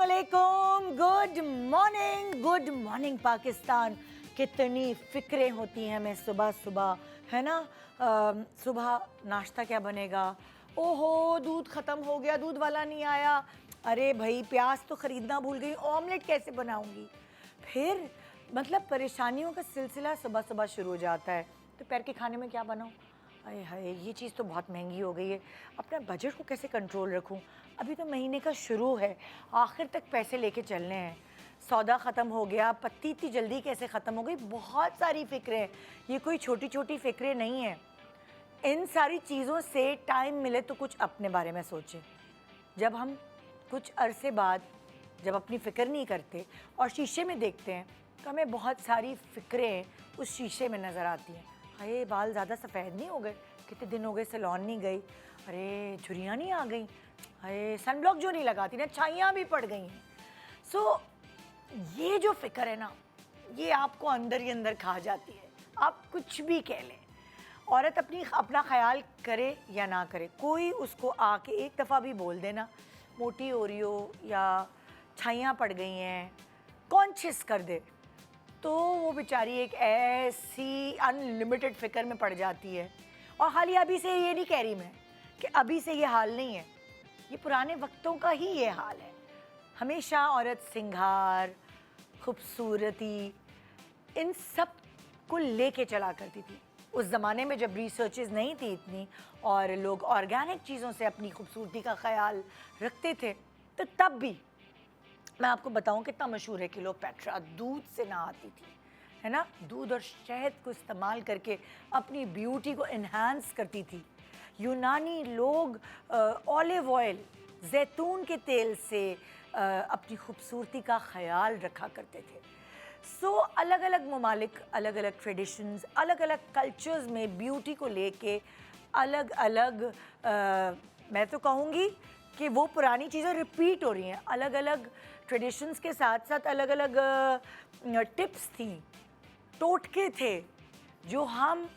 अस्सलामुअलैकुम, good morning Pakistan. कितनी फिक्रें होती हैं हमें सुबह सुबह, है ना। सुबह नाश्ता क्या बनेगा, ओहो दूध ख़त्म हो गया, दूध वाला नहीं आया, अरे भाई प्याज तो ख़रीदना भूल गई, ऑमलेट कैसे बनाऊंगी। फिर मतलब परेशानियों का सिलसिला सुबह सुबह शुरू हो जाता है। दोपहर के खाने में क्या बनाऊँ, अरे हाय ये चीज़ तो बहुत महंगी हो गई है, अपना बजट को कैसे कंट्रोल रखूं। अभी तो महीने का शुरू है, आखिर तक पैसे लेके चलने हैं। सौदा ख़त्म हो गया, पत्ती इतनी जल्दी कैसे ख़त्म हो गई। बहुत सारी फ़िक्रें हैं, ये कोई छोटी छोटी फ़िक्रें नहीं हैं। इन सारी चीज़ों से टाइम मिले तो कुछ अपने बारे में सोचें। जब हम कुछ अरसे बाद जब अपनी फ़िक्र नहीं करते और शीशे में देखते हैं तो हमें बहुत सारी फ़िक्रें उस शीशे में नज़र आती हैं। अरे बाल ज़्यादा सफ़ेद नहीं हो गए, कितने दिन हो गए सैलून नहीं गई, अरे झुर्रियाँ नहीं आ गई, अरे सनब्लॉक जो नहीं लगाती ना, छाइयाँ भी पड़ गई हैं। सो ये जो फ़िक्र है ना, ये आपको अंदर ही अंदर खा जाती है। आप कुछ भी कह लें, औरत अपना ख्याल करे या ना करे, कोई उसको आके एक दफ़ा भी बोल देना मोटी हो रही हो या छाइयाँ पड़ गई हैं, कॉन्शियस कर दे, तो वो बेचारी एक ऐसी अनलिमिटेड फ़िक्र में पड़ जाती है। और हाल अभी से ये नहीं कह रही मैं कि अभी से ये हाल नहीं है, ये पुराने वक्तों का ही ये हाल है। हमेशा औरत सिंगार, खूबसूरती, इन सब को लेके चला करती थी। उस ज़माने में जब रिसर्चेस नहीं थी इतनी और लोग ऑर्गेनिक चीज़ों से अपनी खूबसूरती का ख्याल रखते थे, तो तब भी मैं आपको बताऊं कितना मशहूर है क्लियोपेट्रा दूध से नहाती थी, है ना। दूध और शहद को इस्तेमाल करके अपनी ब्यूटी को इन्हांस करती थी। यूनानी लोग ऑलिव ऑयल, जैतून के तेल से अपनी खूबसूरती का ख्याल रखा करते थे। सो अलग अलग ममालिक, अलग अलग ट्रेडिशंस, अलग अलग कल्चर्स में ब्यूटी को लेके अलग अलग मैं तो कहूँगी कि वो पुरानी चीज़ें रिपीट हो रही हैं। अलग अलग ट्रेडिशंस के साथ साथ अलग अलग टिप्स थी, टोटके थे, जो हम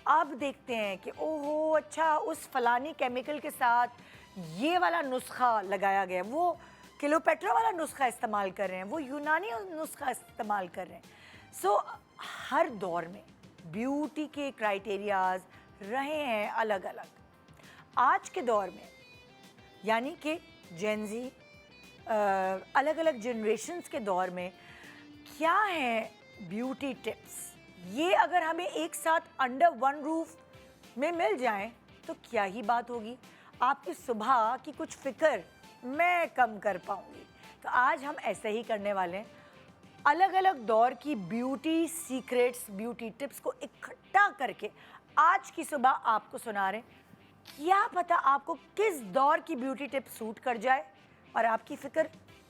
अब देखते हैं कि ओहो अच्छा उस फलानी केमिकल के साथ ये वाला नुस्खा लगाया गया, वो क्लियोपेट्रा वाला नुस्खा इस्तेमाल कर रहे हैं, वो यूनानी नुस्खा इस्तेमाल कर रहे हैं। सो हर दौर में ब्यूटी के क्राइटेरियाज रहे हैं अलग अलग। आज के दौर में यानी कि जेन ज़ी, अलग अलग जनरेशन्स के दौर में क्या है ब्यूटी टिप्स, ये अगर हमें एक साथ अंडर वन रूफ में मिल जाएं तो क्या ही बात होगी। आपकी सुबह की कुछ फ़िक्र मैं कम कर पाऊंगी। तो आज हम ऐसे ही करने वाले हैं, अलग अलग दौर की ब्यूटी सीक्रेट्स, ब्यूटी टिप्स को इकट्ठा करके आज की सुबह आपको सुना रहे हैं। क्या पता आपको किस दौर की ब्यूटी टिप सूट कर जाए और आपकी फ़िक्र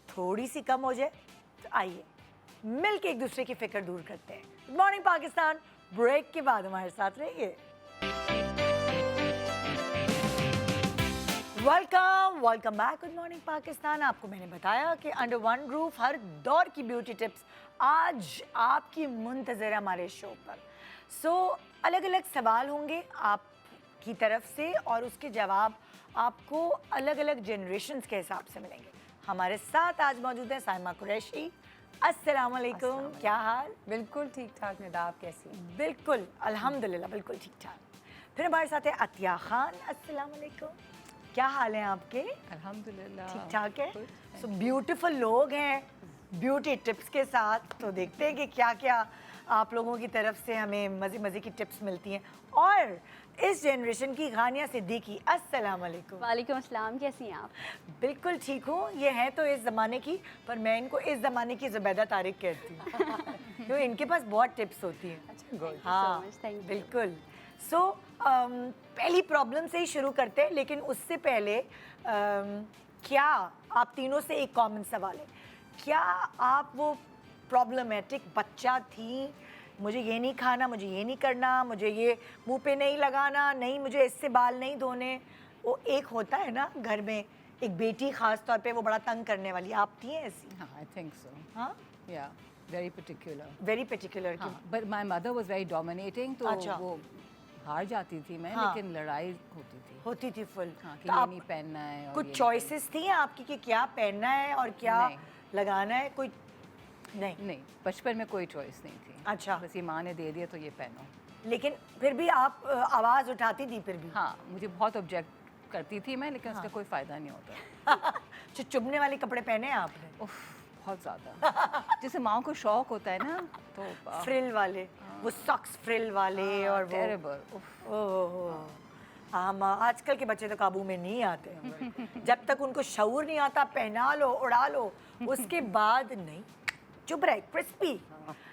थोड़ी सी कम हो जाए। तो आइए मिलके एक दूसरे की फ़िक्र दूर करते हैं। गुड मॉर्निंग पाकिस्तान, ब्रेक के बाद हमारे साथ रहिए। Welcome back. Good morning Pakistan. आपको मैंने बताया कि अंडर वन रूफ हर दौर की ब्यूटी टिप्स आज आपकी मुंतज़र हमारे शो पर। सो अलग अलग सवाल होंगे आपकी तरफ से और उसके जवाब आपको अलग अलग जनरेशन्स के हिसाब से मिलेंगे। हमारे साथ आज मौजूद हैं साइमा कुरैशी। अस्सलाम वालेकुम, क्या हाल? बिल्कुल ठीक ठाक निदा, आप कैसी हैं? बिल्कुल अल्हम्दुलिल्लाह, बिल्कुल ठीक ठाक। फिर हमारे साथ है अतिया खान। अस्सलाम वालेकुम, क्या हाल है आपके? अल्हम्दुलिल्लाह ठीक ठाक है। सो ब्यूटीफुल लोग हैं ब्यूटी टिप्स के साथ, तो देखते हैं कि क्या क्या आप लोगों की तरफ से हमें मज़े मज़े की टिप्स मिलती हैं। और इस जनरेशन की गानिया सिद्दीकी। अस्सलाम वालेकुम। वालेकुम अस्सलाम, कैसी हैं आप? बिल्कुल ठीक हूँ। ये है तो इस ज़माने की, पर मैं इनको इस ज़माने की ज़ुबैदा तारिक कहती हूँ क्योंकि इनके पास बहुत टिप्स होती हैं। अच्छा, गुड। हाँ thank you. बिल्कुल। सो पहली प्रॉब्लम से ही शुरू करते हैं, लेकिन उससे पहले क्या आप तीनों से एक कॉमन सवाल है, क्या आप वो प्रॉब्लमेटिक बच्चा थी, मुझे ये नहीं खाना, मुझे ये नहीं करना, मुझे ये मुंह पे नहीं लगाना, नहीं मुझे इससे बाल नहीं धोने, वो एक होता है ना घर में एक बेटी ख़ास तौर पे वो बड़ा तंग करने वाली, आप थी ऐसी? हाँ, आई थिंक सो। हाँ, yeah very particular. Very particular. हाँ, but my mother was very dominating, तो अच्छा। वो हार जाती थी मैं, हाँ। लेकिन लड़ाई होती थी फुल। हाँ, कि तो ये आप नहीं पहनना है और कुछ ये चॉइसेस थी आपकी कि क्या पहनना है और क्या नहीं। लगाना है? कोई नहीं। नहीं, बचपन में कोई चॉइस नहीं थी। अच्छा। बस ये माँ ने दे दिया तो ये पहनो। लेकिन फिर भी आप आवाज उठाती थी फिर भी? हाँ, मुझे बहुत ऑब्जेक्ट करती थी मैं, लेकिन उसका कोई फ़ायदा नहीं होता। जो चुभने वाले कपड़े पहने हैं आपने? उफ, बहुत ज़्यादा। जैसे माँ को शौक होता है ना, तो फ्रिल वाले, वो सॉक्स फ्रिल वाले और वो टेरेबल। ओह हाँ माँ, आजकल के बच्चे तो काबू में नहीं आते। जब तक उनको शऊर नहीं आता, पहना लो उड़ा लो, उसके बाद नहीं। चुप रहे, क्रिस्पी।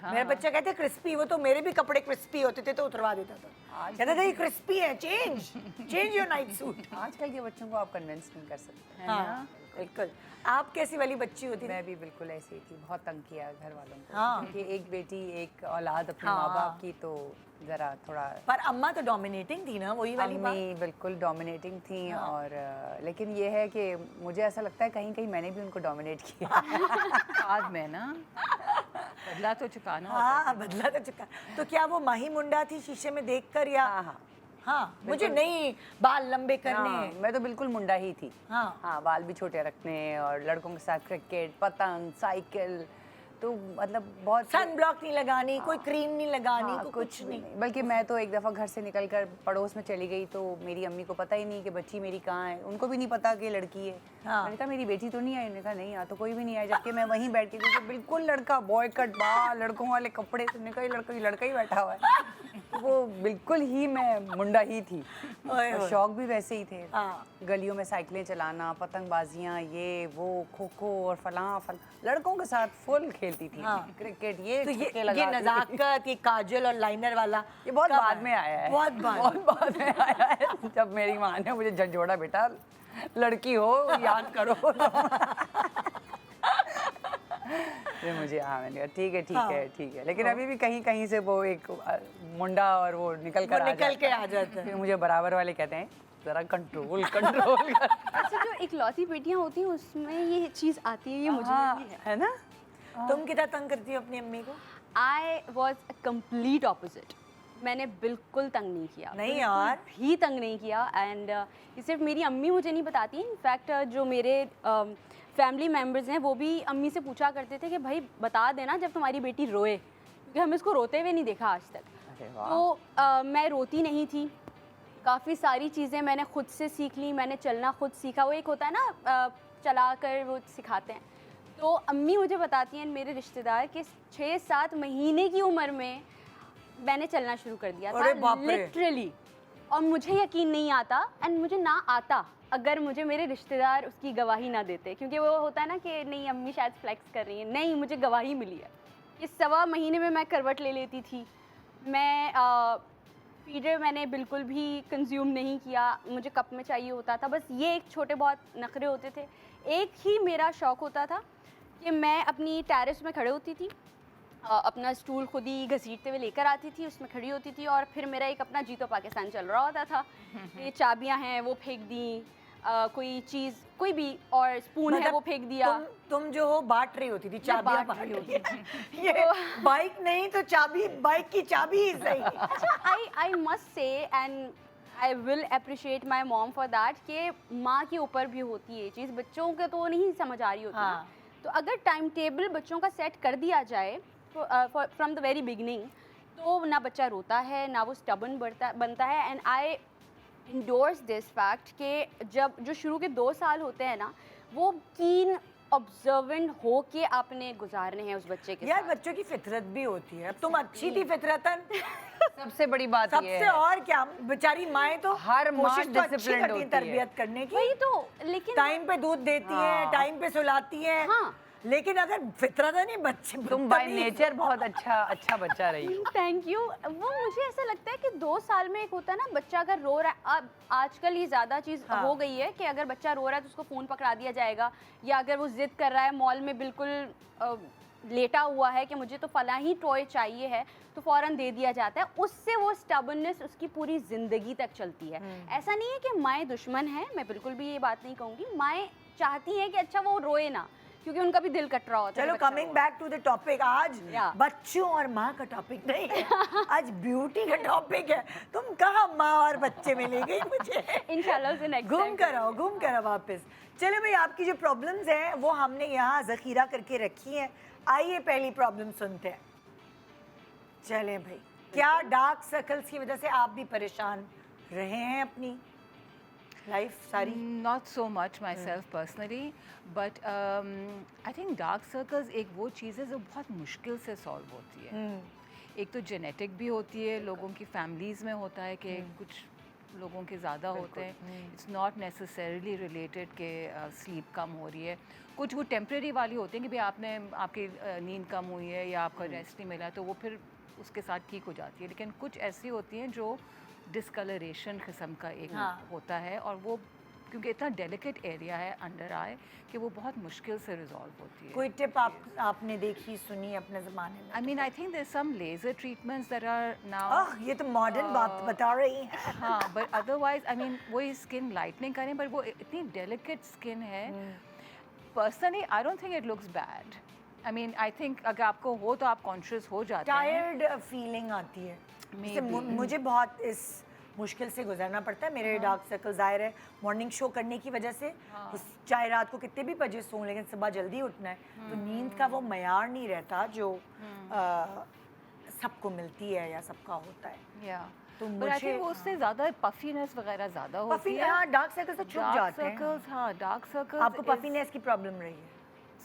मेरा बच्चा कहते क्रिस्पी, वो तो मेरे भी कपड़े क्रिस्पी होते थे तो उतरवा देता था। कहता था ये क्रिस्पी है, चेंज योर नाइट सूट। आजकल के बच्चों को आप कन्विंस नहीं कर सकते। हाँ बिल्कुल। आप कैसी वाली बच्ची होती थी? मैं भी बिल्कुल ऐसी ही थी, बहुत तंग किया घर वालों को। हाँ। क्योंकि एक बेटी एक औलाद अपने हाँ। माँ बाप की, तो ज़रा थोड़ा। पर अम्मा तो डोमिनेटिंग थी ना, वही वाली बात। अम्मी बिल्कुल डोमिनेटिंग थी। हाँ। और लेकिन ये है कि मुझे ऐसा लगता है कहीं कहीं मैंने भी उनको डोमिनेट किया। बाद में ना बदला तो चुकाना होता है। हाँ बदला तो चुका। तो क्या वो माही मुंडा थी शीशे में देखकर या? हाँ हाँ हाँ मुझे नहीं बाल लंबे करने। हाँ, मैं तो बिल्कुल मुंडा ही थी। हाँ हाँ, बाल भी छोटे रखने और लड़कों के साथ क्रिकेट, पतंग, साइकिल, तो मतलब बहुत। सन ब्लॉक नहीं लगानी, कोई क्रीम नहीं लगानी, हाँ, कोई कुछ नहीं। बल्कि मैं तो एक दफ़ा घर से निकलकर पड़ोस में चली गई तो मेरी अम्मी को पता ही नहीं कि बच्ची मेरी कहाँ है। उनको भी नहीं पता कि लड़की है। हाँ। मैंने कहा मेरी बेटी तो नहीं आई। उन्होंने कहा नहीं आ तो कोई भी नहीं आया। जबकि मैं वहीं बैठी थी तो बिल्कुल लड़का, बॉय कट बाल, लड़कों वाले कपड़े। तुमने कहा लड़का ही बैठा हुआ है। वो बिल्कुल ही मैं मुंडा ही थी। ओए और होए। शौक भी वैसे ही थे। हाँ। गलियों में साइकिलें चलाना, पतंगबाजियाँ, ये वो, खो खो और फलां लड़कों के साथ फुल खेलती थी। हाँ। क्रिकेट, ये तो छक्के ये लगाती थी। नजाकत, ये काजल और लाइनर वाला ये बहुत कब बाद में आया है। बहुत बाद में आया है। जब मेरी माँ ने मुझे झंझोड़ा, बेटा लड़की हो याद करो। ये मुझे हाँ, मैंने कहा ठीक है ठीक है। लेकिन अभी भी कहीं कहीं से वो एक मुंडा और वो निकल के आ जाता है। फिर मुझे बराबर वाले कहते हैं जरा कंट्रोल कर। अच्छा, जो इकलौती बेटियां होती हैं उसमें ये चीज़ आती है, ये मुझे भी है ना। तुम कितना तंग करती हो अपनी अम्मी को? I was complete opposite. मैंने बिल्कुल तंग नहीं किया, नहीं बिल्कुल यार। भी तंग नहीं किया। एंड ये सिर्फ मेरी अम्मी मुझे नहीं बताती, इनफैक्ट जो मेरे फैमिली मेम्बर्स हैं वो भी अम्मी से पूछा करते थे कि भाई बता देना जब तुम्हारी बेटी रोए, क्योंकि हम इसको रोते हुए नहीं देखा आज तक। अरे वाह। तो मैं रोती नहीं थी। काफ़ी सारी चीज़ें मैंने खुद से सीख ली। मैंने चलना खुद सीखा। वो एक होता है ना चला कर वो सिखाते हैं। तो अम्मी मुझे बताती हैं मेरे रिश्तेदार कि 6-7 महीने की उम्र में मैंने चलना शुरू कर दिया अरे था, बाप रे। लिटरली। और मुझे यकीन नहीं आता, एंड मुझे ना आता अगर मुझे मेरे रिश्तेदार उसकी गवाही ना देते, क्योंकि वो होता है ना कि नहीं अम्मी शायद फ्लेक्स कर रही है। नहीं, मुझे गवाही मिली है। इस 1.25 महीने में मैं करवट ले लेती थी। मैं फीडर मैंने बिल्कुल भी कंज्यूम नहीं किया। मुझे कप में चाहिए होता था। बस ये एक छोटे बहुत नखरे होते थे। एक ही मेरा शौक़ होता था कि मैं अपनी टेरेस में खड़े होती थी, अपना स्टूल खुद ही घसीटते हुए लेकर आती थी, उसमें खड़ी होती थी, और फिर मेरा एक अपना जीतो पाकिस्तान चल रहा होता था। ये चाबियां हैं वो फेंक दी, कोई चीज़ कोई भी, और स्पून है वो फेंक दिया। तुम जो हो बांट रही होती थी, चाबियां बांट बांट रही रही होती। ये बाइक नहीं तो चाबी, बाइक की चाबी ही सही। I must say, and I will appreciate my mom for that, कि माँ के ऊपर भी होती है ये चीज़। बच्चों के तो नहीं समझ आ रही होती हाँ। तो अगर टाइम टेबल बच्चों का सेट कर दिया जाए फ्रॉम द वेरी बिगनिंग, तो ना बच्चा रोता है, ना वो स्टबन बनता है। And I endorse this fact कि जब जो शुरू के 2 साल होते हैं ना, वो कीन ऑब्जर्वेंट हो के आपने गुजारने हैं उस बच्चे के यार साथ। बच्चों की फितरत भी होती है। अब तुम अच्छी थी फितरतन, सबसे बड़ी बात ये सबसे। है, और क्या, बेचारी माएँ तो हर माँ कोशिश तो अच्छी disciplined करती होती हैं है। तरबियत करने की। वही तो, लेकिन टाइम पे दूध देती हैं, हाँ। टाइम पे सुलाती हैं। हाँ। लेकिन अगर फितरत नहीं, बच्चे तुम बाय बदतमीज। नेचर बहुत अच्छा बच्चा रही हो। Thank you. वो मुझे ऐसा लगता है कि 2 साल में एक होता है ना, बच्चा अगर रो रहा है, अब आजकल ये ज़्यादा चीज़ हाँ। हो गई है कि अगर बच्चा रो रहा है तो उसको फ़ोन पकड़ा दिया जाएगा, या अगर वो ज़िद कर रहा है मॉल में बिल्कुल लेटा हुआ है कि मुझे तो फलां ही टॉय चाहिए है, तो फ़ौरन दे दिया जाता है। उससे वो स्टबननेस उसकी पूरी ज़िंदगी तक चलती है। ऐसा नहीं है कि माएँ दुश्मन हैं, मैं बिल्कुल भी ये बात नहीं कहूँगी। माएँ चाहती हैं कि अच्छा वो रोए ना, क्योंकि उनका भी दिल कट रहा होता है। चलो coming back to the topic, आज Yeah. बच्चों और माँ का टॉपिक नहीं है, आज ब्यूटी का टॉपिक है। तुम कहाँ माँ और बच्चे में ले गई मुझे। इंशाल्लाह उसे नेक्स्ट घूम कर आओ, घूम कर आओ वापस। चलो भाई, आपकी जो प्रॉब्लम्स हैं वो हमने यहाँ जखीरा करके रखी हैं। आइए पहली प्रॉब्लम सुनते हैं। चले भाई, क्या डार्क सर्कल्स की वजह से आप भी परेशान रहे हैं अपनी लाइफ सारी? Not so much myself personally, but I think dark circles एक वो चीज़ है जो बहुत मुश्किल से सॉल्व होती है। एक तो जेनेटिक भी होती है, लोगों की फैमिलीज़ में होता है कि कुछ लोगों के ज़्यादा होते हैं। इट्स नॉट नेसेसरीली रिलेटेड कि स्लीप कम हो रही है। कुछ वो टेम्प्रेरी वाली होती हैं कि भाई आपने आपकी नींद कम हुई है या आपका रेस्ट नहीं मिला तो वो फिर उसके साथ ठीक हो जाती है। लेकिन कुछ ऐसी होती हैं जो डिस्कलरेशन किस्म का एक होता है, और वो क्योंकि इतना डेलिकेट एरिया है अंडर आई कि वो बहुत मुश्किल से रिजॉल्व होती है। कोई टिप आपने देखी सुनी अपने ज़माने में? I mean I think there some laser treatments that are now. आह, ये तो मॉडर्न बात बता रही हैं। हाँ, बट अदरवाइज आई मीन वही स्किन लाइटनिंग करें, पर वो इतनी डेलिकेट स्किन है। Personally I don't think it looks bad. I mean I think अगर आपको हो तो आप कॉन्शियस हो जाते हैं। टायर्ड फीलिंग आती है। जैसे मुझे बहुत इस मुश्किल से गुजरना पड़ता है। मेरे डार्क सर्कल ज़ाहिर है मॉर्निंग शो करने की वजह से, चाहे रात को कितने भी बजे सोऊं लेकिन सुबह जल्दी उठना है, तो नींद का वो मयार नहीं रहता जो सबको मिलती है या सबका होता है। या तो बट आई मुझे थिंक वो उससे ज़्यादा पफीनेस वगैरह ज़्यादा होती पफी, है। हाँ, डार्क सर्कल तो छुप डार्क जाते हैं। सर्कल्स, हाँ, डार्क सर्कल्स आपको पफीनेस की प्रॉब्लम रही है?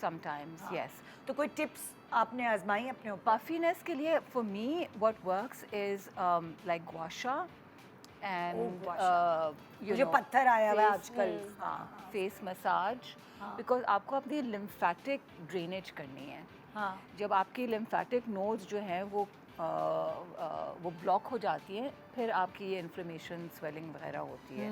Sometimes, yes. तो कोई टिप्स आपने आजमाई अपने ऊपर? पफीनेस के लिए for me what works is like gua sha and जो पत्थर आया हुआ है आजकल। हाँ, फेस मसाज, बिकॉज आपको अपनी लिम्फेटिक ड्रेनेज करनी है। हाँ, जब आपकी लिम्फेटिक नोड्स जो हैं वो ब्लॉक हो जाती हैं, फिर आपकी ये इन्फ्लेमेशन स्वेलिंग वगैरह होती है।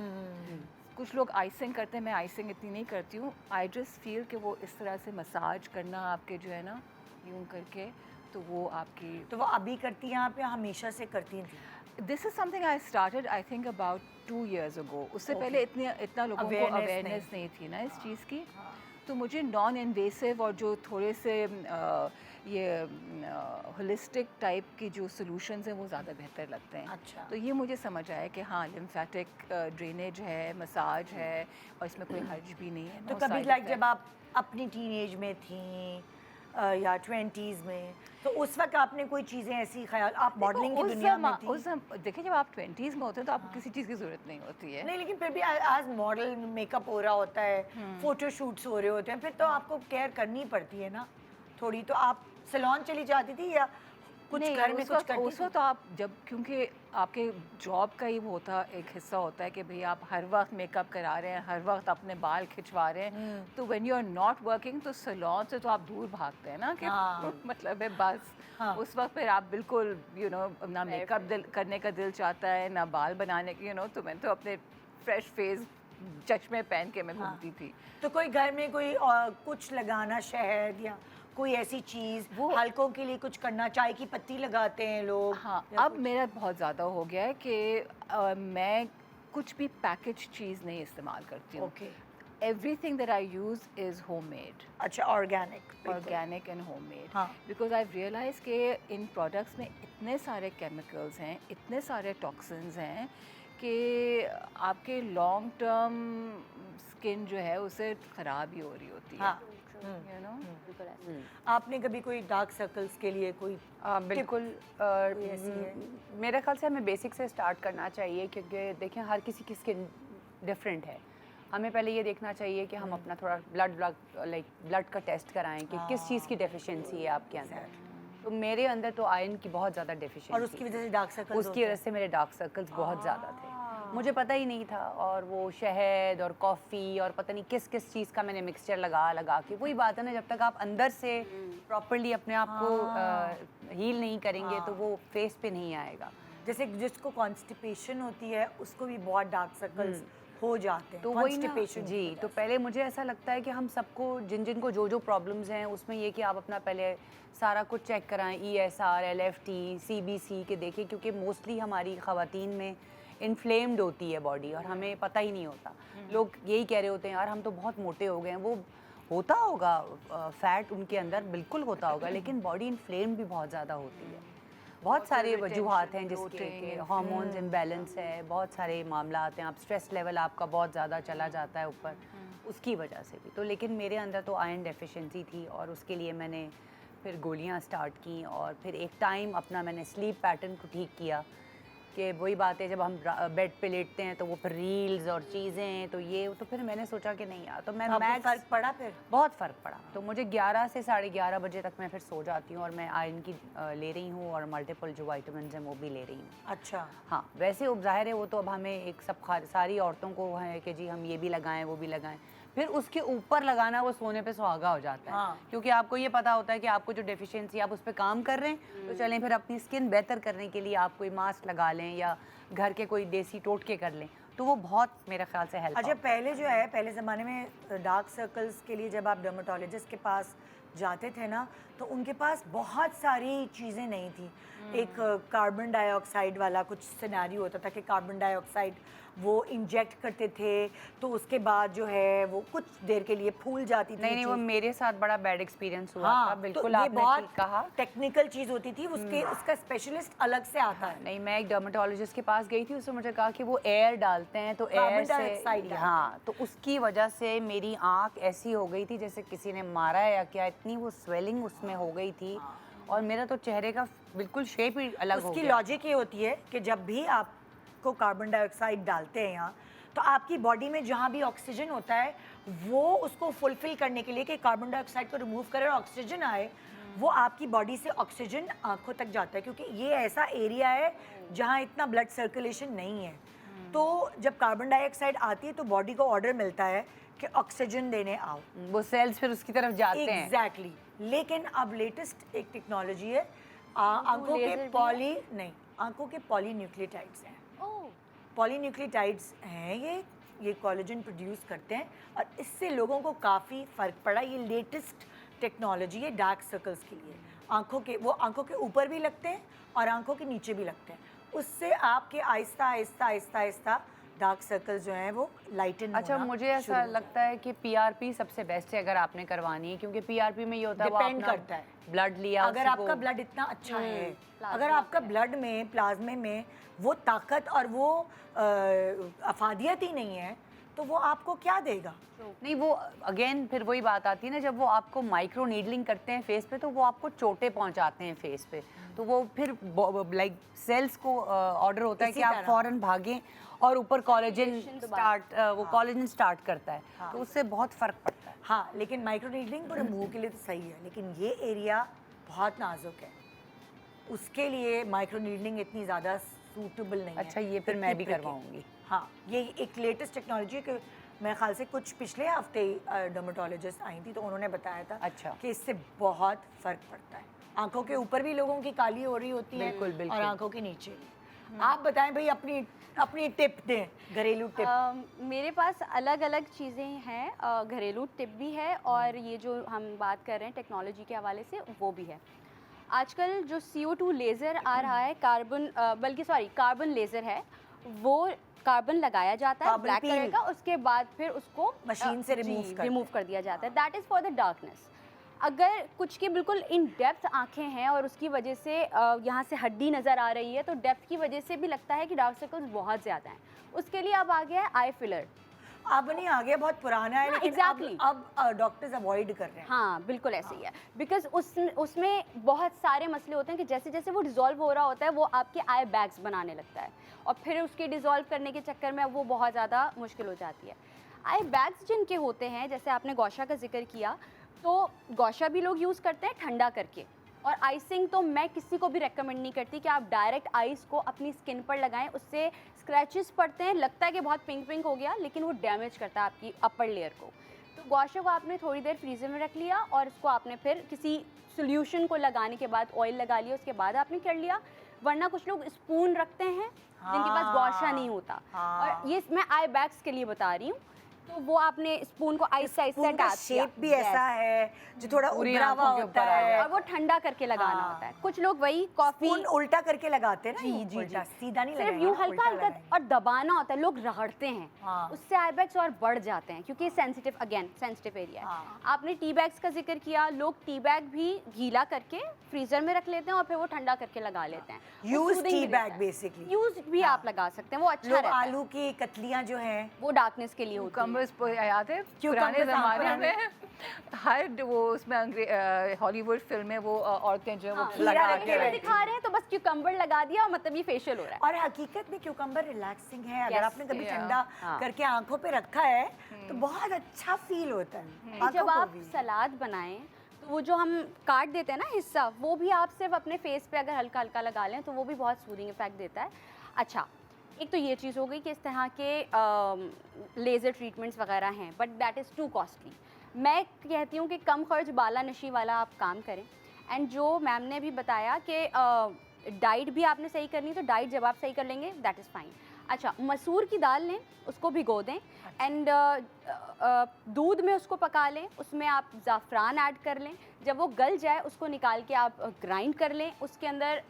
कुछ लोग आइसिंग करते हैं, मैं आइसिंग इतनी नहीं करती हूँ। आई जस्ट फील कि वो इस तरह से मसाज करना आपके जो है ना यूं करके, तो वो आपकी तो वो अभी करती हैं आप या हमेशा से करती थी? This is something I started I think about 2 years ago। उससे पहले इतना लोगों को अवेयरनेस नहीं थी ना इस चीज़ की। तो मुझे नॉन इन्वेसिव और जो थोड़े से ये होलिस्टिक टाइप की जो सॉल्यूशंस हैं वो ज़्यादा बेहतर लगते हैं। अच्छा। तो ये मुझे समझ आया कि हाँ, लिम्फेटिक ड्रेनेज है, मसाज है, और इसमें कोई हर्ज भी नहीं है। तो कभी लाइक जब आप अपनी टीनेज में थी या 20s में, तो उस वक्त आपने कोई चीज़ें ऐसी ख्याल, आप मॉडलिंग की दुनिया में थी? देखिए, जब आप 20s में होते हैं तो आपको किसी चीज़ की ज़रूरत नहीं होती है। नहीं, लेकिन फिर भी आज मॉडल मेकअप हो रहा होता है, फोटो शूट्स हो रहे होते हैं, फिर तो आपको केयर करनी पड़ती है ना थोड़ी। तो आप सैलून चली जाती थी या कुछ नहीं, घर में कुछ करती उस थी? वक्त आप जब, क्योंकि आपके जॉब का ही वो होता एक हिस्सा होता है कि भाई आप हर वक्त मेकअप करा रहे हैं, हर वक्त अपने बाल खिंचवा रहे हैं, तो when you are not working तो सैलून से तो आप दूर भागते हैं ना कि मतलब है बस। उस वक्त फिर आप बिल्कुल ना मेकअप करने का दिल चाहता है, ना बाल बनाने की तो मैं तो अपने फ्रेश फेस चश्मे पहन के मैं घूमती थी। तो कोई घर में कोई कुछ लगाना, शहद या कोई ऐसी चीज़, वो हल्कों के लिए कुछ करना, चाय की पत्ती लगाते हैं लोग? हाँ, अब मेरा बहुत ज़्यादा हो गया है कि मैं कुछ भी पैकेज चीज़ नहीं इस्तेमाल करती हूँ। Okay. Everything that I use is homemade. अच्छा, ऑर्गेनिक? Organic and homemade. हाँ। Because I've realized कि इन products में इतने सारे chemicals हैं, इतने सारे toxins हैं कि आपके long term skin जो है उसे ख़राब ही हो रही होती है। हाँ। You know? आपने कभी कोई डार्क सर्कल्स के लिए कोई बिल्कुल ऐसी है? मेरे ख्याल से हमें बेसिक से स्टार्ट करना चाहिए, क्योंकि देखें हर किसी की स्किन डिफरेंट है। हमें पहले ये देखना चाहिए कि हम अपना थोड़ा ब्लड का टेस्ट कराएं कि किस चीज़ की डेफिशिएंसी है आपके अंदर। तो मेरे अंदर तो आयरन की बहुत ज़्यादा डेफिशिएंसी, और उसकी वजह से डार्क सर्कल्स? उसकी वजह से मेरे डार्क सर्कल्स बहुत ज़्यादा थे, मुझे पता ही नहीं था। और वो शहद और कॉफ़ी और पता नहीं किस किस चीज़ का मैंने मिक्सचर लगा के, वही बात है ना, जब तक आप अंदर से प्रॉपर्ली अपने आप को हील नहीं करेंगे तो वो फेस पे नहीं आएगा। जैसे जिसको कॉन्स्टिपेशन होती है उसको भी बहुत डार्क सर्कल्स हो जाते हैं। तो वही ना Constipation जी। की तो वजह पहले मुझे ऐसा लगता है कि हम सबको जिनको जो प्रॉब्लम्स हैं उसमें ये कि आप अपना पहले सारा कुछ चेक कराएं, ESR, LFT, CBC के देखें, क्योंकि मोस्टली हमारी ख़वातीन में इन्फ्लेम्ड होती है बॉडी और हमें पता ही नहीं होता। लोग यही कह रहे होते हैं यार हम तो बहुत मोटे हो गए हैं, वो होता होगा फैट उनके अंदर, बिल्कुल होता होगा, लेकिन बॉडी इन्फ्लेम भी बहुत ज़्यादा होती है। बहुत सारे वजूहात हैं जिसके कि हार्मोन्स इम्बैलेंस है, बहुत सारे मामला आते हैं, आप स्ट्रेस लेवल आपका बहुत ज़्यादा चला जाता है ऊपर, उसकी वजह से भी। तो लेकिन मेरे अंदर तो आयरन डेफिशिएंसी थी और उसके लिए मैंने फिर गोलियां स्टार्ट की और फिर एक टाइम अपना मैंने स्लीप पैटर्न को ठीक किया कि वही बात है, जब हम बेड पे लेटते हैं तो वो फिर रील्स और चीज़ें तो ये, तो फिर मैंने सोचा कि नहीं यार, तो मैं मैक्स फ़र्क पड़ा फिर? बहुत फ़र्क पड़ा। तो मुझे 11 से 11:30 बजे तक मैं फिर सो जाती हूँ और मैं आयरन की ले रही हूँ और मल्टीपल जो वाइटामिन हैं वो भी ले रही हूँ। अच्छा। हाँ, वैसे अब ज़ाहिर है वो तो अब हमें एक सारी औरतों को है कि जी हम ये भी लगाएं वो भी लगाएं, फिर उसके ऊपर लगाना वो सोने पे सुहागा हो जाता है। हाँ। क्योंकि आपको ये पता होता है कि आपको जो डेफिशिएंसी आप उस पर काम कर रहे हैं, तो चलें फिर अपनी स्किन बेहतर करने के लिए आप कोई मास्क लगा लें या घर के कोई देसी टोटके कर लें, तो वो बहुत मेरे ख्याल से हेल्प। अच्छा, पहले जो है, पहले ज़माने में डार्क सर्कल्स के लिए जब आप डर्मेटोलॉजिस्ट के पास जाते थे ना, तो उनके पास बहुत सारी चीज़ें नहीं थी। एक कार्बन डाइऑक्साइड वाला कुछ सिनेरियो होता था कि कार्बन डाइऑक्साइड वो इंजेक्ट करते थे, तो उसके बाद जो है वो कुछ देर के लिए फूल जाती थी। नहीं, वो मेरे साथ बड़ा बैड एक्सपीरियंस हुआ था। बिल्कुल, तो ये आपने बहुत ठीक कहा। टेक्निकल चीज़ होती थी, उसका स्पेशलिस्ट अलग से आता है। नहीं, मैं एक डर्मेटोलॉजिस्ट के पास गई थी, उसने मुझे कहा कि वो एयर डालते हैं तो एयर से, हाँ, तो उसकी वजह से मेरी आँख ऐसी हो गई थी जैसे किसी ने मारा है या क्या, इतनी वो स्वेलिंग उसमें हो गई थी और मेरा तो चेहरे का बिल्कुल शेप ही अलग हो उसकी गया। लॉजिक ये होती है कि जब भी आपको कार्बन डाइऑक्साइड डालते हैं यहाँ, तो आपकी बॉडी में जहाँ भी ऑक्सीजन होता है वो उसको फुलफिल करने के लिए कि कार्बन डाइऑक्साइड को रिमूव करे और ऑक्सीजन आए, वो आपकी बॉडी से ऑक्सीजन आंखों तक जाता है, क्योंकि ये ऐसा एरिया है जहाँ इतना ब्लड सर्कुलेशन नहीं है। तो जब कार्बन डाइऑक्साइड आती है तो बॉडी को ऑर्डर मिलता है कि ऑक्सीजन देने आओ, वो सेल्स फिर उसकी तरफ जाते हैं। एग्जैक्टली। लेकिन अब लेटेस्ट एक टेक्नोलॉजी है, आंखों के पॉलीन्यूक्लियोटाइड्स हैं। पॉलीन्यूक्लियोटाइड्स हैं ये कोलेजन प्रोड्यूस करते हैं और इससे लोगों को काफ़ी फ़र्क पड़ा। ये लेटेस्ट टेक्नोलॉजी है डार्क सर्कल्स के लिए। आंखों के ऊपर भी लगते हैं और आंखों के नीचे भी लगते हैं। उससे आपके आहिस्ता आहिस्ता आहिस्ता आहिस्ता डार्क सर्कल्स जो हैं वो लाइटन अच्छा, मुझे ऐसा लगता है कि पीआरपी सबसे बेस्ट है अगर आपने करवानी है, क्योंकि पीआरपी में ये होता है वो डिपेंड करता है, ब्लड लिया, अगर आपका ब्लड इतना अच्छा है, अगर आपका ब्लड में प्लाज्मे में वो ताकत और वो अफादियत ही नहीं है, तो वो आपको क्या देगा? नहीं, वो अगेन फिर वही बात आती है ना, जब वो आपको माइक्रो नीडलिंग करते हैं फेस पे तो वो आपको चोटें पहुंचाते हैं फेस पे, तो वो फिर लाइक सेल्स को ऑर्डर होता है कि आप फौरन भागें और ऊपर कोलेजन स्टार्ट करता है। हाँ। तो उससे बहुत फ़र्क पड़ता है। हाँ, लेकिन माइक्रो नीडलिंग पूरे मुंह के लिए तो सही है, लेकिन ये एरिया बहुत नाजुक है, उसके लिए माइक्रो नीडलिंग इतनी ज़्यादा सूटेबल नहीं है। अच्छा, ये फिर मैं भी करवाऊंगी। हाँ, ये एक लेटेस्ट टेक्नोलॉजी है कि मेरे ख्याल से कुछ पिछले हफ्ते डर्मेटोलॉजिस्ट आई थी तो उन्होंने बताया था अच्छा, कि इससे बहुत फ़र्क पड़ता है। आंखों के ऊपर भी लोगों की काली हो रही होती है, बिल्कुल, बिल्कुल। और आंखों के नीचे भी। आप बताएं भाई, अपनी टिप दें, घरेलू टिप। मेरे पास अलग अलग चीज़ें हैं, घरेलू टिप भी है और ये जो हम बात कर रहे हैं टेक्नोलॉजी के हवाले से वो भी है। आजकल जो CO2 लेज़र आ रहा है, कार्बन लेज़र है, वो कार्बन लगाया जाता है ब्लैक कलर का, उसके बाद फिर उसको मशीन से रिमूव कर दिया जाता है। That is for the darkness. अगर कुछ की बिल्कुल इन डेप्थ आंखें हैं और उसकी वजह से यहाँ से हड्डी नज़र आ रही है, तो डेप्थ की वजह से भी लगता है कि डार्क सर्कल्स बहुत ज़्यादा हैं, उसके लिए अब आ गया है आई फिलर। अब नहीं आ गया, बहुत पुराना है, लेकिन exactly. अब डॉक्टर्स अवॉइड कर रहे हैं। हाँ, बिल्कुल ऐसे ही है, बिकॉज उसमें बहुत सारे मसले होते हैं कि जैसे जैसे वो डिज़ोल्व हो रहा होता है वो आपके आई बैग्स बनाने लगता है और फिर उसके डिज़ोल्व करने के चक्कर में वो बहुत ज़्यादा मुश्किल हो जाती है। आई बैग्स जिनके होते हैं, जैसे आपने गौशा का जिक्र किया, तो गौशा भी लोग यूज़ करते हैं ठंडा करके, और आइसिंग तो मैं किसी को भी रेकमेंड नहीं करती कि आप डायरेक्ट आइस को अपनी स्किन पर लगाएं, उससे स्क्रैचेस पड़ते हैं, लगता है कि बहुत पिंक पिंक हो गया, लेकिन वो डैमेज करता है आपकी अपर लेयर को। तो गौशा को आपने थोड़ी देर फ्रीज़र में रख लिया और उसको आपने फिर किसी सोल्यूशन को लगाने के बाद ऑयल लगा लिया, उसके बाद आपने कर लिया। वरना कुछ लोग स्पून रखते हैं जिनके पास गौशा नहीं होता, और ये मैं आई बैग्स के लिए बता रही हूँ। तो वो आपने स्पून को आहिस्ता आहिस्ता स्पून का अटैच किया। शेप भी Yes. ऐसा है जो थोड़ा पूरी उभरा हुआ आंखों के होता ऊपर आ है। गया। और वो ठंडा करके लगाना हाँ। होता है। कुछ लोग वही कॉफी स्पून उल्टा करके लगाते हैं ना, जी यूं जी उल्टा, जी सीधा नहीं सिर्फ लगाएंगे यूं ना, हल्का उल्टा हल्का लगाएंगे। और दबाना होता है, लोग रगड़ते हैं। हाँ। उससे आई बैग्स और बढ़ जाते हैं क्योंकि सेंसिटिव, अगेन सेंसिटिव एरिया है। हाँ। आपने टी बैग्स का जिक्र किया, लोग टी बैग भी गीला करके फ्रीजर में रख लेते हैं और फिर वो ठंडा करके लगा लेते हैं। Used tea bag basically। Use भी हाँ। आप लगा सकते हैं, वो अच्छा लोग रहता है। आलू की कतलियां जो हैं वो डार्कनेस के लिए होती है। कम्बर्स याद है पुराने Cucumbers, हाँ, ज़माने पुराने। में हर वो उसमें हॉलीवुड फिल्म में वो औरतें जो है वो हाँ, खीरा लगा रख के के में बैठी। दिखा रहे हैं तो बस क्यूकम्बर लगा दिया और मतलब ये फेशियल हो रहा है। और हकीकत में क्यूकम्बर रिलैक्सिंग है। अगर Yes, आपने कभी yeah. ठंडा हाँ। करके आंखों पे रखा है तो बहुत अच्छा फील होता है जब आंखों को आप भी। सलाद बनाएं तो वो जो हम काट देते हैं ना हिस्सा, वो भी आप सिर्फ अपने फेस पे अगर हल्का हल्का लगा लें तो वो भी बहुत सूदिंग इफेक्ट देता है। अच्छा, एक तो ये चीज़ हो गई कि इस तरह के लेज़र ट्रीटमेंट्स वगैरह हैं, but that is to costly. मैं कहती हूँ कि कम खर्च बाला नशी वाला आप काम करें। एंड जो मैम ने भी बताया कि डाइट भी आपने सही करनी, तो डाइट जब आप सही कर लेंगे दैट इज़ फाइन। अच्छा, मसूर की दाल लें, उसको भिगो दें एंड दूध में उसको पका लें, उसमें आप ज़ाफ़रान ऐड कर लें। जब वो गल जाए उसको निकाल के आप ग्राइंड कर लें, उसके अंदर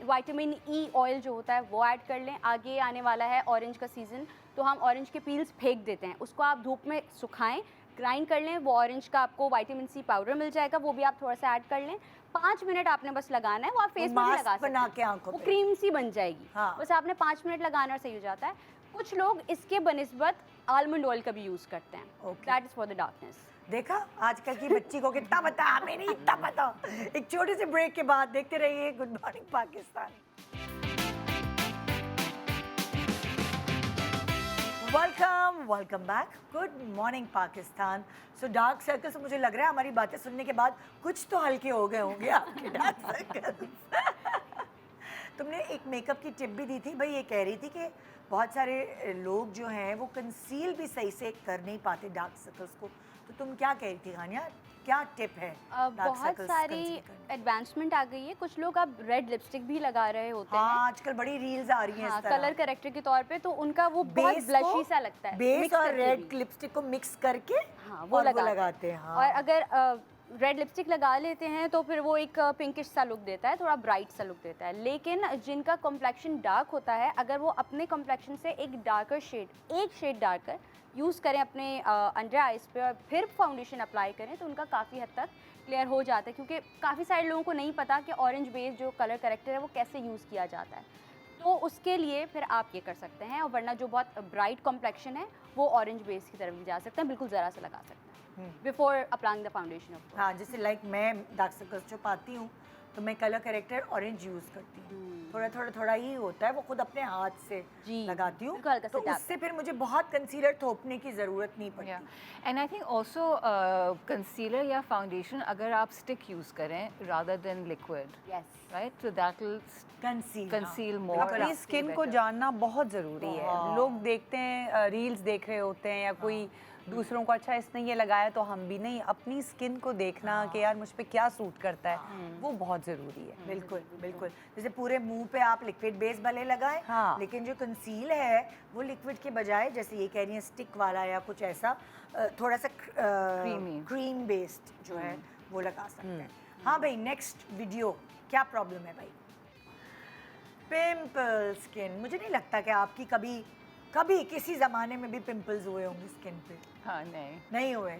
विटामिन ई ऑयल जो होता है वो ऐड कर लें। आगे आने वाला है ऑरेंज का सीज़न, तो हम ऑरेंज के पील्स फेंक देते हैं, उसको आप धूप में सुखाएं, ग्राइंड कर लें, वो ऑरेंज का आपको विटामिन सी पाउडर मिल जाएगा, वो भी आप थोड़ा सा ऐड कर लें। 5 मिनट आपने बस लगाना है, वो आप फेस पे भी मास्क लगा सकते बना हैं, के आंखों वो पे। क्रीम सी बन जाएगी। हाँ। बस आपने 5 मिनट लगाना और सही हो जाता है। कुछ लोग इसके बनिस्बत आलमंड ऑयल का भी यूज़ करते हैं, Okay. That is for the darkness. देखा आजकल की बच्ची को कितना पता, हमें नहीं इतना पता। एक छोटे से ब्रेक के बाद देखते रहिए good morning Pakistan. Welcome back, good morning Pakistan. So dark circle से मुझे लग रहा है हमारी बातें सुनने के बाद कुछ तो हल्के हो गए होंगे आपके डार्क सर्कल। तुमने एक मेकअप की टिप भी दी थी भाई, ये कह रही थी कि बहुत सारे लोग जो हैं वो कंसील भी सही से कर नहीं पाते डार्क सर्कल्स को, तो तुम क्या कह रही थी खानिया, क्या टिप है dark बहुत circles सारी conceal करने की? एडवांसमेंट आ गई है। कुछ लोग अब रेड लिपस्टिक भी लगा रहे होते हैं, हाँ आजकल बड़ी रील्स आ रही हैं हाँ, इस तरह। कलर करेक्टर के तौर पे, तो उनका वो बहुत बेस ब्लशी सा लगता है। बेस mix और करके रेड भी। लिपस्टिक को मिक्स करके हाँ, और वो लगाते लगाते हैं। हाँ। और अगर रेड लिपस्टिक लगा लेते हैं तो फिर वो एक पिंकिश सा लुक देता है, थोड़ा ब्राइट सा लुक देता है। लेकिन जिनका कॉम्प्लेक्शन डार्क होता है, अगर वो अपने कॉम्प्लेक्शन से एक डार्कर शेड, एक शेड डार्कर यूज़ करें अपने अंडर आइज पे और फिर फाउंडेशन अप्लाई करें, तो उनका काफ़ी हद तक क्लियर हो जाता है। क्योंकि काफ़ी सारे लोगों को नहीं पता कि ऑरेंज बेस जो कलर करेक्टर है वो कैसे यूज़ किया जाता है, तो उसके लिए फिर आप ये कर सकते हैं। और वरना जो बहुत ब्राइट कॉम्प्लेक्शन है वो ऑरेंज बेस की तरफ भी जा सकते हैं, बिल्कुल ज़रा सा लगा सकते हैं before applying the foundation of course. हाँ, जैसे लाइक मैं डार्क सर्कल्स जो पाती हूँ तो मैं कलर करेक्टर ऑरेंज यूज़ करती हूँ, थोड़ा ही होता है, वो खुद अपने हाथ से जी, लगाती हूँ, बिल्कुल हल्का तो सा dab उससे फिर मुझे बहुत कंसीलर थोपने की ज़रूरत नहीं पड़ती। Yeah, and I think also concealer या foundation अगर आप stick use करें rather than liquid, yes, right? So that will conceal more. अपनी स्किन को जानना बहुत ज़रूरी है। बहुत। लोग देखते हैं, रील्स देख रहे होते हैं या कोई दूसरों को, अच्छा इसने ये लगाया तो हम भी, नहीं, अपनी स्किन को देखना कि यार मुझ पे क्या सूट करता है, वो बहुत ज़रूरी है। बिल्कुल बिल्कुल, जैसे पूरे मुंह पे आप लिक्विड बेस भले लगाएं, हाँ। लेकिन जो कंसील है वो लिक्विड के बजाय, जैसे ये कह रही है स्टिक वाला या कुछ ऐसा थोड़ा सा Creamy. क्रीम बेस्ड जो है वो लगा सकते हैं। हाँ भाई, नेक्स्ट वीडियो, क्या प्रॉब्लम है भाई? Pimple skin. मुझे नहीं लगता कि आपकी कभी किसी ज़माने में भी पिंपल्स हुए होंगे स्किन पे। हाँ, नहीं हुए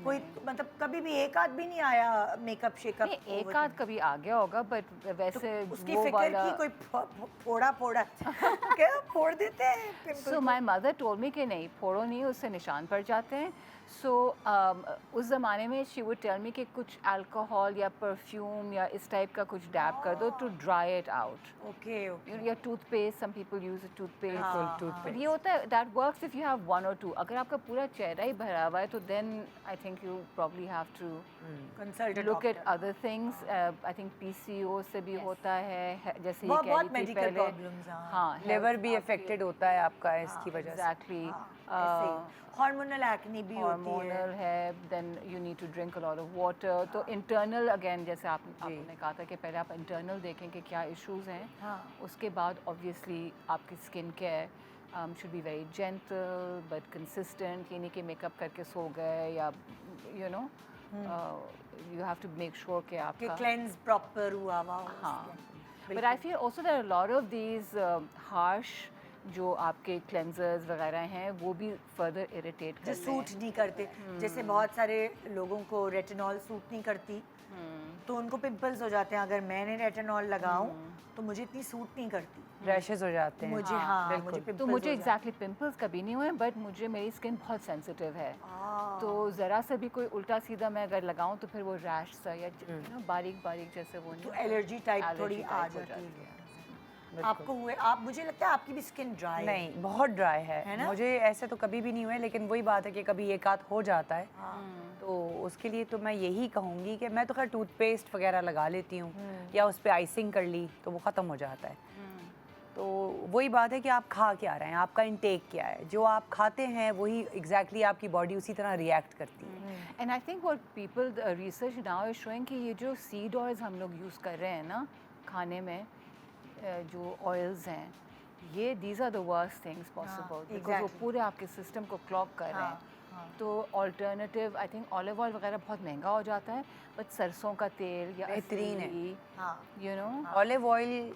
कोई, मतलब कभी भी एक आध भी नहीं आया मेकअप शेकअप? नहीं, एक आध कभी आ गया होगा, बट वैसे उसकी वो फिक्र वाला की कोई फोड़ा क्या फोड़ देते हैं pimple so my mother told me कि नहीं, फोड़ो नहीं, उससे निशान पड़ जाते हैं। सो उस ज़माने में शी वुड टेल मी कि कुछ अल्कोहल या परफ्यूम या इस टाइप का कुछ डैब कर दो to dry it out. Okay okay. या toothpaste, some people use toothpaste. हाँ, बट ये होता है that works if you have 1 or 2। अगर आपका पूरा चेहरा ही भरा हुआ है तो then I think you probably have to consult look at other things. I think PCO से भी होता है, जैसे ये बहुत कह बहुत रही थी मेडिकल पहले। प्रॉब्लम्स। हाँ, लिवर भी अफेक्टेड होता है आपका इसकी वजह से। exactly. हार्मोनल एक्ने भी होती है। Hormonal है, then you need to drink a lot of water. तो internal again, जैसे आपने कहा था कि पहले आप internal देखें कि क्या issues हैं, हाँ। उसके बाद obviously आपकी skin care should be very gentle but consistent. ये नहीं कि मेकअप करके सो गए या you know you have to make sure कि कि आपका क्लेंस प्रॉपर हुआ हुआ हो हाँ. उसके। But I feel also there are a lot of these harsh जो आपके cleansers वगैरह हैं वो भी further irritate जो करते सूट हैं. नहीं करते, जैसे बहुत सारे लोगों को रेटिनॉल सूट नहीं करती तो उनको पिंपल्स हो जाते हैं। अगर मैंने रेटिनॉल लगाऊं तो मुझे इतनी सूट नहीं करती, रैशेस हो जाते हैं। मुझे हाँ बिल्कुल। मुझे तो पिंपल्स मुझे हो एग्जैक्टली पिंपल्स कभी नहीं हुए बट मुझे मेरी स्किन बहुत सेंसिटिव है तो ज़रा सा भी कोई उल्टा सीधा मैं अगर लगाऊं तो फिर वो रैश सा या बारीक बारीक जैसे वो तो नहीं एलर्जी टाइप allergy थोड़ी आ type हो जाती जाती है। आपको हुए आप मुझे लगता है आपकी भी स्किन ड्राई नहीं, बहुत ड्राई है है ना? मुझे ऐसे तो कभी भी नहीं हुए, लेकिन वही बात है कि कभी एक आध हो जाता है। तो उसके लिए तो मैं यही कहूँगी कि मैं तो खैर टूथपेस्ट वगैरह लगा लेती हूँ या उस पर आइसिंग कर ली तो वो ख़त्म हो जाता है। तो वही बात है कि आप खा क्या रहे हैं, आपका इंटेक क्या है, जो आप खाते हैं वही एग्जैक्टली आपकी बॉडी उसी तरह रिएक्ट करती है। And I think what people research now is showing कि ये जो सीड ऑयल्स हम लोग यूज़ कर रहे हैं ना खाने में जो ऑयल्स हैं ये these are the worst things possible because वो exactly. पूरे आपके सिस्टम को क्लॉग कर रहे हैं। तो alternative I think olive oil वगैरह बहुत महंगा हो जाता है बट सरसों का तेल या बेहतरीन है। हाँ यू नो ऑलिव ऑयल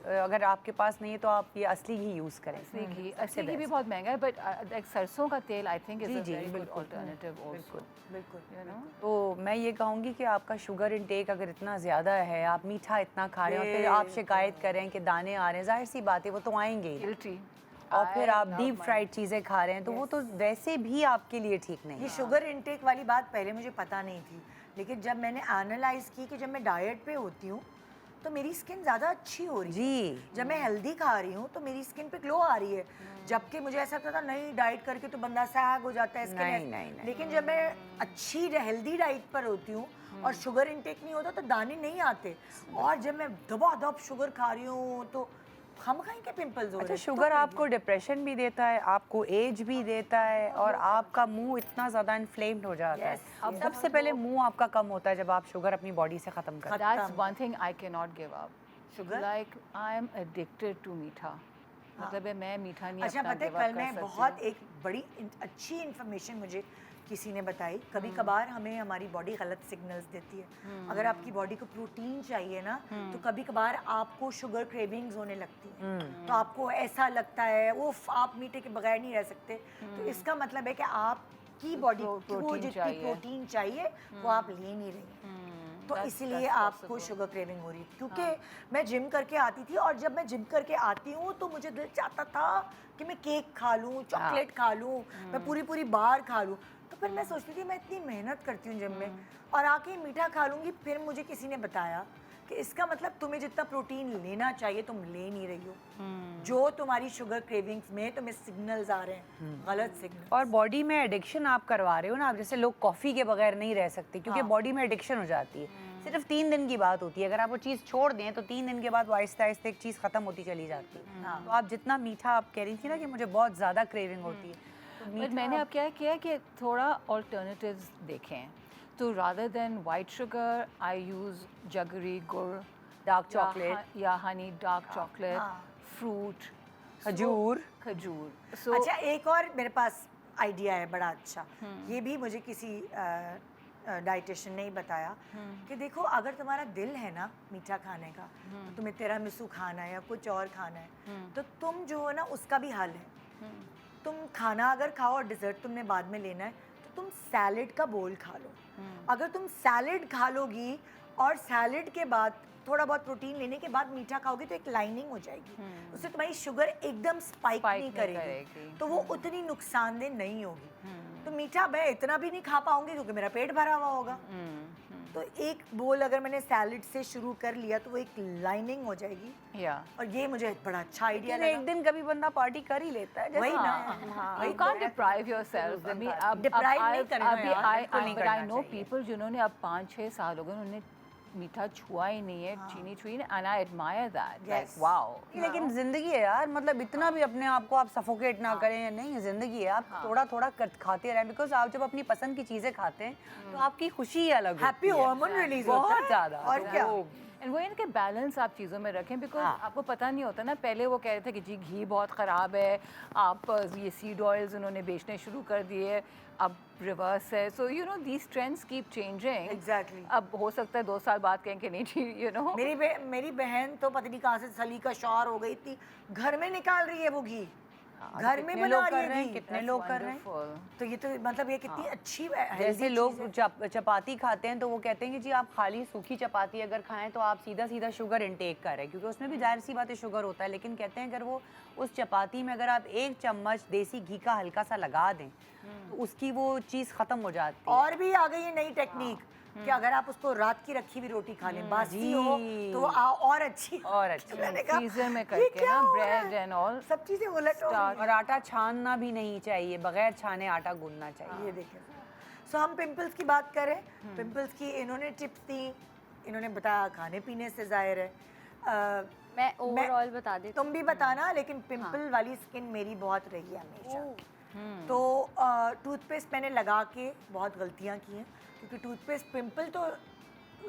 अगर आपके पास नहीं है तो आप ये असली घी यूज़ करें। असली घी भी बहुत महंगा है बट लाइक सरसों का तेल आई थिंक इज जी, अ जी, वेरी गुड बिल्कुल। ऑल्टरनेटिव आल्सो बिल्कुल यू नो। तो मैं ये कहूँगी कि आपका शुगर इंटेक अगर इतना ज़्यादा है, आप मीठा इतना खा रहे हैं और फिर आप शिकायत करें कि दाने आ रहे हैं, जाहिर सी बात है वो तो आएंगे ही। गिल्टी और फिर आप डीप फ्राइड चीज़ें खा रहे हैं तो वो तो वैसे भी आपके लिए ठीक नहीं ये है। शुगर इनटेक वाली बात पहले मुझे पता नहीं थी, लेकिन जब मैंने एनालाइज की कि जब मैं डाइट पे होती हूँ तो मेरी स्किन ज़्यादा अच्छी हो रही है। जी जब मैं हेल्दी खा रही हूँ तो मेरी स्किन पे ग्लो आ रही है, जबकि मुझे ऐसा लगता था नहीं डाइट करके तो बंदा सैग हो जाता है नहीं, स्किन। नहीं, नहीं। लेकिन जब मैं अच्छी हेल्दी डाइट पर होती हूँ और शुगर इनटेक नहीं होता तो दाने नहीं आते, और जब मैं दबादब शुगर खा रही हूँ तो हम कहीं के पिंपल्स हो रहे अच्छा, हैं। शुगर आपको डिप्रेशन भी देता है, आपको एज भी देता है और आपका मुंह इतना ज़्यादा इन्फ्लेम्ड हो जाता है। अब सबसे पहले मुंह आपका कम होता है जब आप शुगर अपनी बॉडी से ख़त्म करते हैं। That's one thing I cannot give up. Sugar? Like I am addicted to मीठा. मतलब है मैं मीठा नहीं अच्छा अपना पता है give up कल कर मैं सकती बहुत हूँ। एक बड़ी अच्छी इन्फॉर्मेशन मुझे किसी ने बताई। कभी कभार हमें हमारी बॉडी गलत सिग्नल्स देती है। अगर आपकी बॉडी को प्रोटीन चाहिए ना तो कभी कभार आपको शुगर क्रेविंग्स होने लगती है, तो आपको ऐसा लगता है उफ आप मीठे के बगैर नहीं रह सकते। तो इसका मतलब है कि आपकी बॉडी को प्रोटीन जितनी चाहिए। प्रोटीन चाहिए वो आप ले नहीं रही हैं। तो That's- इसीलिए that's आपको possible. शुगर क्रेविंग हो रही है। क्योंकि मैं जिम करके आती थी और जब मैं जिम करके आती हूँ तो मुझे दिल चाहता था कि मैं केक खा लूँ, चॉकलेट खा लूँ, मैं पूरी पूरी बार खा लूँ। तो फिर मैं सोचती थी मैं इतनी मेहनत करती हूँ जिम में और आके मीठा खा लूँगी। फिर मुझे किसी ने बताया कि इसका मतलब तुम्हें जितना प्रोटीन लेना चाहिए तुम ले नहीं रही हो। जो तुम्हारी शुगर क्रेविंग्स में तुम्हें सिग्नल्स आ रहे हैं गलत सिग्नल। और बॉडी में एडिक्शन आप करवा रहे हो ना। आप जैसे लोग कॉफ़ी के बगैर नहीं रह सकते क्योंकि बॉडी में एडिक्शन हो जाती है। सिर्फ 3 दिन की बात होती है, अगर आप वो चीज़ छोड़ दें तो 3 दिन के बाद वो आहिस्ता आहिस्ता एक चीज़ ख़त्म होती चली जाती है। तो आप जितना मीठा आप कह रही थी ना कि मुझे बहुत ज़्यादा क्रेविंग होती है, तो बट मैंने अब क्या किया है कि थोड़ा ऑल्टरनेटिव्स देखें। तो rather than white sugar I use jaggery गुड़, डार्क चॉकलेट या हनी डार्क चॉकलेट, फ्रूट, खजूर। खजूर। सो अच्छा एक और मेरे पास आइडिया है बड़ा अच्छा, ये भी मुझे किसी डाइटिशियन ने ही बताया कि देखो अगर तुम्हारा दिल है ना मीठा खाने का, तो तुम्हें तिरामिसू खाना है या कुछ और खाना है, तो तुम जो है ना उसका भी हल है। तुम खाना अगर खाओ और डिज़र्ट तुमने बाद में लेना है तो तुम सैलेड का बोल खा लो। अगर तुम सैलेड खा लोगी और सैलेड के बाद थोड़ा बहुत प्रोटीन लेने के बाद मीठा खाओगे तो एक लाइनिंग हो जाएगी, उससे तुम्हारी शुगर एकदम स्पाइक नहीं करेगी, तो वो उतनी नुकसानदेह नहीं होगी। तो मीठा मैं इतना भी नहीं खा पाऊंगी क्योंकि मेरा पेट भरा हुआ होगा। तो एक बोल अगर मैंने सैलेड से शुरू कर लिया तो वो एक लाइनिंग हो जाएगी। या और ये मुझे बड़ा अच्छा आइडिया लेकिन लगा। एक दिन कभी बंदा पार्टी कर ही लेता है। वही ना, you can't deprive yourself. I mean, Deprive नहीं करना अभी यार, बिल्कुल नहीं but I करना know चाहिए। people जिन्होंने अब 5-6 साल हो गए उन्होंने मीठा छुआ ही नहीं है, चीनी छुई नहीं, and I admire that. Like Yes. wow. लेकिन जिंदगी है यार, मतलब इतना भी अपने आप को आप सफोकेट ना करें। नहीं, जिंदगी है, आप थोड़ा थोड़ा खाते रहें। बिकॉज आप जब अपनी पसंद की चीजें खाते हैं तो आपकी खुशी ही अलग हैप्पी होती है। हार्मोन रिलीज बहुत ज़्यादा। और क्या। एंड वो इनके बैलेंस आप चीज़ों में रखें, बिकॉज आपको पता नहीं होता ना, पहले वो कह रहे थे कि जी घी बहुत ख़राब है, आप ये सीड ऑयल्स उन्होंने बेचने शुरू कर दिए, अब रिवर्स है। So you know these trends keep changing. Exactly. अब हो सकता है 2 साल बाद कहें कि नहीं जी, यू नो मेरी बहन तो पता नहीं कहाँ से सली का शौर हो गई थी, घर में निकाल रही है वो घी, घर में बना रही है घी। कितने लोग कर रहे हैं। तो ये तो मतलब ये कितनी अच्छी जैसे healthy लोग चीज़ है। चपाती खाते हैं तो वो कहते हैं कि जी आप खाली सूखी चपाती अगर खाएं तो आप सीधा सीधा शुगर इंटेक कर रहे हैं, क्योंकि उसमें भी जाहिर सी बात है शुगर होता है। लेकिन कहते हैं अगर वो उस चपाती में अगर आप 1 चम्मच देसी घी का हल्का सा लगा दें तो उसकी वो चीज़ ख़त्म हो जाती है। और भी आ गई है नई टेक्निक कि अगर आप उसको रात की रखी हुई रोटी खा लें, बासी हो तो वो और अच्छी और अच्छी। तो मैंने कहा, फ्रीजर में ये करके क्या ना हो रहा है? Bread and all. सब चीजें उलट हो रही और आटा छानना भी नहीं चाहिए, बगैर छाने आटा गूंदना चाहिए। हैं। ये देखें। सो हम पिंपल्स की बात करें, पिंपल्स की इन्होंने टिप्स दी, इन्होंने बताया खाने पीने से जाहिर है। मैं ओवरऑल बता देती तुम भी बताना, लेकिन पिंपल वाली स्किन मेरी बहुत रही है हमेशा। तो टूथपेस्ट मैंने लगा के बहुत गलतियां की हैं, क्योंकि टूथपेस्ट पिंपल तो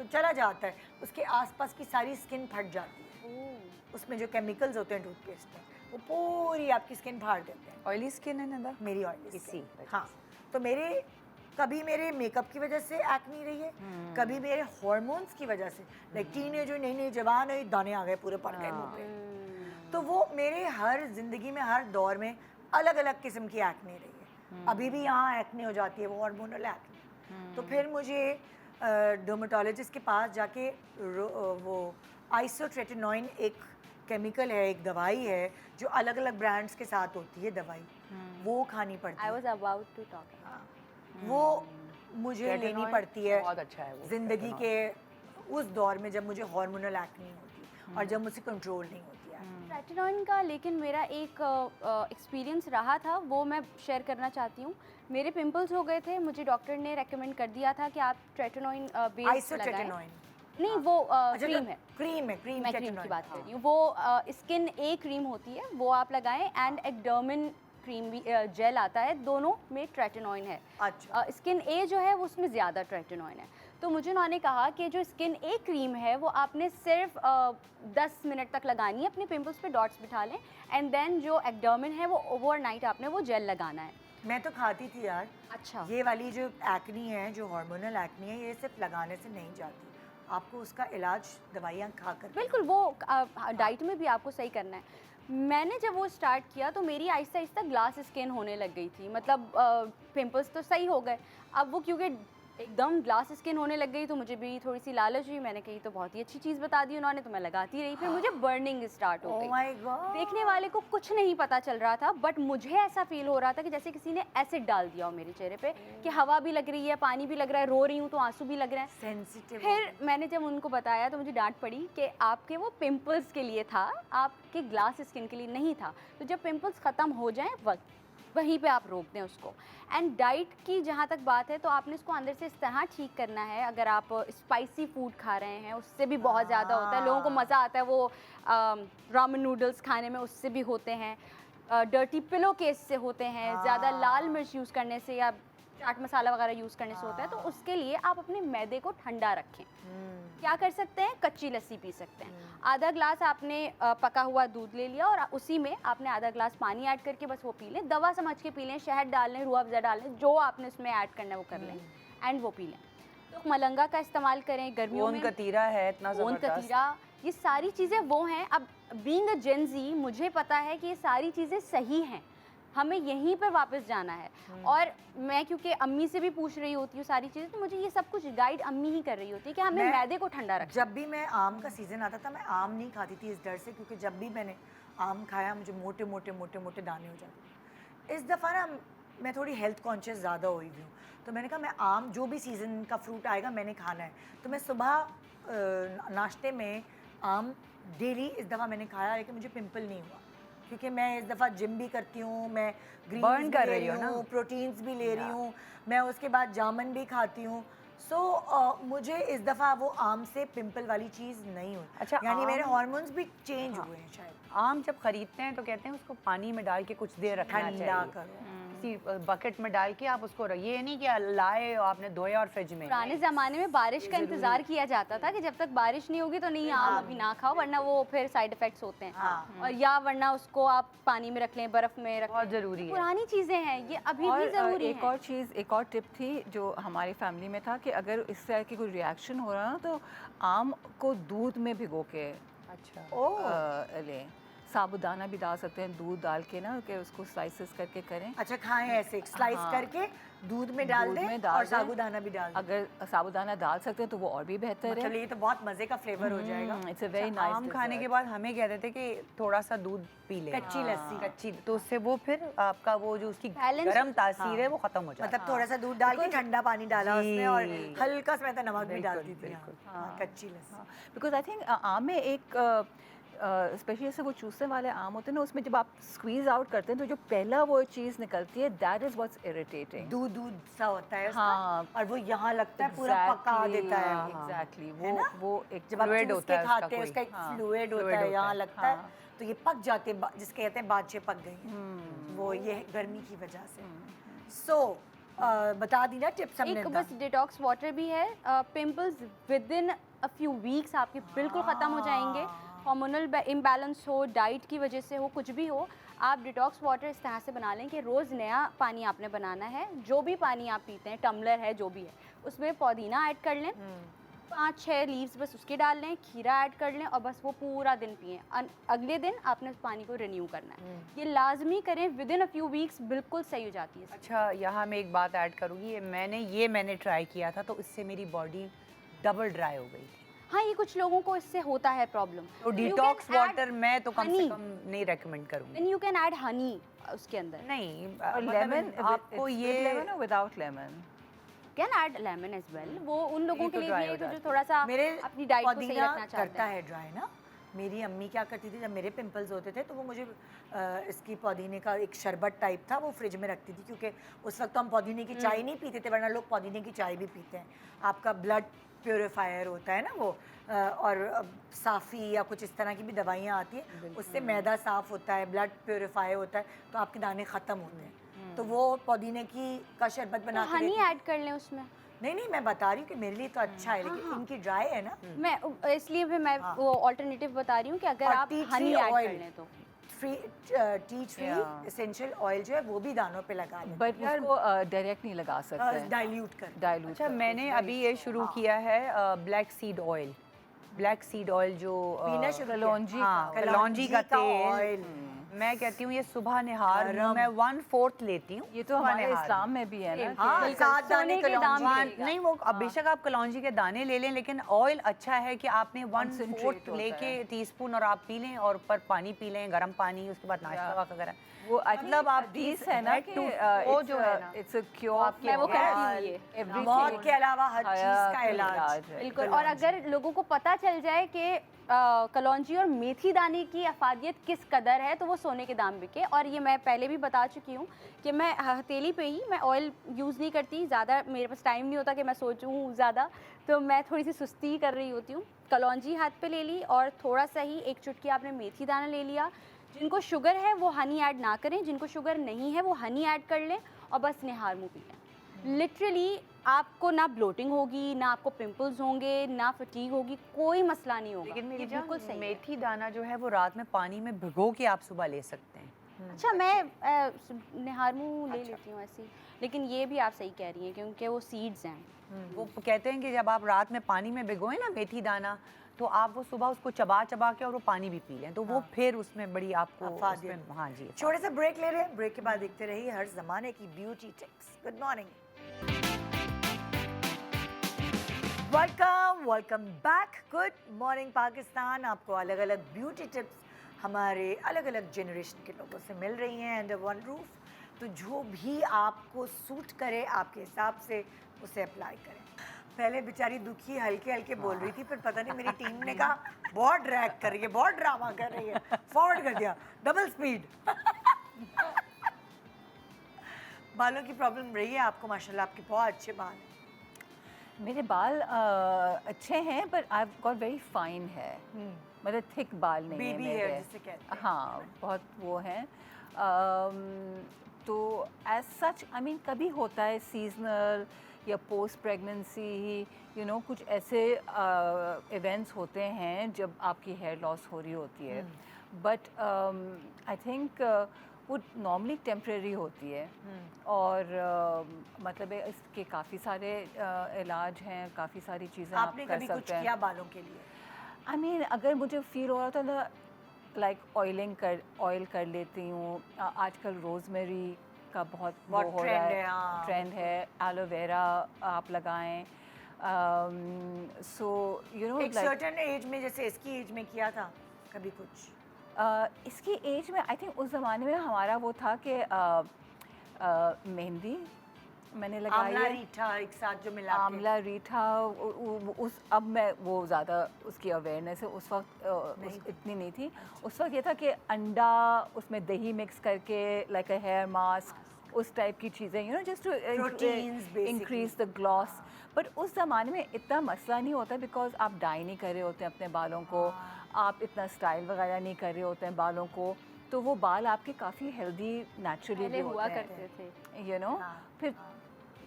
चला जाता है, उसके आसपास की सारी स्किन फट जाती है। उसमें जो केमिकल्स होते हैं टूथपेस्ट में, वो पूरी आपकी स्किन फाड़ देते हैं। ऑयली स्किन है नदा? मेरी ऑयली इसी स्किन, वजह हाँ। तो कभी मेरे मेकअप की वजह से एक्नी रही है, कभी मेरे हार्मोन्स की वजह से, लाइक टीनेज जो नई जवान है, दाने आ गए पूरे पड़ गए मुंह पे। तो वो मेरे हर जिंदगी में हर दौर में अलग अलग किस्म की एक्ने रही है। अभी भी यहाँ एक्ने हो जाती है, वो हार्मोनल एक्ने। तो फिर मुझे डर्मेटोलॉजिस्ट के पास जाके वो आइसोट्रेटिनोइन एक केमिकल है, एक दवाई है जो अलग अलग ब्रांड्स के साथ होती है दवाई, वो खानी पड़ती आई है। Was about to talk. वो मुझे लेनी पड़ती है बहुत अच्छा है वो जिंदगी के उस दौर में जब मुझे हार्मोनल एक्ने होती है और जब मुझसे कंट्रोल नहीं होती है। ट्रेटिनॉइन का लेकिन मेरा एक एक्सपीरियंस रहा था, वो मैं शेयर करना चाहती हूँ। मेरे पिंपल्स हो गए थे, मुझे डॉक्टर ने रेकमेंड कर दिया था कि आप ट्रेटिनॉइन बेस लगाएं। आइसोट्रेटिनोइन नहीं, वो क्रीम है। क्रीम मैं क्रीम की बात कर रही हूँ। वो स्किन ए क्रीम होती है, वो आप लगाएं, एंड एक्डर्मिन क्रीम भी जेल आता है, दोनों में ट्रेटिनॉइन है। अच्छा। स्किन ए जो है वो उसमें ज़्यादा ट्रेटिनॉइन है। तो मुझे उन्होंने कहा कि जो स्किन ए क्रीम है वो आपने सिर्फ 10 मिनट तक लगानी है, अपने पिंपल्स पे डॉट्स बिठा लें, एंड देन जो एक्डर्मिन है वो ओवरनाइट आपने वो जेल लगाना है। मैं तो खाती थी यार। अच्छा। ये वाली जो एक्नी है, जो हार्मोनल एक्नी है, ये सिर्फ लगाने से नहीं जाती, आपको उसका इलाज दवाइयाँ खा कर। बिल्कुल, वो डाइट में भी आपको सही करना है। मैंने जब वो स्टार्ट किया तो मेरी आहिस्ता आहिस्ता ग्लास स्किन होने लग गई थी, मतलब पिंपल्स तो सही हो गए। अब वो क्योंकि एकदम ग्लास स्किन होने लग गई तो मुझे भी थोड़ी सी लालच हुई, मैंने कही तो बहुत ही अच्छी चीज़ बता दी उन्होंने, तो मैं लगाती रही। फिर मुझे बर्निंग स्टार्ट हो ओह गई। My God. देखने वाले को कुछ नहीं पता चल रहा था, बट मुझे ऐसा फील हो रहा था कि जैसे किसी ने एसिड डाल दिया हो मेरे चेहरे पे, कि हवा भी लग रही है, पानी भी लग रहा है, रो रही हूँ तो आंसू भी लग रहे हैं। सेंसिटिव। फिर मैंने जब उनको बताया तो मुझे डांट पड़ी कि आपके वो पिंपल्स के लिए था, आपके ग्लास स्किन के लिए नहीं था। तो जब पिंपल्स ख़त्म हो जाएं वहीं पे आप रोक दें उसको। एंड डाइट की जहाँ तक बात है तो आपने इसको अंदर से इस तरह ठीक करना है। अगर आप स्पाइसी फूड खा रहे हैं उससे भी बहुत ज़्यादा होता है, लोगों को मज़ा आता है वो रामेन नूडल्स खाने में, उससे भी होते हैं। डर्टी पिलो केस से होते हैं, ज़्यादा लाल मिर्च यूज़ करने से या चाट मसाला वगैरह यूज़ करने से होता है। तो उसके लिए आप अपने मैदे को ठंडा रखें। क्या कर सकते हैं, कच्ची लस्सी पी सकते हैं। आधा ग्लास आपने पका हुआ दूध ले लिया और उसी में आपने आधा ग्लास पानी ऐड करके बस वो पी लें। दवा समझ के पी लें, शहद डाल लें, रूह अफ़ज़ा डाल लें, जो आपने उसमें ऐड करना है वो कर लें, एंड वो पी लें। तो मलंगा का इस्तेमाल करें गर्मियों में। गोंद कतीरा है इतना गोंद ज़बरदस्त। कतीरा, ये सारी चीज़ें वो हैं। अब बीइंग अ जेन ज़ी मुझे पता है कि ये सारी चीज़ें सही हैं, हमें यहीं पर वापस जाना है। और मैं क्योंकि अम्मी से भी पूछ रही होती हूँ सारी चीज़ें, तो मुझे ये सब कुछ गाइड अम्मी ही कर रही होती है कि हमें मैदे को ठंडा रखें। जब भी मैं आम का सीज़न आता था, मैं आम नहीं खाती थी इस डर से, क्योंकि जब भी मैंने आम खाया मुझे मोटे मोटे मोटे मोटे दाने हो जाते। इस दफ़ा ना मैं थोड़ी हेल्थ कॉन्शियस ज़्यादा हुई हुई हूँ, तो मैंने कहा मैं आम जो भी सीज़न का फ्रूट आएगा मैंने खाना है। तो मैं सुबह नाश्ते में आम डेली इस दफ़ा मैंने खाया, लेकिन मुझे पिंपल नहीं हुआ, क्योंकि मैं इस दफ़ा जिम भी करती हूँ, मैं Burn कर रही हो ना? प्रोटीन्स भी ले रही हूँ, मैं उसके बाद जामुन भी खाती हूँ। सो मुझे इस दफ़ा वो आम से पिंपल वाली चीज़ नहीं हुई। अच्छा, यानी मेरे आम- हार्मोन्स भी चेंज हुए हैं शायद। आम जब खरीदते हैं तो कहते हैं उसको पानी में डाल के कुछ देर रखना ठंडा चाहिए। करो। किसी बकेट में डाल के आप उसको ये नहीं कि लाए और आपने धोया और फ्रिज में। पुराने ज़माने में बारिश का इंतज़ार किया जाता था कि जब तक बारिश नहीं होगी तो नहीं आम अभी ना खाओ, वरना वो फिर साइड इफ़ेक्ट्स होते हैं। और या वरना उसको आप पानी में रख लें, बर्फ़ में रख लें। बहुत ज़रूरी है। पुरानी चीज़ें हैं, ये अभी भी ज़रूरी है। एक और चीज़, एक और टिप थी जो हमारी फैमिली में था कि अगर इस तरह की कोई रिएक्शन हो रहा ना तो आम को दूध में भिगो के लें। साबुदाना भी डाल सकते हैं, दूध डाल के ना कि उसको स्लाइसेस करके करें। अच्छा, खाएं ऐसे स्लाइस करके दूध में डाल दें और साबुदाना भी डाल दें। अगर साबुदाना डाल सकते हैं तो वो और भी बेहतर है। मतलब ये तो बहुत मजे का फ्लेवर हो जाएगा। It's a very nice. आम खाने के बाद हमें कहते थे कि थोड़ा सा दूध पी लें, कच्ची लस्सी। कच्ची, तो उससे वो फिर आपका वो जो उसकी Balance- गर्म तासीर है वो खत्म हो जाता है। मतलब थोड़ा सा दूध डाल के ठंडा पानी डाला उसमें और हल्का सा मैं तो नमक भी डालती थी। हाँ, कच्ची लस्सी। बिकॉज आई थिंक आम में एक स्पेशली से वो चूसने वाले आम होते हैं ना, उसमें जब आप स्क्वीज आउट करते हैं तो जो पहला वो चीज़ निकलती है, दैट इज़ व्हाट्स इरिटेटिंग। दूध दूध सा होता है उसका, हाँ। और वो यहाँ लगता है पूरा पका देता है। एग्जैक्टली, है ना? वो एक जब आप fluid चूस होता के है उसका खाते हैं कोई। उसका एक हाँ, फ्लूइड होता fluid है, होता यहाँ है। लगता है, तो ये पक जाते हैं, जिसके कहते हैं बाचे पक गई, वो ये गर्मी की वजह से। सो बता दी ना टिप्स हमने। एक बस डिटॉक्स वाटर भी है। Pimples with in a few weeks आपके बिल्कुल ख़त्म हो जाएंगे। हार्मोनल इम्बैलेंस हो, डाइट की वजह से हो, कुछ भी हो, आप डिटॉक्स वाटर इस तरह से बना लें कि रोज़ नया पानी आपने बनाना है। जो भी पानी आप पीते हैं, टम्बलर है जो भी है, उसमें पुदीना ऐड कर लें, 5-6 लीव्स बस उसके डाल लें, खीरा ऐड कर लें और बस वो पूरा दिन पिएं। अगले दिन आपने उस पानी को रिन्यू करना है। ये लाजमी करें, with in a few weeks बिल्कुल सही हो जाती है। अच्छा, यहाँ मैं एक बात ऐड करूँगी, मैंने ट्राई किया था तो इससे मेरी बॉडी डबल ड्राई हो गई थी। हाँ, ये कुछ लोगों को इससे होता है प्रॉब्लम। तो डिटॉक्स वाटर मैं तो कम से कम नहीं रेकमेंड करूँगी। And you can add Honey उसके अंदर। नहीं, और मतलब लेमन, आपको ये लेमन और without lemon can add lemon as well. वो उन लोगों के तो लिए dry भी हो है जो जाती थोड़ा सा मेरे अपनी डाइट को सही पुदीना रखना चाहते करता हैं। है ड्राई ना। मेरी अम्मी क्या करती थी, जब मेरे पिंपल्स होते थे तो वो मुझे इसकी पुदीने का एक शरबत टाइप था, वो फ्रिज में रखती थी, क्योंकि उस वक्त हम पुदीने की चाय नहीं पीते थे, वरना लोग पुदीने की चाय भी पीते हैं। आपका ब्लड प्योरीफायर होता है ना वो, और साफ़ी या कुछ इस तरह की भी दवाइयाँ आती हैं, उससे मैदा साफ़ होता है, ब्लड प्योरीफाई होता है, तो आपके दाने ख़त्म होते हैं। तो वो पुदीने का शरबत बना के हनी देती- ऐड कर लें उसमें। नहीं, मैं बता रही हूँ कि मेरे लिए तो अच्छा है, लेकिन इनकी ड्राई है ना। मैं इसलिए भी मैं वो अल्टरनेटिव बता रही हूँ कि अगर और आप tea Honey tree add oil। कर लें तो। टी ट्री एसेंशियल ऑयल जो है वो भी दानों पे लगा लें, बट उसको डायरेक्ट नहीं लगा सकते, डाइल्यूट कर। डाइल्यूट। अच्छा, मैंने अभी ये शुरू किया है black seed oil. Black seed oil जो पीना शुरू किया। कलौंजी हाँ, का कलौंजी का तेल। ऑयल। मैं कहती हूँ ये सुबह निहार मैं 1/4 लेती हूँ। ये तो हमारे इस्लाम में भी है ना। हाँ, बिल्कुल, 7 दाने सोने के दाम कलौंजी। मिलेगा। नहीं, वो बेशक आप कलौंजी के दाने ले लें, लेकिन ऑयल अच्छा है कि आपने 1/4 Concentrate होता लेके है। टीस्पून और आप पी लें, और ऊपर पानी पी लें, गर्म पानी, उसके बाद नाश्ता वगैरह। वो मतलब आप हदीस है ना कि वो जो है ना, इट्स अ क्योर। मैं वो करती हूँ ये। मौत के अलावा हर चीज का इलाज। बिल्कुल। और अगर लोगों को पता चल जाए कि कलौंजी और मेथी दाने की अफादियत किस कदर है, तो वो सोने के दाम बिके। और ये मैं पहले भी बता चुकी हूँ कि मैं हथेली पे ही, मैं ऑयल यूज़ नहीं करती ज़्यादा, मेरे पास टाइम नहीं होता कि मैं सोचूँ ज़्यादा, तो मैं थोड़ी सी सुस्ती कर रही होती हूँ। कलौंजी हाथ पे ले ली और थोड़ा सा ही एक चुटकी आपने मेथी दाना ले लिया। जिनको शुगर है वो हनी ऐड ना करें, जिनको शुगर नहीं है वो हनी ऐड कर लें और बस निहार मुँह पी लें। लिटरली आपको ना ब्लोटिंग होगी, ना आपको पिंपल्स होंगे, ना फटीग होगी, कोई मसला नहीं होगा। लेकिन मेरी ये बिल्कुल जान, सही है। मेथी दाना जो है वो रात में पानी में भिगो के आप सुबह ले सकते हैं। अच्छा, मैं निहार मुँह ले लेती हूँ ऐसी, लेकिन ये भी आप सही कह रही हैं क्योंकि वो सीड्स हैं। वो कहते हैं कि जब आप रात में पानी में भिगोएं ना मेथी दाना, तो आप वो सुबह उसको चबा के और वो पानी भी पी लें, तो वो फिर उसमें बड़ी आपको अफादियत। उसमें, हाँ जी। छोटे से ब्रेक ले रहे हैं, ब्रेक के बाद देखते रहिए हर जमाने की beauty tips. Good morning, welcome back. Good morning Pakistan. आपको अलग अलग ब्यूटी टिप्स हमारे अलग अलग जनरेशन के लोगों से मिल रही हैं अंडर वन रूफ, तो जो भी आपको सूट करे आपके हिसाब से उसे अप्लाई करें। पहले बेचारी दुखी हल्के हल्के बोल रही थी, फिर पता नहीं मेरी टीम ने कहा बहुत ड्रैग कर रही है, बहुत ड्रामा कर रही है, फॉरवर्ड कर दिया, डबल स्पीड। बालों की प्रॉब्लम रही है आपको? माशाल्लाह आपके बहुत अच्छे बाल हैं। मेरे बाल अच्छे हैं, पर आई गॉट वेरी फाइन है, मतलब थिक बाल नहीं है बेबी मेरे। हेयर जिसे कहते हैं। हाँ, बहुत वो हैं। तो एज सच आई मीन कभी होता है सीजनल या पोस्ट प्रेगनेंसी कुछ ऐसे इवेंट्स होते हैं जब आपकी हेयर लॉस हो रही होती है, बट आई थिंक वो नॉर्मली टेम्प्रेरी होती है। और मतलब है इसके काफ़ी सारे इलाज हैं, काफ़ी सारी चीज़ें आप आपने कर कभी कुछ सकते हैं। किया बालों के लिए? आई मीन अगर मुझे फील हो रहा था ना, लाइक ऑयल कर लेती हूँ। आजकल रोज़मेरी का बहुत वो बहुत हो trend रहा है, हाँ, ट्रेंड है। एलोवेरा आप लगाएं। सो एक सर्टेन एज में, जैसे इसकी एज में किया था कभी कुछ? इसकी एज में आई थिंक उस ज़माने में हमारा वो था कि मेहंदी मैंने लगाई आंवला है। रीठा एक साथ जो मिला के। आंवला रीठा उस अब मैं वो ज़्यादा उसकी अवेयरनेस है, उस वक्त इतनी नहीं थी। उस वक्त ये था कि अंडा उसमें दही मिक्स करके लाइक अ हेयर मास्क, उस टाइप की चीज़ें just to Proteins basically। Increase the gloss. But उस ज़माने में इतना मसला नहीं होता बिकॉज आप डाई नहीं कर रहे होते हैं अपने बालों को, आप इतना स्टाइल वगैरह नहीं कर रहे होते हैं बालों को, तो वो बाल आपके काफ़ी हेल्दी नेचुरली पहले भी हुआ होते करते थे। हैं हाँ, फिर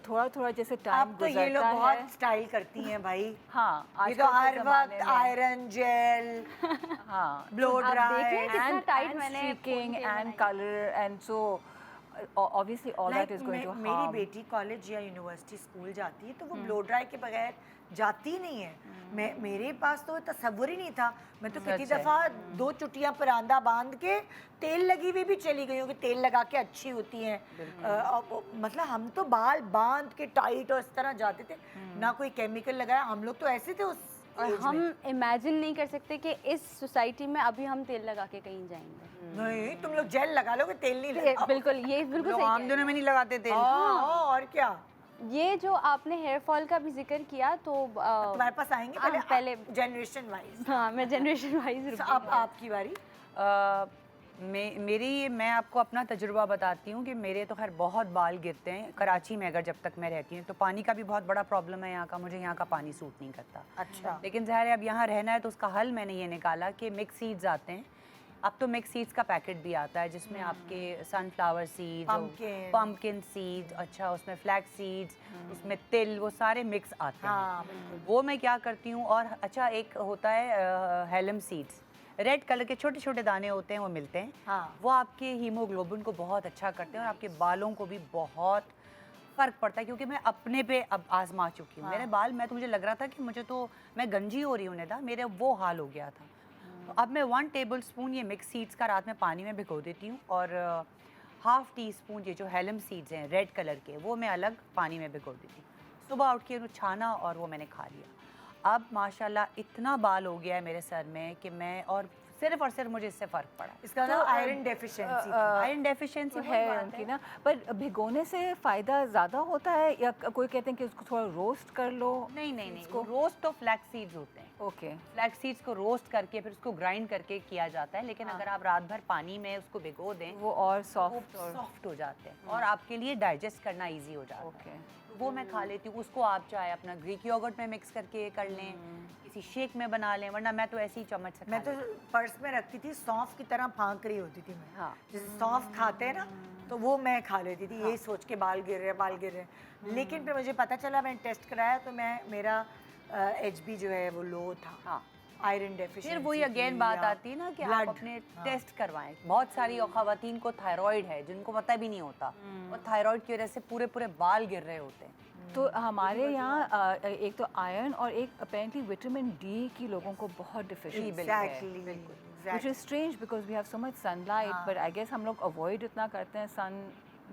थोड़ा थोड़ा जैसे टाइम अब तो ये लोग गुजरता बहुत है। स्टाइल करती हैं भाई। हाँ ये तो आजकल के हर ज़माने वक्त में। आयरन जेल, हाँ ब्लो आप देख रहे हैं ड्राई। कितना टाइट मैंने streaking ponytail and बनाई। color and so obviously all that is going to मेरी harm। बेटी कॉलेज या यूनिवर्सिटी स्कूल जाती है तो वो ब्लो ड्राई के बगैर जाती नहीं है। मेरे पास तो तसव्वुर ही नहीं था। मैं तो कितनी अच्छा। दफ़ा 2 चुटियां परांदा बांध के तेल लगी हुई भी चली गई हूँ कि तेल लगा के अच्छी होती हैं। मतलब हम तो बाल बांध के टाइट और इस तरह जाते थे, ना कोई केमिकल लगाया। हम लोग तो ऐसे थे उस और age हम में। इमेजिन नहीं कर सकते कि इस सोसाइटी में अभी हम तेल लगा के कहीं जाएंगे। नहीं, तुम लोग जेल लगा लोगे, तेल नहीं लगाओ। बिल्कुल, ये बिल्कुल सही आम कह दिनों में नहीं लगाते थे। हाँ, और क्या। रहे हैं। ये जो आपने हेयर फॉल का भी जिक्र किया तो तुम्हारे पास आएंगे हाँ, पहले पहले जनरेशन वाइज। हाँ मैं जनरेशन वाइज अब आपकी बारी। मैं आपको अपना तजुर्बा बताती हूँ कि मेरे तो खैर बहुत बाल गिरते हैं कराची में। अगर जब तक मैं रहती हूँ तो पानी का भी बहुत बड़ा प्रॉब्लम है यहाँ का, मुझे यहाँ का पानी सूट नहीं करता। अच्छा। लेकिन ज़ाहिर है अब यहाँ रहना है तो उसका हल मैंने ये निकाला कि मिक्स सीड्स आते हैं। अब तो मिक्स सीड्स का पैकेट भी आता है जिसमें आपके sunflower seeds, Pumpkin। Pumpkin seeds, अच्छा उसमें फ्लैक्स सीड्स, उसमें तिल, वो सारे मिक्स आते हैं। हाँ, बिल्कुल। वो मैं क्या करती हूँ। और अच्छा एक होता है हेलम सीड्स, रेड कलर के छोटे छोटे दाने होते हैं, वो मिलते हैं। हाँ। वो आपके हीमोग्लोबिन को बहुत अच्छा करते हैं और आपके बालों को भी बहुत फ़र्क पड़ता है। क्योंकि मैं अपने पे अब आजमा चुकी हूँ। मेरे बाल, मैं मुझे लग रहा था कि मैं गंजी हो रही हूँ निदा, मेरे वो हाल हो गया था। तो अब मैं 1 टेबल स्पून ये मिक्स सीड्स का रात में पानी में भिगो देती हूँ और ½ टीस्पून ये जो हेलम सीड्स हैं रेड कलर के, वो मैं अलग पानी में भिगो देती हूँ। सुबह उठ के उन्हें छाना और वो मैंने खा लिया। अब माशाल्लाह इतना बाल हो गया है मेरे सर में कि मैं, और सिर्फ मुझे इससे फ़र्क पड़ा। इसका नाम आयरन डेफिशिएंसी। आयरन डेफिशिएंसी है उनकी ना, पर भिगोने से फ़ायदा ज़्यादा होता है या कोई कहते हैं कि उसको थोड़ा रोस्ट कर लो? नहीं, इसको रोस्ट तो फ्लैक्स सीड्स होते हैं। ओके। फ्लैक्स सीड्स को रोस्ट करके फिर उसको ग्राइंड करके किया जाता है। लेकिन अगर आप रात भर पानी में उसको भिगो दें वो और वो सॉफ्ट और सॉफ्ट हो जाते हैं और आपके लिए डाइजेस्ट करना इजी हो जाता है। ओके। तो वो मैं खा लेती हूँ। उसको आप चाहे अपना ग्रीक योगर्ट में मिक्स करके कर लें, किसी शेक में बना लें, वरना मैं तो ऐसे ही चम्मच से खा मैं तो लेती हूँ। पर्स में रखती थी, सौंफ की तरह फांक रही होती थी मैं। हाँ। जैसे सौंफ खाते हैं ना, तो वो मैं खा लेती थी, यही सोच के बाल गिर रहे हैं। लेकिन फिर मुझे पता चला, मैंने टेस्ट कराया तो मेरा HB जो है वो लो था। हाँ। Iron deficiency. फिर वही अगेन बात आती है ना कि आप अपने टेस्ट करवाएं। बहुत सारी खवातीन को थायराइड है जिनको पता भी नहीं होता, और थायराइड की वजह से पूरे बाल गिर रहे होते हैं। तो हमारे यहाँ एक तो आयरन और एक अपेरेंटली विटामिन डी की लोगों को बहुत डिफिशिएंसी है, which is strange because we have so much sunlight, but I guess हम लोग अवॉइड इतना करते हैं सन।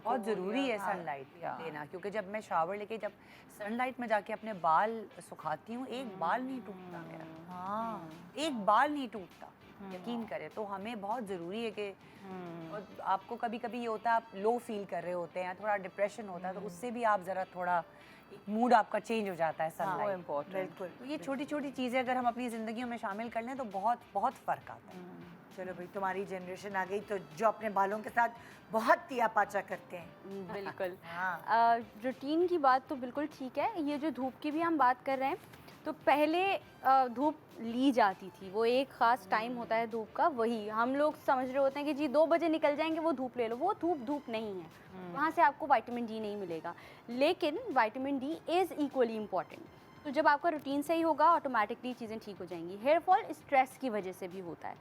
बहुत ज़रूरी है सनलाइट लेना, क्योंकि जब मैं शावर लेके जब सनलाइट में जाके अपने बाल सुखाती हूँ, एक बाल नहीं टूटता मेरा। हाँ, एक बाल नहीं टूटता, यकीन करें। तो हमें बहुत ज़रूरी है कि, और आपको कभी कभी ये होता है आप लो फील कर रहे होते हैं, थोड़ा डिप्रेशन होता है, तो उससे भी आप ज़रा थोड़ा मूड आपका चेंज हो जाता है सनलाइट। इम्पोर्टेंट। बिल्कुल। तो ये छोटी छोटी चीज़ें अगर हम अपनी ज़िंदगियों में शामिल कर लें तो बहुत बहुत फ़र्क आता है। चलो भाई, तुम्हारी जनरेशन आ गई तो जो अपने बालों के साथ बहुत तिया पाचा करते हैं। बिल्कुल। हाँ। रूटीन की बात तो बिल्कुल ठीक है। ये जो धूप की भी हम बात कर रहे हैं, तो पहले धूप ली जाती थी, वो एक ख़ास टाइम होता है धूप का, वही हम लोग समझ रहे होते हैं कि जी 2 बजे निकल जाएंगे, वो धूप ले लो, वो धूप नहीं है, वहाँ से आपको विटामिन डी नहीं मिलेगा। लेकिन vitamin D is equally important. तो जब आपका रूटीन सही होगा ऑटोमेटिकली चीज़ें ठीक हो जाएंगी। हेयर फॉल स्ट्रेस की वजह से भी होता है।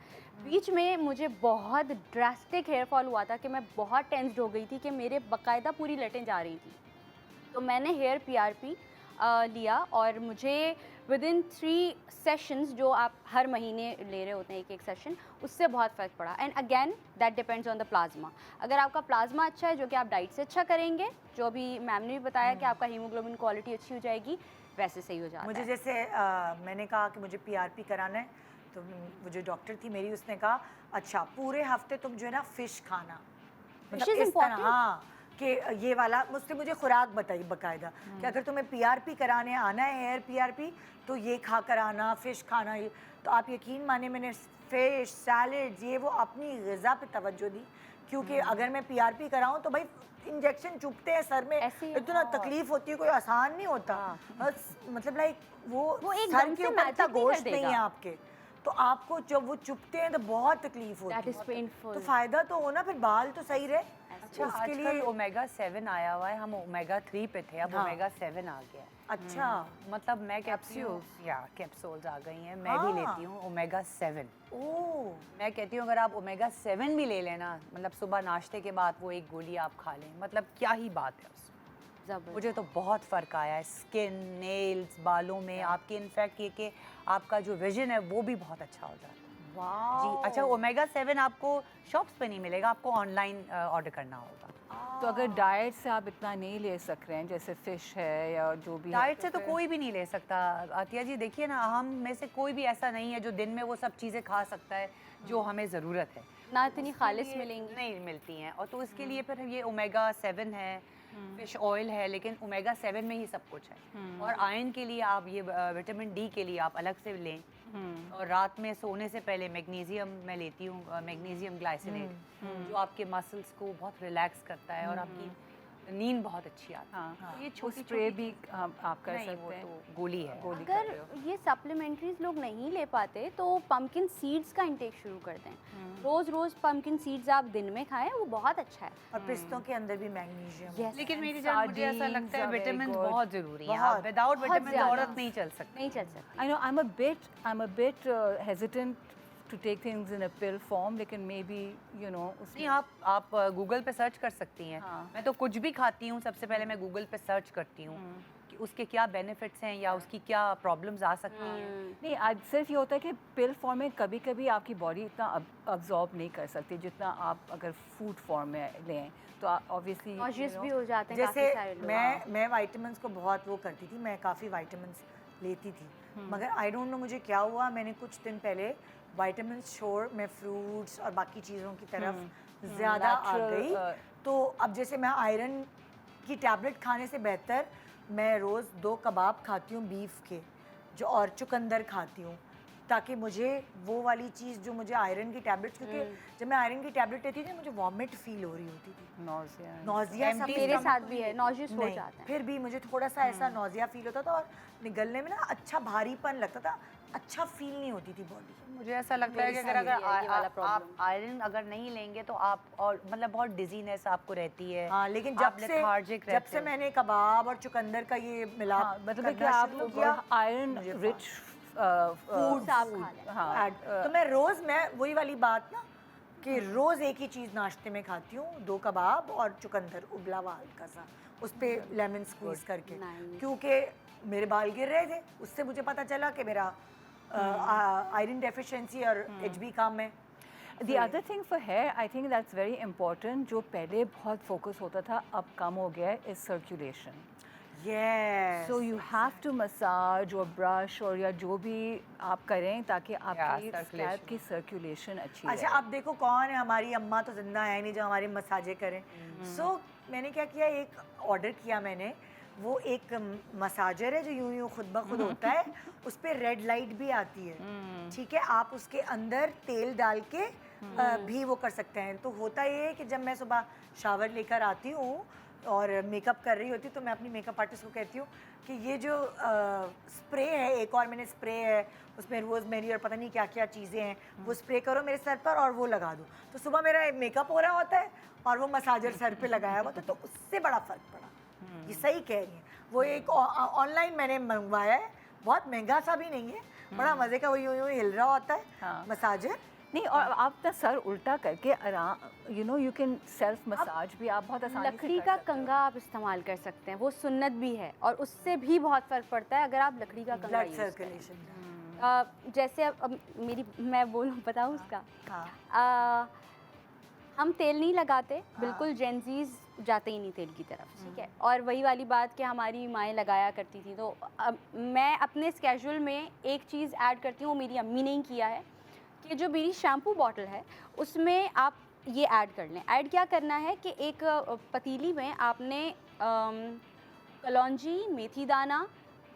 बीच में मुझे बहुत ड्रास्टिक हेयर फॉल हुआ था कि मैं बहुत टेंस्ड हो गई थी कि मेरे बाकायदा पूरी लटें जा रही थी। तो मैंने हेयर PRP लिया और मुझे विदिन 3 सेशंस, जो आप हर महीने ले रहे होते हैं एक सेशन, उससे बहुत फ़र्क पड़ा। And again that depends on the plasma. अगर आपका प्लाज्मा अच्छा है, जो कि आप डाइट से अच्छा करेंगे, जो भी मैम ने भी बताया कि आपका हीमोग्लोबिन क्वालिटी अच्छी हो जाएगी, वैसे सही हो जाता मुझे है। जैसे मैंने कहा कि मुझे PRP कराना है, तो वो जो डॉक्टर थी मेरी, उसने कहा अच्छा पूरे हफ्ते तुम जो है ना फ़िश खाना, Fish is इस तरह, important. हाँ, कि ये वाला मुझसे मुझे खुराक बताई बकायदा कि अगर तुम्हें PRP कराने आना है, हेयर PRP, तो ये खा कर आना, फ़िश खाना। ये तो आप यकीन माने मैंने फ़िश, सैलड्स, ये वो अपनी ग़िज़ा पे तवज्जो दी, क्योंकि अगर मैं PRP कराऊँ तो भाई इंजेक्शन चुभते हैं सर में, ऐसे ही, इतना तकलीफ होती है, कोई आसान नहीं होता। बस मतलब लाइक वो एकदम सर से के ऊपर magic इतना नहीं कर गोश्त नहीं देगा। है आपके, तो आपको जब वो चुभते हैं तो बहुत तकलीफ होती That है। is painful. तो फायदा तो हो ना, फिर बाल तो सही रहे। अच्छा, उसके आजकल लिए ओमेगा 7 आया हुआ है, हम ओमेगा 3 पे थे, अब हाँ। ओमेगा 7 आ गया है। अच्छा, मतलब मैं कैप्सूल्स या कैप्सूल्स आ गई हैं, मैं भी हाँ। लेती हूँ ओमेगा 7। ओह, मैं कहती हूँ अगर आप ओमेगा 7 भी ले लेना, मतलब सुबह नाश्ते के बाद वो एक गोली आप खा लें, मतलब क्या ही बात है उसमें। ज़बरदस्त। मुझे तो बहुत फ़र्क आया है, स्किन, नेल्स, बालों में आपके, इनफैक्ट ये कि आपका जो विजन है वो भी बहुत अच्छा हो जाता है। वाह जी, अच्छा ओमेगा 7 आपको शॉप्स पे नहीं मिलेगा, आपको ऑनलाइन ऑर्डर करना होगा। तो अगर डाइट से आप इतना नहीं ले सक रहे हैं, जैसे फ़िश है या जो भी है, डाइट से तो फिर- कोई भी नहीं ले सकता आतिया जी। देखिए ना, हम में से कोई भी ऐसा नहीं है जो दिन में वो सब चीज़ें खा सकता है जो हमें ज़रूरत है। ना इतनी उसके खालिस लिए मिलेंगी। नहीं मिलती हैं, और तो इसके लिए फिर ये ओमेगा 7 है, फिश ऑयल है, लेकिन ओमेगा 7 में ही सब कुछ है। और आयरन के लिए आप ये विटामिन डी के लिए आप अलग से लें। और रात में सोने से पहले मैग्नीशियम मैं लेती हूँ, मैग्नीशियम ग्लाइसिनेट, जो आपके मसल्स को बहुत रिलैक्स करता है और आपकी नींद बहुत अच्छी आती है। हाँ, तो ये वो छोटी स्प्रे भी आप कर नहीं, वो सकते हैं। तो गोली है। गोली कर अगर रहे हो। ये सप्लीमेंट्रीज लोग नहीं ले पाते तो पम्पकिन सीड्स का इंटेक शुरू कर दें। रोज़ रोज़ पम्पकिन सीड्स आप दिन में खाएं, वो बहुत अच्छा है। और पिस्तों के अंदर भी मैग्नीशियम है। Yes. लेकिन मेरी जान, मुझे ऐसा Sardines लगता है are very विटामिन good. बहुत ज़रूरी है। बहुत, विदाउट बहुत विटामिन ज़्यादा। औरत नहीं चल सकती। नहीं चल सकती। I know I'm a bit hesitant to take things in a pill form, लेकिन maybe you know नहीं, उसमें आप गूगल पे सर्च कर सकती हैं। हाँ। मैं तो कुछ भी खाती हूँ, सबसे पहले मैं गूगल पे सर्च करती हूँ कि उसके क्या बेनिफिट्स हैं या उसकी क्या प्रॉब्लम्स आ सकती हैं। नहीं, आज सिर्फ ये होता है कि पिल फॉर्म में कभी कभी आपकी बॉडी इतना अब्जॉर्ब नहीं कर सकती जितना आप अगर फूड फॉर्म में लें, तो ऑब्वियसली नॉजियस भी हो जाते हैं जैसे काफ़ी सारे लोग। मैं वाइटामिन्स को बहुत वो करती थी, मैं काफ़ी वाइटामिन्स लेती थी, मगर आई डोंट नो मुझे क्या हुआ, मैंने कुछ दिन पहले वाइटामिन छोड़ मैं फ्रूट्स और बाकी चीज़ों की तरफ ज़्यादा आ Natural, गई। तो अब जैसे मैं आयरन की टैबलेट खाने से बेहतर मैं रोज़ 2 कबाब खाती हूँ बीफ के, जो और चुकंदर खाती हूँ, ताकि मुझे वो वाली चीज़ जो मुझे आयरन की टैबलेट्स, क्योंकि जब मैं आयरन की टैबलेट लेती थी मुझे वॉमिट फील हो रही होती थी, नौजिया सा Empty मेरे stomach साथ भी है, नॉजियस हो नहीं, जाता है। फिर भी मुझे थोड़ा सा ऐसा नौजिया फील होता था और निगलने में ना अच्छा भारीपन लगता था, अच्छा फील नहीं होती थी बॉडी। मुझे ऐसा लगता है कि मेरे अगर साथ भी है ये वाला आप problem। आयरन अगर नहीं लेंगे तो आप, और मतलब बहुत डिजीनेस आपको रहती है। हाँ, लेकिन आप lethargic जब रहते से हो। मैंने कबाब और चुकंदर का ये मिलाप हाँ, मतलब है कि करना आप शुरू किया, आयरन मुझे रिच Foods आप खा लें। हाँ, तो मैं रोज़, मैं वही वाली बात ना कि रोज़ एक ही चीज़ नाश्ते में खाती हूँ, 2 कबाब और चुकंदर उबला हुआ हल्का सा, उस पे लेमन स्क्वीज करके, Nice. क्योंकि मेरे बाल गिर रहे थे, उससे मुझे पता चला कि मेरा आयरन डेफिशिएंसी और HB कम है। The other thing for hair, I think that's very important, जो पहले बहुत फोकस होता था अब कम हो गया है, is circulation. Yes. So you have to massage और brush और या जो भी आप करें ताकि आपकी circulation. स्कैल्प की सर्कुलेशन अच्छी अच्छा, रहे। अब देखो कौन है, हमारी अम्मा तो जिंदा है नहीं जो हमारी मसाजे करें। सो मैंने क्या किया, एक ऑर्डर किया मैंने, वो एक मसाजर है जो यूं यूं खुद ब खुद होता है, उस पर रेड लाइट भी आती है, ठीक है, आप उसके अंदर तेल डाल के भी वो कर सकते हैं। तो होता ये है कि जब मैं सुबह शावर लेकर आती हूँ और मेकअप कर रही होती तो मैं अपनी मेकअप आर्टिस्ट को कहती हूँ कि ये जो स्प्रे है, एक और मैंने स्प्रे है उसमें रोज़मेरी और पता नहीं क्या क्या चीज़ें हैं, वो स्प्रे करो मेरे सर पर और वो लगा दो, तो सुबह मेरा मेकअप हो रहा होता है और वो मसाजर सर पे लगाया हुआ तो उससे बड़ा फ़र्क पड़ा। ये सही कह रही है। वो एक ऑनलाइन मैंने मंगवाया है, बहुत महंगा सा भी नहीं है, बड़ा मज़े का, वो यूँ हिल रहा होता है मसाजर। नहीं, और आप ना सर उल्टा करके आराम यू कैन सेल्फ मसाज भी आप बहुत आसानी से लकड़ी कर का सकते हो। कंघा आप इस्तेमाल कर सकते हैं, वो सुन्नत भी है और उससे भी बहुत फ़र्क पड़ता है अगर आप लकड़ी का कंघा ब्लड यूज़ करें। सर्कुलेशन। जैसे अब मैं बोलूँ बताऊँ उसका, हाँ हम तेल नहीं लगाते बिल्कुल, जेंजीज जाते ही नहीं तेल की तरफ, ठीक है। और वही वाली बात कि हमारी माएँ लगाया करती थी, तो मैं अपने स्केड्यूल में एक चीज़ ऐड करती हूँ, वो मेरी अम्मी ने ही किया है कि जो मेरी शैम्पू बॉटल है उसमें आप ये ऐड कर लें। ऐड क्या करना है कि एक पतीली में आपने कलौंजी, मेथी दाना,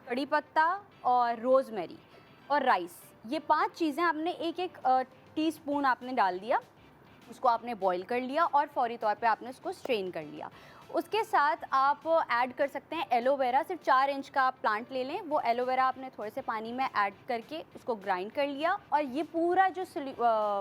कड़ी पत्ता और रोज़मेरी और राइस, ये 5 चीज़ें आपने एक एक टीस्पून आपने डाल दिया, उसको आपने बॉईल कर लिया और फौरी तौर पे आपने उसको स्ट्रेन कर लिया। उसके साथ आप ऐड कर सकते हैं एलोवेरा, सिर्फ 4 इंच का आप प्लांट ले लें, वो एलोवेरा आपने थोड़े से पानी में ऐड करके उसको ग्राइंड कर लिया और ये पूरा जो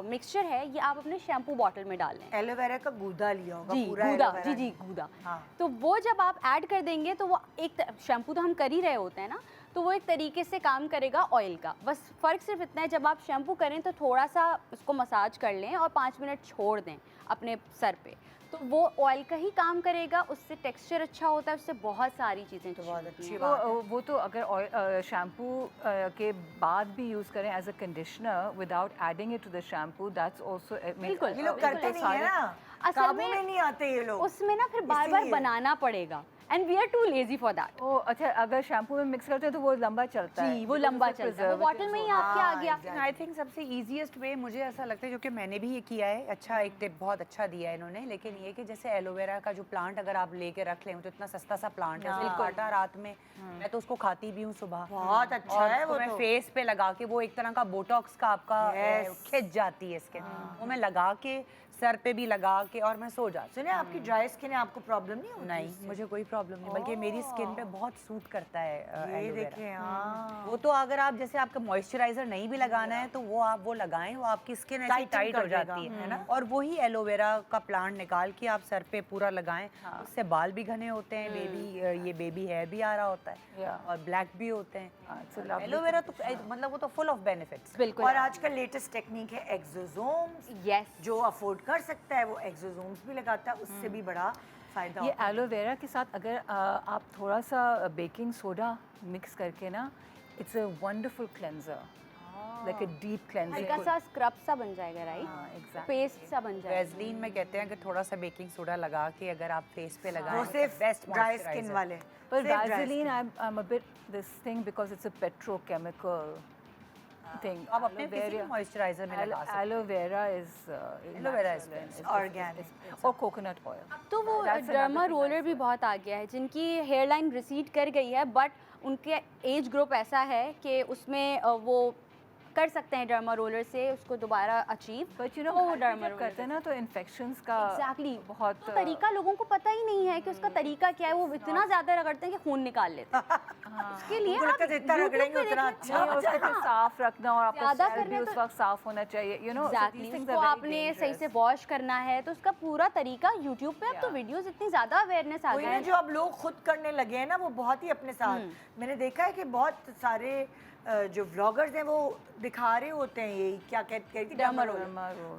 मिक्सचर है ये आप अपने शैम्पू बॉटल में डाल लें। एलोवेरा का गूदा लिया होगा जी पूरा गूदा, एलोवेरा जी गूदा। हाँ। तो वो जब आप ऐड कर देंगे तो वो एक शैम्पू तो हम कर ही रहे होते हैं ना, तो वो एक तरीके से काम करेगा ऑयल का। बस फ़र्क सिर्फ इतना है, जब आप शैम्पू करें तो थोड़ा सा उसको मसाज कर लें और 5 मिनट छोड़ दें अपने सर पे, तो वो ऑयल का ही काम करेगा, उससे टेक्सचर अच्छा होता है, उससे बहुत सारी चीज़ें तो बहुत अच्छी हैं। बात है। वो तो अगर शैम्पू के बाद भी यूज़ करें as a conditioner without adding it to the shampoo, that's also बिल्कुल। ये लोग करते नहीं है ना, असल काबू में में नहीं आते ये लोग। उसमें ना फिर बार बार इसीलिए। बनाना पड़ेगा and we are too lazy for that. ओ अच्छा, अगर शैम्पू में मिक्स करते हैं तो वो लंबा चलता है। जी, वो लंबा चलता है, वो बॉटल में ही आपके आ गया। आई थिंक सबसे ईजीएस्ट वे मुझे ऐसा लगता है, जो कि मैंने भी ये किया है, अच्छा एक टिप बहुत अच्छा दिया है इन्होंने, लेकिन ये कि जैसे एलोवेरा का जो प्लांट अगर आप लेके रख लें, तो इतना सस्ता सा प्लांट है, उसको काटा रात में, मैं तो उसको खाती भी हूँ सुबह, बहुत अच्छा और है उसको वो मैं तो। फेस पे लगा के, वो एक तरह का बोटॉक्स का आपका Yes. खिंच जाती है स्किन, वो मैं लगा के सर पे भी लगा के और मैं सो जाती सुनिए, आपकी ड्राई स्किन है, आपको प्रॉब्लम नहीं होती? हूँ। नहीं, मुझे कोई प्रॉब्लम नहीं, बल्कि मेरी स्किन पे बहुत सूट करता है ये एलोवेरा। देखें, हाँ। वो तो अगर आप जैसे आपका मॉइस्चराइजर नहीं भी लगाना है तो वो आप वो लगाएं, वो आपकी स्किन ऐसी Tighten टाइट कर हो जाती देगा, है ना। और वही एलोवेरा का प्लांट निकाल के आप सर पे पूरा लगाएं, उससे बाल भी घने होते हैं, ये बेबी हेयर भी आ रहा होता है और ब्लैक भी होते हैं। एलोवेरा तो मतलब वो तो फुल ऑफ बेनिफिट्स। बिल्कुल। और आजकल लेटेस्ट टेक्निक है एक्सोसोम्स, यस, जो अफोर्ड कर सकता है वो एक्सोसोम्स भी लगाता है, उससे भी बड़ा फायदा ये होता है। एलोवेरा के साथ अगर आप थोड़ा सा बेकिंग सोडा मिक्स करके ना, it's a wonderful cleanser, like a deep हल्का क्लेंजर। सा स्क्रब सा बन जाएगा, राइट? एग्जैक्टली। पेस्ट सा बन जाएगा। वैसलीन में कहते हैं कि थोड़ा सा बेकिंग सोडा लगा के अगर आप फेस पे लगाएं, वो सिर्फ बेस्ट ड्राई स्किन वाले। But सिर्फ dry Vaseline, skin। I'm a bit this thing because it's a petrochemical thing. आप अपने किसी भी मॉइस्चराइजर में लगा सकते हैं। Aloe vera is Aloe vera is natural and best. it's Organic। और coconut oil. तो वो That's another derma thing roller भी बहुत आ गया है, जिनकी हेयर लाइन रिसीड कर गई है, बट उनके एज ग्रुप ऐसा है कि उसमें वो कर सकते हैं डर्मा रोलर से उसको दोबारा अचीव। But you know, वो वो डर्मा जब करते हैं ना तो इन्फेक्शंस का एग्जैक्टली बहुत तो तरीका लोगों को पता ही नहीं है कि उसका तरीका क्या है, वो इतना ज़्यादा रगड़ते हैं कि खून निकाल लेते हैं। उसके लिए उनको लगता है जितना YouTube रगड़ेंगे पे उतना देखें। अच्छा नहीं, उसको फिर साफ रखना और आपका ज़्यादा स्कैल्प भी करना उस तो- वक्त साफ होना चाहिए, you know, so exactly, these things उसको are very आपने सही से dangerous. वॉश करना है, तो उसका पूरा तरीका यूट्यूब पे अब तो Yeah. वीडियोस इतनी ज़्यादा अवेयरनेस आ वही गया ना, है। जो अब लोग खुद करने लगे हैं ना, वो बहुत ही अपने साथ, मैंने देखा है कि बहुत सारे जो व्लॉगर्स हैं वो दिखा रहे होते हैं, ये क्या कहती है Derma roller।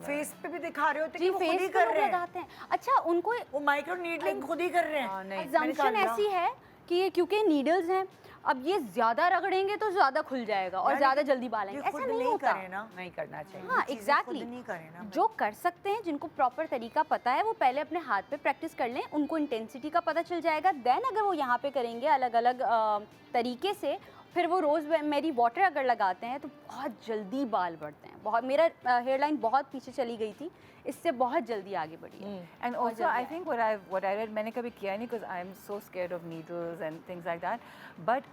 फेस पे भी दिखा रहे होते हैं जी, कि वो खुद फेस ही पे कर लोग रहे हैं, लगाते हैं। अच्छा, उनको वो माइक्रो नीडलिंग खुद ही कर रहे हाँ, हैं। नहीं। एग्जाम्पशन ऐसी है कि ये क्योंकि नीडल्स हैं, अब ये ज़्यादा रगड़ेंगे तो ज़्यादा खुल जाएगा और यार, ज़्यादा लेकिन जल्दी बाल आएंगे, ये ऐसा खुद नहीं होता। करें ना, नहीं करना चाहिए। हाँ चीज़ें एग्जैक्टली खुद नहीं करें ना। जो कर सकते हैं, जिनको प्रॉपर तरीका पता है, वो पहले अपने हाथ पे प्रैक्टिस कर लें, उनको इंटेंसिटी का पता चल जाएगा। देन अगर वो यहाँ पे करेंगे अलग अलग तरीके से, फिर वो रोज़ मेरी वाटर अगर लगाते हैं तो बहुत जल्दी बाल बढ़ते हैं। बहुत, मेरा हेयर लाइन बहुत पीछे चली गई थी, इससे बहुत जल्दी आगे बढ़ी है। And also, I think what I read, मैंने कभी किया नहीं because I'm so scared of needles and things like that. But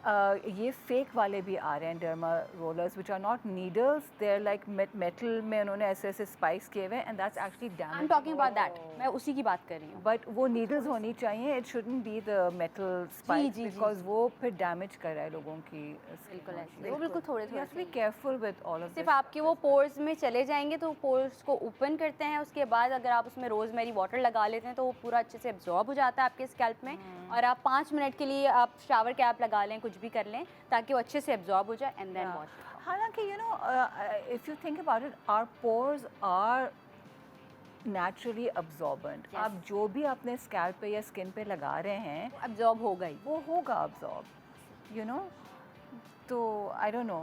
ये fake वाले भी आ रहे हैं derma rollers, which are not needles. They're like metal में उन्होंने ऐसे spikes किए हुए हैं, and that's actually damaging. I'm talking about that. मैं उसी की बात कर रही हूँ। But वो needles होनी चाहिए. It shouldn't be the metal spikes ji, because वो फिर damage कर रहा है लोगों की skin बिल्कुल को। ऐसे, वो बिल्कुल थोड़े You थोड़े have to be careful with all of सिर्फ this. आपके वो पोर्स में चले जाएंगे तो पोर्स को ओपन करते हैं, उसके बाद अगर आप उसमें रोजमेरी वाटर लगा लेते हैं तो वो पूरा अच्छे से एब्जॉर्ब हो जाता है आपके स्कैल्प में, और आप 5 मिनट के लिए आप शावर कैप लगा लें, कुछ भी कर लें ताकि वो अच्छे से एब्जॉर्ब हो जाए एंड देन वॉश। हालांकि you know, if you think about it, our pores are naturally absorbent. Yes. आप जो भी अपने स्कैल्प पे या स्किन पे लगा रहे हैं एब्जॉर्ब होगा ही। वो होगा अब्जॉर्ब, यू नो। तो आई डोंट नो,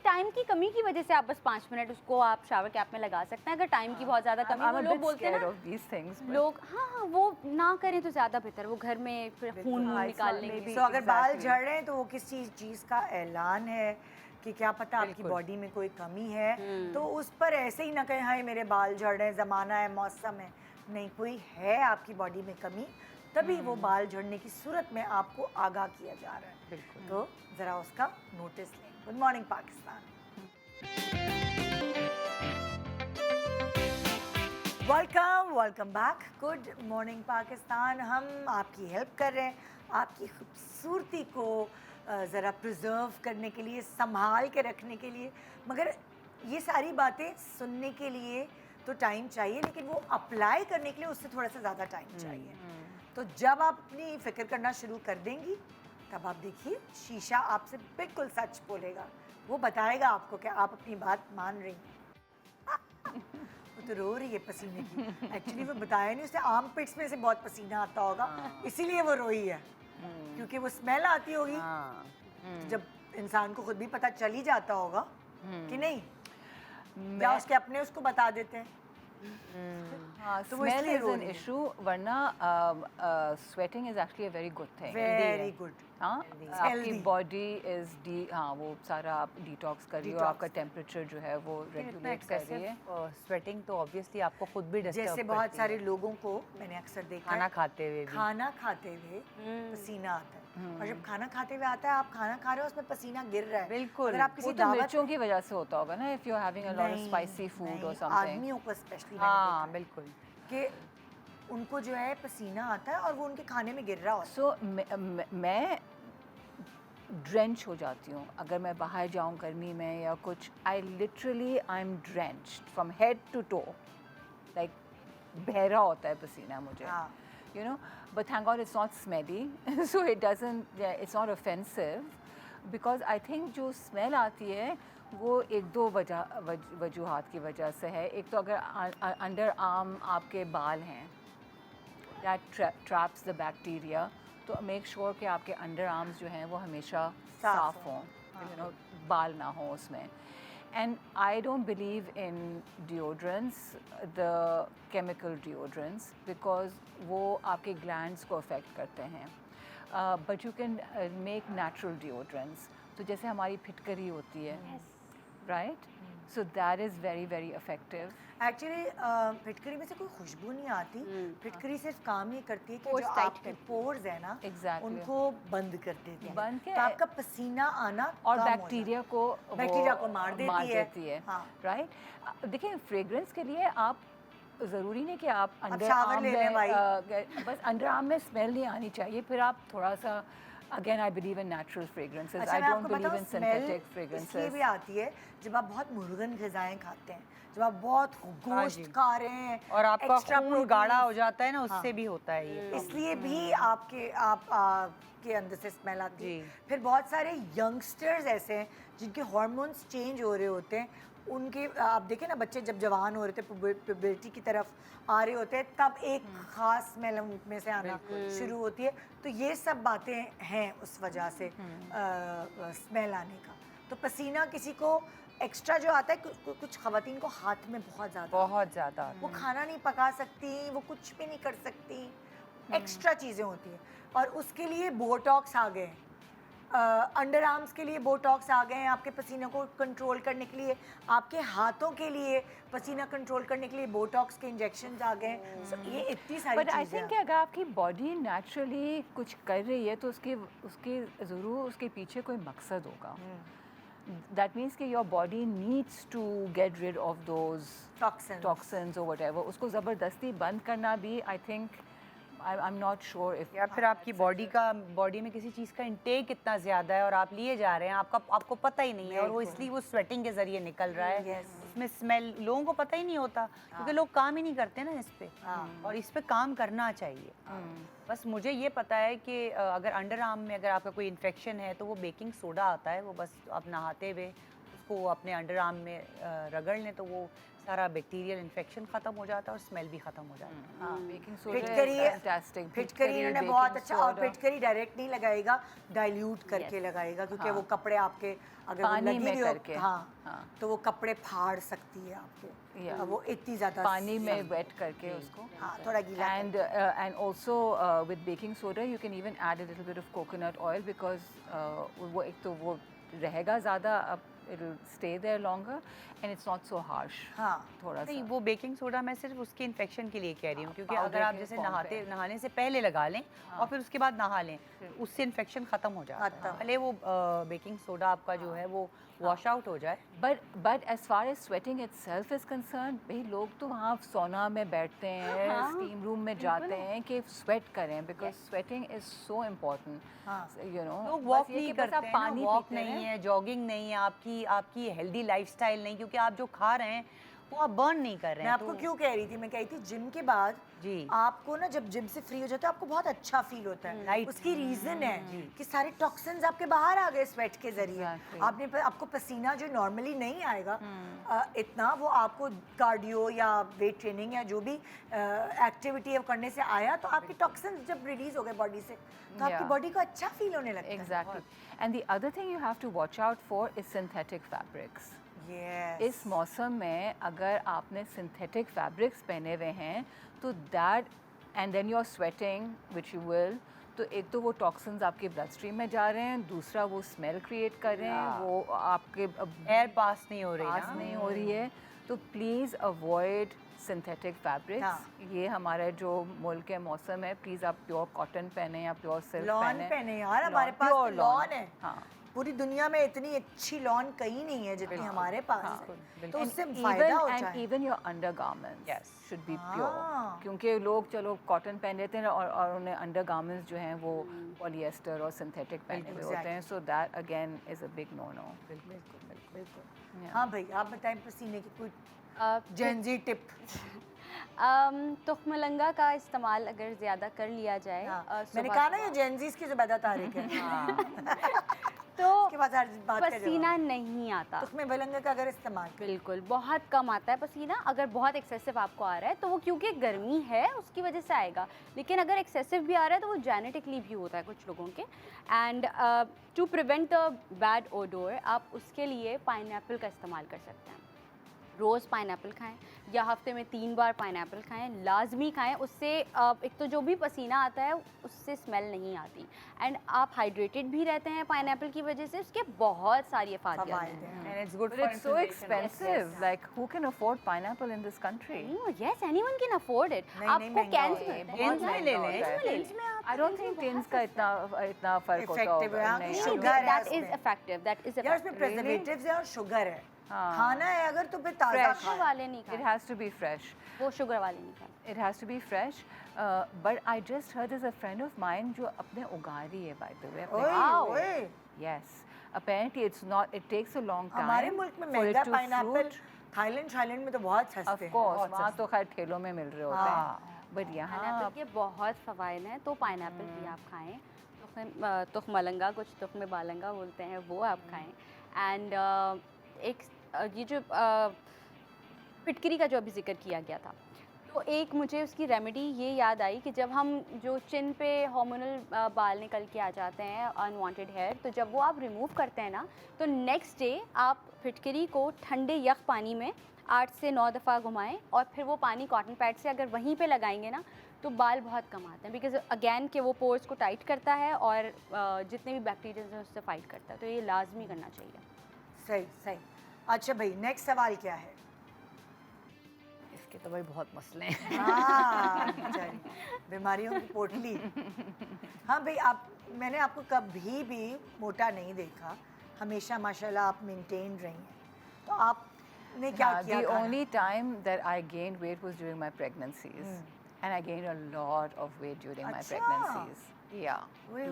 टाइम की कमी की वजह से आप बस 5 मिनट उसको आप शावर कैप में लगा सकते हैं। अगर टाइम की बहुत ज़्यादा कमी, वो लोग बोलते हैं ना लोग, हाँ वो ना करें तो ज़्यादा बेहतर, वो घर में फिर खून निकालने के लिए। तो अगर बाल झड़ रहे हैं तो वो किसी चीज़ का ऐलान है कि क्या पता आपकी बॉडी में कोई कमी है, तो उस पर ऐसे ही ना कहें हाय मेरे बाल झड़ रहे हैं, ज़माना है, मौसम है। नहीं, कोई है आपकी बॉडी में कमी, तभी वो बाल झड़ने की सूरत में आपको आगाह किया जा रहा है। बिल्कुल। तो ज़रा उसका नोटिस लें। Good morning Pakistan. Welcome back. Good morning Pakistan. हम आपकी हेल्प कर रहे हैं, आपकी खूबसूरती को ज़रा प्रिजर्व करने के लिए, संभाल के रखने के लिए। मगर ये सारी बातें सुनने के लिए तो टाइम चाहिए, लेकिन वो अप्लाई करने के लिए उससे थोड़ा सा ज़्यादा टाइम चाहिए। तो जब आप अपनी फ़िक्र करना शुरू कर देंगी, तब आप देखिए शीशा आपसे बिल्कुल सच बोलेगा। वो बताएगा आपको कि आप अपनी बात मान रही हैं। वो तो रो रही है पसीने की। एक्चुअली वो बताया नहीं, उससे आर्म पिट्स में से बहुत पसीना आता होगा, इसीलिए वो रोई है, क्योंकि वो स्मेल आती होगी। जब इंसान को खुद भी पता चल ही जाता होगा कि नहीं, या उसके अपने उसको बता देते हैं। तो वो इसलिए an issue, वरना sweating is actually a very good thing. Very good. हाँ, आपकी बॉडी इज हाँ वो सारा आप डिटॉक्स कर रही हो, आपका टेम्परेचर जो है वो रेगुलेट कर रही है। स्वेटिंग तो ऑब्वियसली आपको खुद भी डिस्टर्ब जैसे बहुत सारे लोगों को मैंने अक्सर देखा खाना है, खाते हुए भी। खाना खाते हुए पसीना आता है, और जब खाना खाते हुए आता है, आप खाना खा रहे हो उसमें पसीना गिर रहा है। बिल्कुल। अगर आप वो किसी तो दावत मिर्चों की वजह से होता होगा ना, if you are having a lot of spicy food और समथिंग। आदमियों को स्पेशली हाँ बिल्कुल, कि उनको जो है पसीना आता है और वो उनके खाने में गिर रहा होता है। सो मैं ड्रेंच हो जाती हूँ अगर मैं बाहर जाऊँ गर्मी में या कुछ। I literally I am drenched from head to toe, like बहरा होता है पसीना मुझे, you know, but thank God it's not smelly, so it doesn't, it's not offensive, because I think जो smell आती है वो एक दो वजूहात की वजह से है। एक तो अगर अंडर आर्म आपके बाल हैं, that traps the bacteria, तो मेक श्योर कि आपके अंडर आर्म्स जो हैं वो हमेशा साफ हों, you know, बाल ना हो उसमें। And I don't believe in deodorants, the chemical deodorants, because वो आपके glands को affect करते हैं। But you can make natural deodorants. तो जैसे हमारी फिटकरी होती है, right? So that is very very effective. Actually फिटकरी में से कोई खुशबू नहीं आती। फिटकरी सिर्फ काम ये करती है कि Pores जो tight आपके पोर्स है ना, Exactly. उनको बंद कर देते हैं, बंद के- तो आपका पसीना आना और कम हो बैक्टीरिया को बैक्टीरिया को मार देती है। हाँ। राइट। देखिए फ्रेग्रेंस के लिए आप ज़रूरी नहीं कि आप अंडर शावर आर्म ले लें भाई। में बस अंडर आर्म में स्मेल नहीं आनी चाहिए, फिर आप थोड़ा सा again I believe in natural fragrances, अच्छा, आई मैं डोंट आपको बिलीव बताऊं, इन स्मेल सिंथेटिक इसलिए फ्रेग्रेंसेस। भी आती है जब आप बहुत मुर्गन ग़िज़ाएं खाते हैं, जब आप बहुत गोश्त जी। खा रहे हैं और आपका extra खून proteins, गाढ़ा हो जाता है ना, उससे भी होता है ये। इसलिए भी आपके अंदर से स्मेल आती है। जी। फिर बहुत सारे यंगस्टर्स ऐसे हैं जिनके हार्मोन्स चेंज हो रहे होते हैं, उनके आप देखें ना, बच्चे जब जवान हो रहे थे, प्यूबर्टी की तरफ आ रहे होते हैं, तब एक खास स्मेल उनमें से आना शुरू होती है। तो ये सब बातें हैं उस वजह से स्मेल आने का। तो पसीना किसी को एक्स्ट्रा जो आता है, कुछ ख़वातीन को हाथ में बहुत ज़्यादा वो खाना नहीं पका सकती, वो कुछ भी नहीं कर सकती, एक्स्ट्रा चीज़ें होती हैं, और उसके लिए बोटॉक्स आ गए। अंडर आर्म्स के लिए बोटॉक्स आ गए हैं, आपके पसीने को कंट्रोल करने के लिए, आपके हाथों के लिए पसीना कंट्रोल करने के लिए बोटॉक्स के इंजेक्शन आ गए हैं। So, ये इतनी सारी बट आई चीज़ें थिंक अगर आपकी बॉडी नेचुरली कुछ कर रही है तो उसके ज़रूर उसके पीछे कोई मकसद होगा। दैट मीन्स कि your body needs to get rid of those toxins और व्हाटएवर, उसको ज़बरदस्ती बंद करना भी I think I am not sure if, या फिर आपकी बॉडी में किसी चीज़ का इंटेक कितना ज़्यादा है और आप लिए जा रहे हैं, आपको पता ही नहीं है, और वो इसलिए वो स्वेटिंग के ज़रिए निकल रहा है। उसमें स्मेल लोगों को पता ही नहीं होता, क्योंकि लोग काम ही नहीं करते ना इस पे, और इस पे काम करना चाहिए। बस मुझे ये पता है कि अगर अंडर आर्म में अगर आपका कोई इन्फेक्शन है तो वो बेकिंग सोडा आता है, वो बस आप नहाते हुए उसको अपने अंडर आर्म में रगड़ लें तो वो सारा बैक्टीरियल इन्फेक्शन खत्म हो जाता है और स्मेल भी खत्म हो जाता है। बेकिंग फिटकरी इन्होंने बहुत अच्छा, और फिटकरी डायरेक्ट नहीं लगाएगा, डाइल्यूट करके लगाएगा, क्योंकि वो कपड़े आपके अगर वो पानी लगी में हुई हो, करके, तो वो कपड़े फाड़ सकती है आपके, वो इतनी ज़्यादा पानी में वेट करके उसको, थोड़ा गीला and also with baking soda you can even add a little bit of coconut oil because वो एक तो वो रहेगा ज़्यादा, अब it'll stay there longer and it's not so harsh। थोड़ा नहीं, सा वो बेकिंग सोडा मैं सिर्फ उसके इन्फेक्शन के लिए कह रही हूँ, क्योंकि powder अगर आप के जैसे form पे। नहाने से पहले लगा लें और फिर उसके बाद नहा लें, उससे इन्फेक्शन ख़त्म हो जाता है। भले वो बेकिंग सोडा आपका जो है वो वॉश आउट हो जाए। but as far as sweating itself is concerned, भाई लोग तो वहाँ सोना में बैठते हैं, स्टीम रूम में जाते हैं कि स्वेट करें, because sweating is so important, you know. लोग वॉक नहीं करते हैं, पानी वॉक नहीं है, जॉगिंग नहीं है, आपकी हेल्दी लाइफस्टाइल नहीं, क्योंकि आप जो खा रहे हैं वो आप बर्न नहीं कर रहे मैं हैं। आपको क्यों कह रही थी, मैं कह रही थी जिम के बाद जी आपको ना जब जिम से फ्री हो जाते हो आपको बहुत अच्छा फील होता है। Right. उसकी रीजन है कि सारे टॉक्सिन्स आपके बाहर आ गए स्वेट के जरिए। Exactly. आपको पसीना जो नॉर्मली नहीं आएगा इतना, वो आपको कार्डियो या वेट ट्रेनिंग या जो भी एक्टिविटी करने से आया, तो आपके टॉक्सिन्स जब रिलीज हो गए बॉडी से, तो आपकी Yeah. बॉडी को अच्छा फील होने लगता है। Exactly. And the other thing you have to watch out for is synthetic fabrics. Yes. इस मौसम में अगर आपने सिंथेटिक फैब्रिक्स पहने हुए हैं तो that and then you are sweating which you will, तो एक तो वो टॉक्सिन्स आपके ब्लड स्ट्रीम में जा रहे हैं, दूसरा वो स्मेल क्रिएट कर रहे हैं, वो आपके एयर पास नहीं हो रही पास नहीं हो रही है। तो प्लीज़ अवॉइड सिंथेटिक फैब्रिक्स। ये हमारा जो मुल्क के मौसम है, प्लीज़ आप प्योर कॉटन पहने या प्योर सिल्क लॉन पहने यार, हमारे पास तो लॉन है। पूरी दुनिया में इतनी अच्छी लॉन कहीं नहीं है जितनी हमारे पास है, तो उससे फायदा होता है। And even your undergarments should be pure, क्योंकि लोग चलो कॉटन पहन लेते हैं और उन्हें अंडरगारमेंट्स जो हैं वो पॉलिएस्टर और सिंथेटिक पहने हुए होते हैं, so that again is a big no no. बिल्कुल। हाँ भाई, आप बताएं पसीने की कोई जेंजी टिप। तुखमलंगा का इस्तेमाल अगर ज़्यादा कर लिया जाए, मैंने कहा ना ये जेंजीज की ज़्यादा तारीख है। तो उसके बाद हर बात का पसीना नहीं आता। तुखमलंगा का अगर इस्तेमाल बिल्कुल बहुत कम आता है पसीना। अगर बहुत एक्सेसिव आपको आ रहा है तो वो क्योंकि गर्मी है उसकी वजह से आएगा, लेकिन अगर एक्सेसिव भी आ रहा है तो वो जेनेटिकली भी होता है कुछ लोगों के। And to prevent the bad odour, आप उसके लिए पाइनएप्पल का इस्तेमाल कर सकते हैं। रोज़ पाइनएप्पल खाएं या हफ्ते में 3 बार पाइनएप्पल खाएं, लाजमी खाएं। उससे एक तो जो भी पसीना आता है उससे स्मेल नहीं आती, एंड आप हाइड्रेटेड भी रहते हैं पाइनएप्पल की वजह से। उसके बहुत सारी अफादियत हैं। And it's good But for it's so inflammation. expensive. Like, who can afford pineapple in this country? Yes, anyone can afford it. आपको कैंस में Tins में ले लें। I don't think tins का इतना फर्क होता Effective होगा। है, नहीं, नहीं, I sugar don't- है that is उसमें। effective. That is यार उसमें effective. प्रिजर्वेटिव्स है और शुगर है। हाँ। खाना है अगर तो फिर ताज़ा Fresh. शुगर खाएं। वाले नहीं It खाते, has to be fresh. वो शुगर वाले नहीं खाते। It has to be fresh. But I just heard there's a friend of mine जो अपने उगा रही है, by the way. अपने ओए, गाँव। ओए। Yes. Apparently it's not. It takes a long time. हमारे मुल्क में for it महंगा to पाइनएप्पल, fruit. थाईलैंड में तो बहुत सस्ते Of हैं। course. बहुत वहाँ सस्ते। तो खैर ठेलों में मिल रहे होते हैं. But यहाँ पाइनएप्पल के बहुत फ़वाइद हैं, तो पाइनएप्पल भी आप खाएं। तुखमलंगा, कुछ तुखम बालंगा बोलते हैं, वो आप खाएं। एंड ये जो फिटकरी का जो अभी जिक्र किया गया था, तो एक मुझे उसकी रेमेडी ये याद आई कि जब हम जो चिन पे हार्मोनल बाल निकल के आ जाते हैं, अनवांटेड हेयर, तो जब वो आप रिमूव करते हैं ना, तो नेक्स्ट डे आप फिटकरी को ठंडे यख पानी में 8 से 9 दफ़ा घुमाएं और फिर वो पानी कॉटन पैड से अगर वहीं पे लगाएंगे ना, तो बाल बहुत कम आते हैं, बिकॉज अगेन के वो पोर्स को टाइट करता है और जितने भी बैक्टीरिया हैं उससे फाइट करता है, तो ये लाजमी करना चाहिए। सही सही। अच्छा भाई, नेक्स्ट सवाल क्या है? इसके तो भाई बहुत मसले हैं। हाँ, बेचारी, बीमारियों की पोटली। हाँ भाई, मैंने आपको कभी भी मोटा नहीं देखा, हमेशा माशाल्लाह आप मेंटेन रही हैं। तो आपने क्या किया? The खाना? only time that I gained weight was during my pregnancies, and I gained a lot of weight during my अच्छा। pregnancies. Yeah, ओए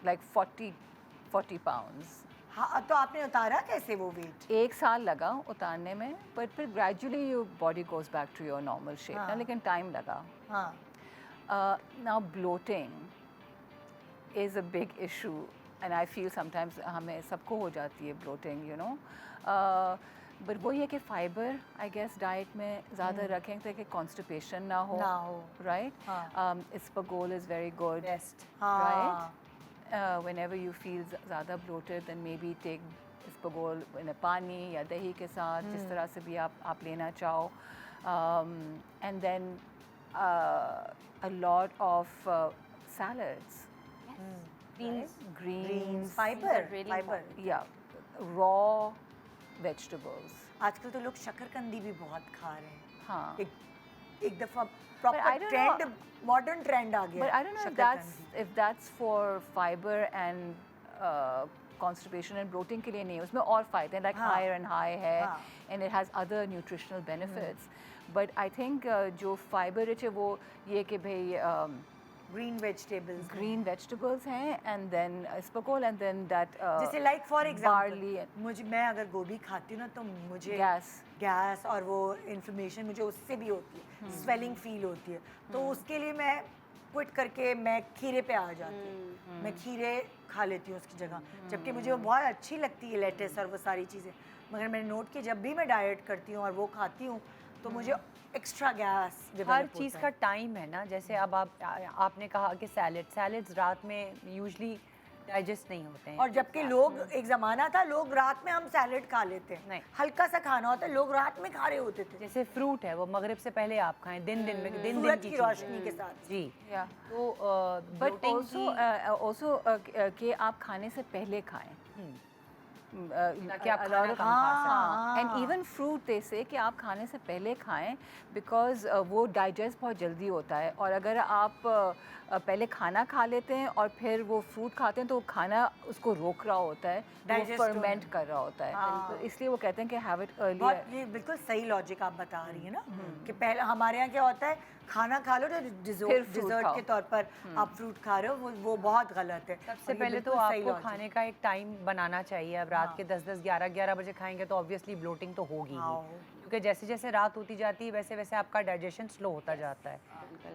like 40 pounds. हाँ, तो आपने उतारा कैसे वो वेट? एक साल लगा उतारने में, but फिर gradually your body goes back to your normal shape ना, हाँ। लेकिन time लगा. हाँ, Now bloating is a big issue, and I feel sometimes हमें सबको हो जाती है bloating, you know. But वही है कि fiber, I guess diet में ज़्यादा रखें ताकि constipation ना हो. Right? हाँ। Ispaghol is very good. Best. हाँ, Whenever you feel ज़्यादा bloated, then maybe take Ispaghol in a पानी या दही के साथ, जिस तरह से भी आप लेना चाहो. And then a lot of salads. Greens. Greens. Fibre, really fibre. Yeah, raw vegetables. आजकल तो लोग शकरकंदी भी बहुत खा रहे हैं। हाँ. एक दफा I proper don't trend, know. Modern trend आ गया। But I don't know if that's for fiber and constipation and bloating के लिए नहीं, उसमें और फायदे हैं, like हाँ. iron high है, हाँ. and it has other nutritional benefits. But I think जो fiber rich है वो ये कि भाई ग्रीन वेजिटेबल्स, green vegetables हैं, and then Ispaghol, and then that जैसे लाइक फॉर barley एग्जांपल मैं अगर गोभी खाती हूँ ना तो मुझे gas. गैस और वो इन्फ्लेमेशन मुझे उससे भी होती है, स्वेलिंग फील होती है, तो उसके लिए मैं क्विट करके मैं खीरे पे आ जाती हूँ। मैं खीरे खा लेती हूँ उसकी जगह, जबकि मुझे वो बहुत अच्छी लगती है लेटेस और वो सारी चीज़ें, मगर मैंने नोट किया जब भी मैं डाइट करती हूँ और वो खाती हूँ तो मुझे एक्स्ट्रा गैस हर चीज़ का टाइम है ना, जैसे अब आपने कहा कि सैलड्स रात में यूजली डाइजेस्ट नहीं होते हैं। और जबकि लोग, एक ज़माना था लोग रात में हम सैलेड खा लेते हैं, नहीं। हल्का सा खाना होता है, लोग रात में खा रहे होते थे जैसे फ्रूट है वो मगरिब से पहले आप खाएं, दिन दिन सूरज की की चीज़ रोशनी के साथ। जी। Yeah. तो But bloating also कि आप खाने से पहले खाएं. ताकि आप a खाना lot of- कम खा सकें। And even fruit they say कि आप खाने से पहले खाएं because वो digest बहुत जल्दी होता है, और अगर आप पहले खाना खा लेते हैं और फिर वो फ्रूट खाते हैं तो खाना उसको रोक रहा होता है, वो Digest फर्मेंट होने। कर रहा होता है, हाँ। तो इसलिए वो कहते हैं कि हैव इट अर्ली. बहुत, ये बिल्कुल सही लॉजिक आप बता रही हैं ना, कि पहले हमारे यहाँ क्या होता है, खाना खा लो तो फिर fruit डिजर्ट खाओ। के तौर पर आप फ्रूट खा रहे हो, वो बहुत गलत है। सबसे और ये पहले तो बिल्कुल सही आपको logic। खाने का एक टाइम बनाना चाहिए। अब रात के 10-10, 11-11 बजे खाएंगे तो ऑब्वियसली ब्लोटिंग तो होगी ही, हाँ। क्योंकि जैसे जैसे रात होती जाती है वैसे वैसे आपका डाइजेशन स्लो होता जाता है।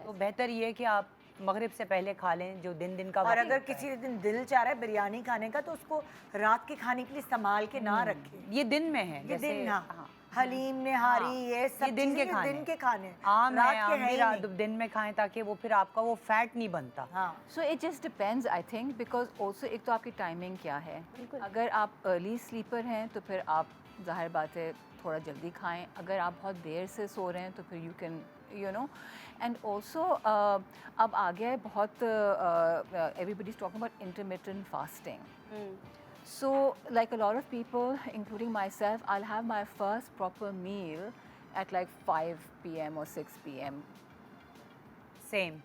तो बेहतर ये है कि आप मगरिब से पहले खा लें, जो दिन का और वक्त अगर होता है। किसी दिन दिल चाह रहा है बिरयानी खाने का तो उसको रात के खाने के लिए संभाल के ना रखें। ये दिन में है, ये जैसे दिन, हाँ, हाँ, हलीम निहारी, ये सब ये दिन के चीज़ें खाने दिन के खाने, आम रात है, के आम है भी ही रात नहीं। दिन में खाएं ताकि वो फिर आपका वो फैट नहीं बनता। हाँ, So it just depends, I think, because also एक तो आपकी टाइमिंग क्या है. अगर आप अर्ली स्लीपर हैं तो फिर आप ज़ाहिर बात है थोड़ा जल्दी खाएं. अगर आप बहुत देर से सो रहे हैं तो फिर यू कैन एंड ऑल्सो अब आ गया है बहुत everybody is talking about intermittent fasting. So like a lot of people, including myself, I'll have my first proper meal at like 5 p.m. or 6 p.m. Same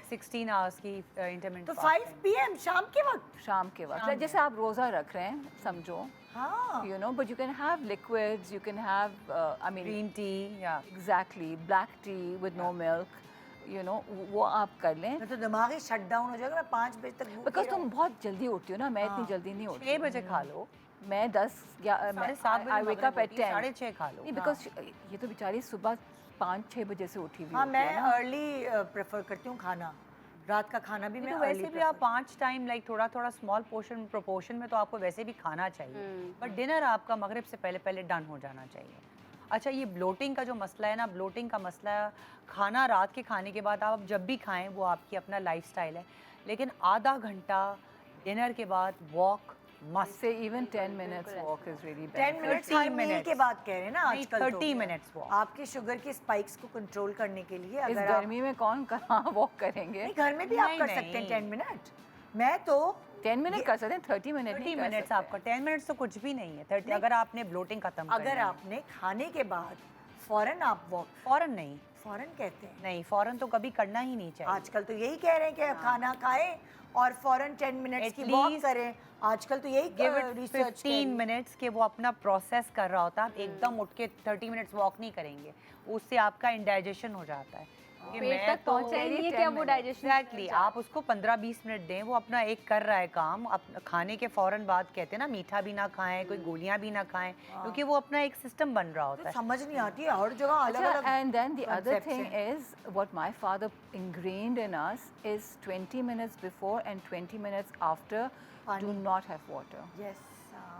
16 hours की intermittent तो 5 PM शाम के वक्त। शाम के वक्त, जैसे आप रोज़ा रख रहे हैं समझो, हाँ, but you can have liquids, you can have, I mean, green tea या exactly, black tea with no milk, वो आप कर लें. मैं तो दिमाग ही शट डाउन हो जाएगा, मैं 5 बजे तक भूखी बिकॉज तुम रहूँगी। बहुत जल्दी उठती हो ना, मैं इतनी जल्दी नहीं उठती. 6 बजे खा लो, मैं 10 या साढ़े 7 बजे आई वेक अप एट 10. 6:30 खा लो। नहीं, बिकॉज ये तो बेचारी सुबह 5-6 बजे से उठी हुई हाँ, होती है मैं ना. अर्ली प्रेफर करती हूँ खाना, रात का खाना भी मैं तो अर्ली वैसे भी आप 5 टाइम लाइक थोड़ा स्मॉल पोर्शन प्रोपोर्शन में तो आपको वैसे भी खाना चाहिए, बट डिनर आपका मगरिब से पहले डन हो जाना चाहिए। अच्छा, ये ब्लोटिंग का जो मसला है ना, ब्लोटिंग का मसला खाना रात के खाने के बाद आप जब भी खाएं वो आपकी अपना लाइफस्टाइल है, लेकिन आधा घंटा डिनर के बाद वॉक मस्त। Say even 10 minutes walk is really 10 beneficial. Minutes 30 हर मील minutes. के बाद कह रहे हैं ना नहीं, आजकल 30 minutes walk. आपके शुगर की स्पाइक्स को कंट्रोल करने के लिए इस अगर आप गर्मी में कौन कहाँ वॉक करेंगे? नहीं, घर में भी आप नहीं, कर सकते हैं नहीं। 10 मिनट। मैं तो 10 मिनट कर सकते हैं, 30 मिनट 30 नहीं कर मिनट्स सकते। आपका, 10 मिनट्स तो कुछ भी नहीं है। 30 अगर आपने ब्लोटिंग खत्म अगर करनी है। आपने खाने के बाद फौरन आप वॉक, फौरन नहीं, फौरन कहते हैं नहीं फौरन तो कभी करना ही नहीं चाहिए। आजकल तो यही कह रहे हैं कि खाना खाएं और फौरन 10 मिनट्स At की वॉक least करें। आजकल तो यही गिव इट रिसर्च 15 मिनट्स के वो अपना प्रोसेस कर रहा होता है। आप एकदम उठ के 30 मिनट्स वॉक नहीं करेंगे, उससे आपका इंडाइजेशन हो जाता है। कि पेट मैं तक तो पहुंचा ही नहीं है 10 क्या वो minutes. डाइजेशन? एग्जैक्टली आप उसको 15-20 मिनट दें, वो अपना एक कर रहा है काम। खाने के फौरन बाद कहते हैं ना मीठा भी ना खाएं, कोई गोलियां भी ना खाएं, क्योंकि वो अपना एक सिस्टम बन रहा होता तो है। समझ नहीं आती है हर जगह अलग अच्छा, अलग and then the other concepts thing हैं। is what my father ingrained in us is 20 minutes before and 20 minutes after do पानी। not have water Yes,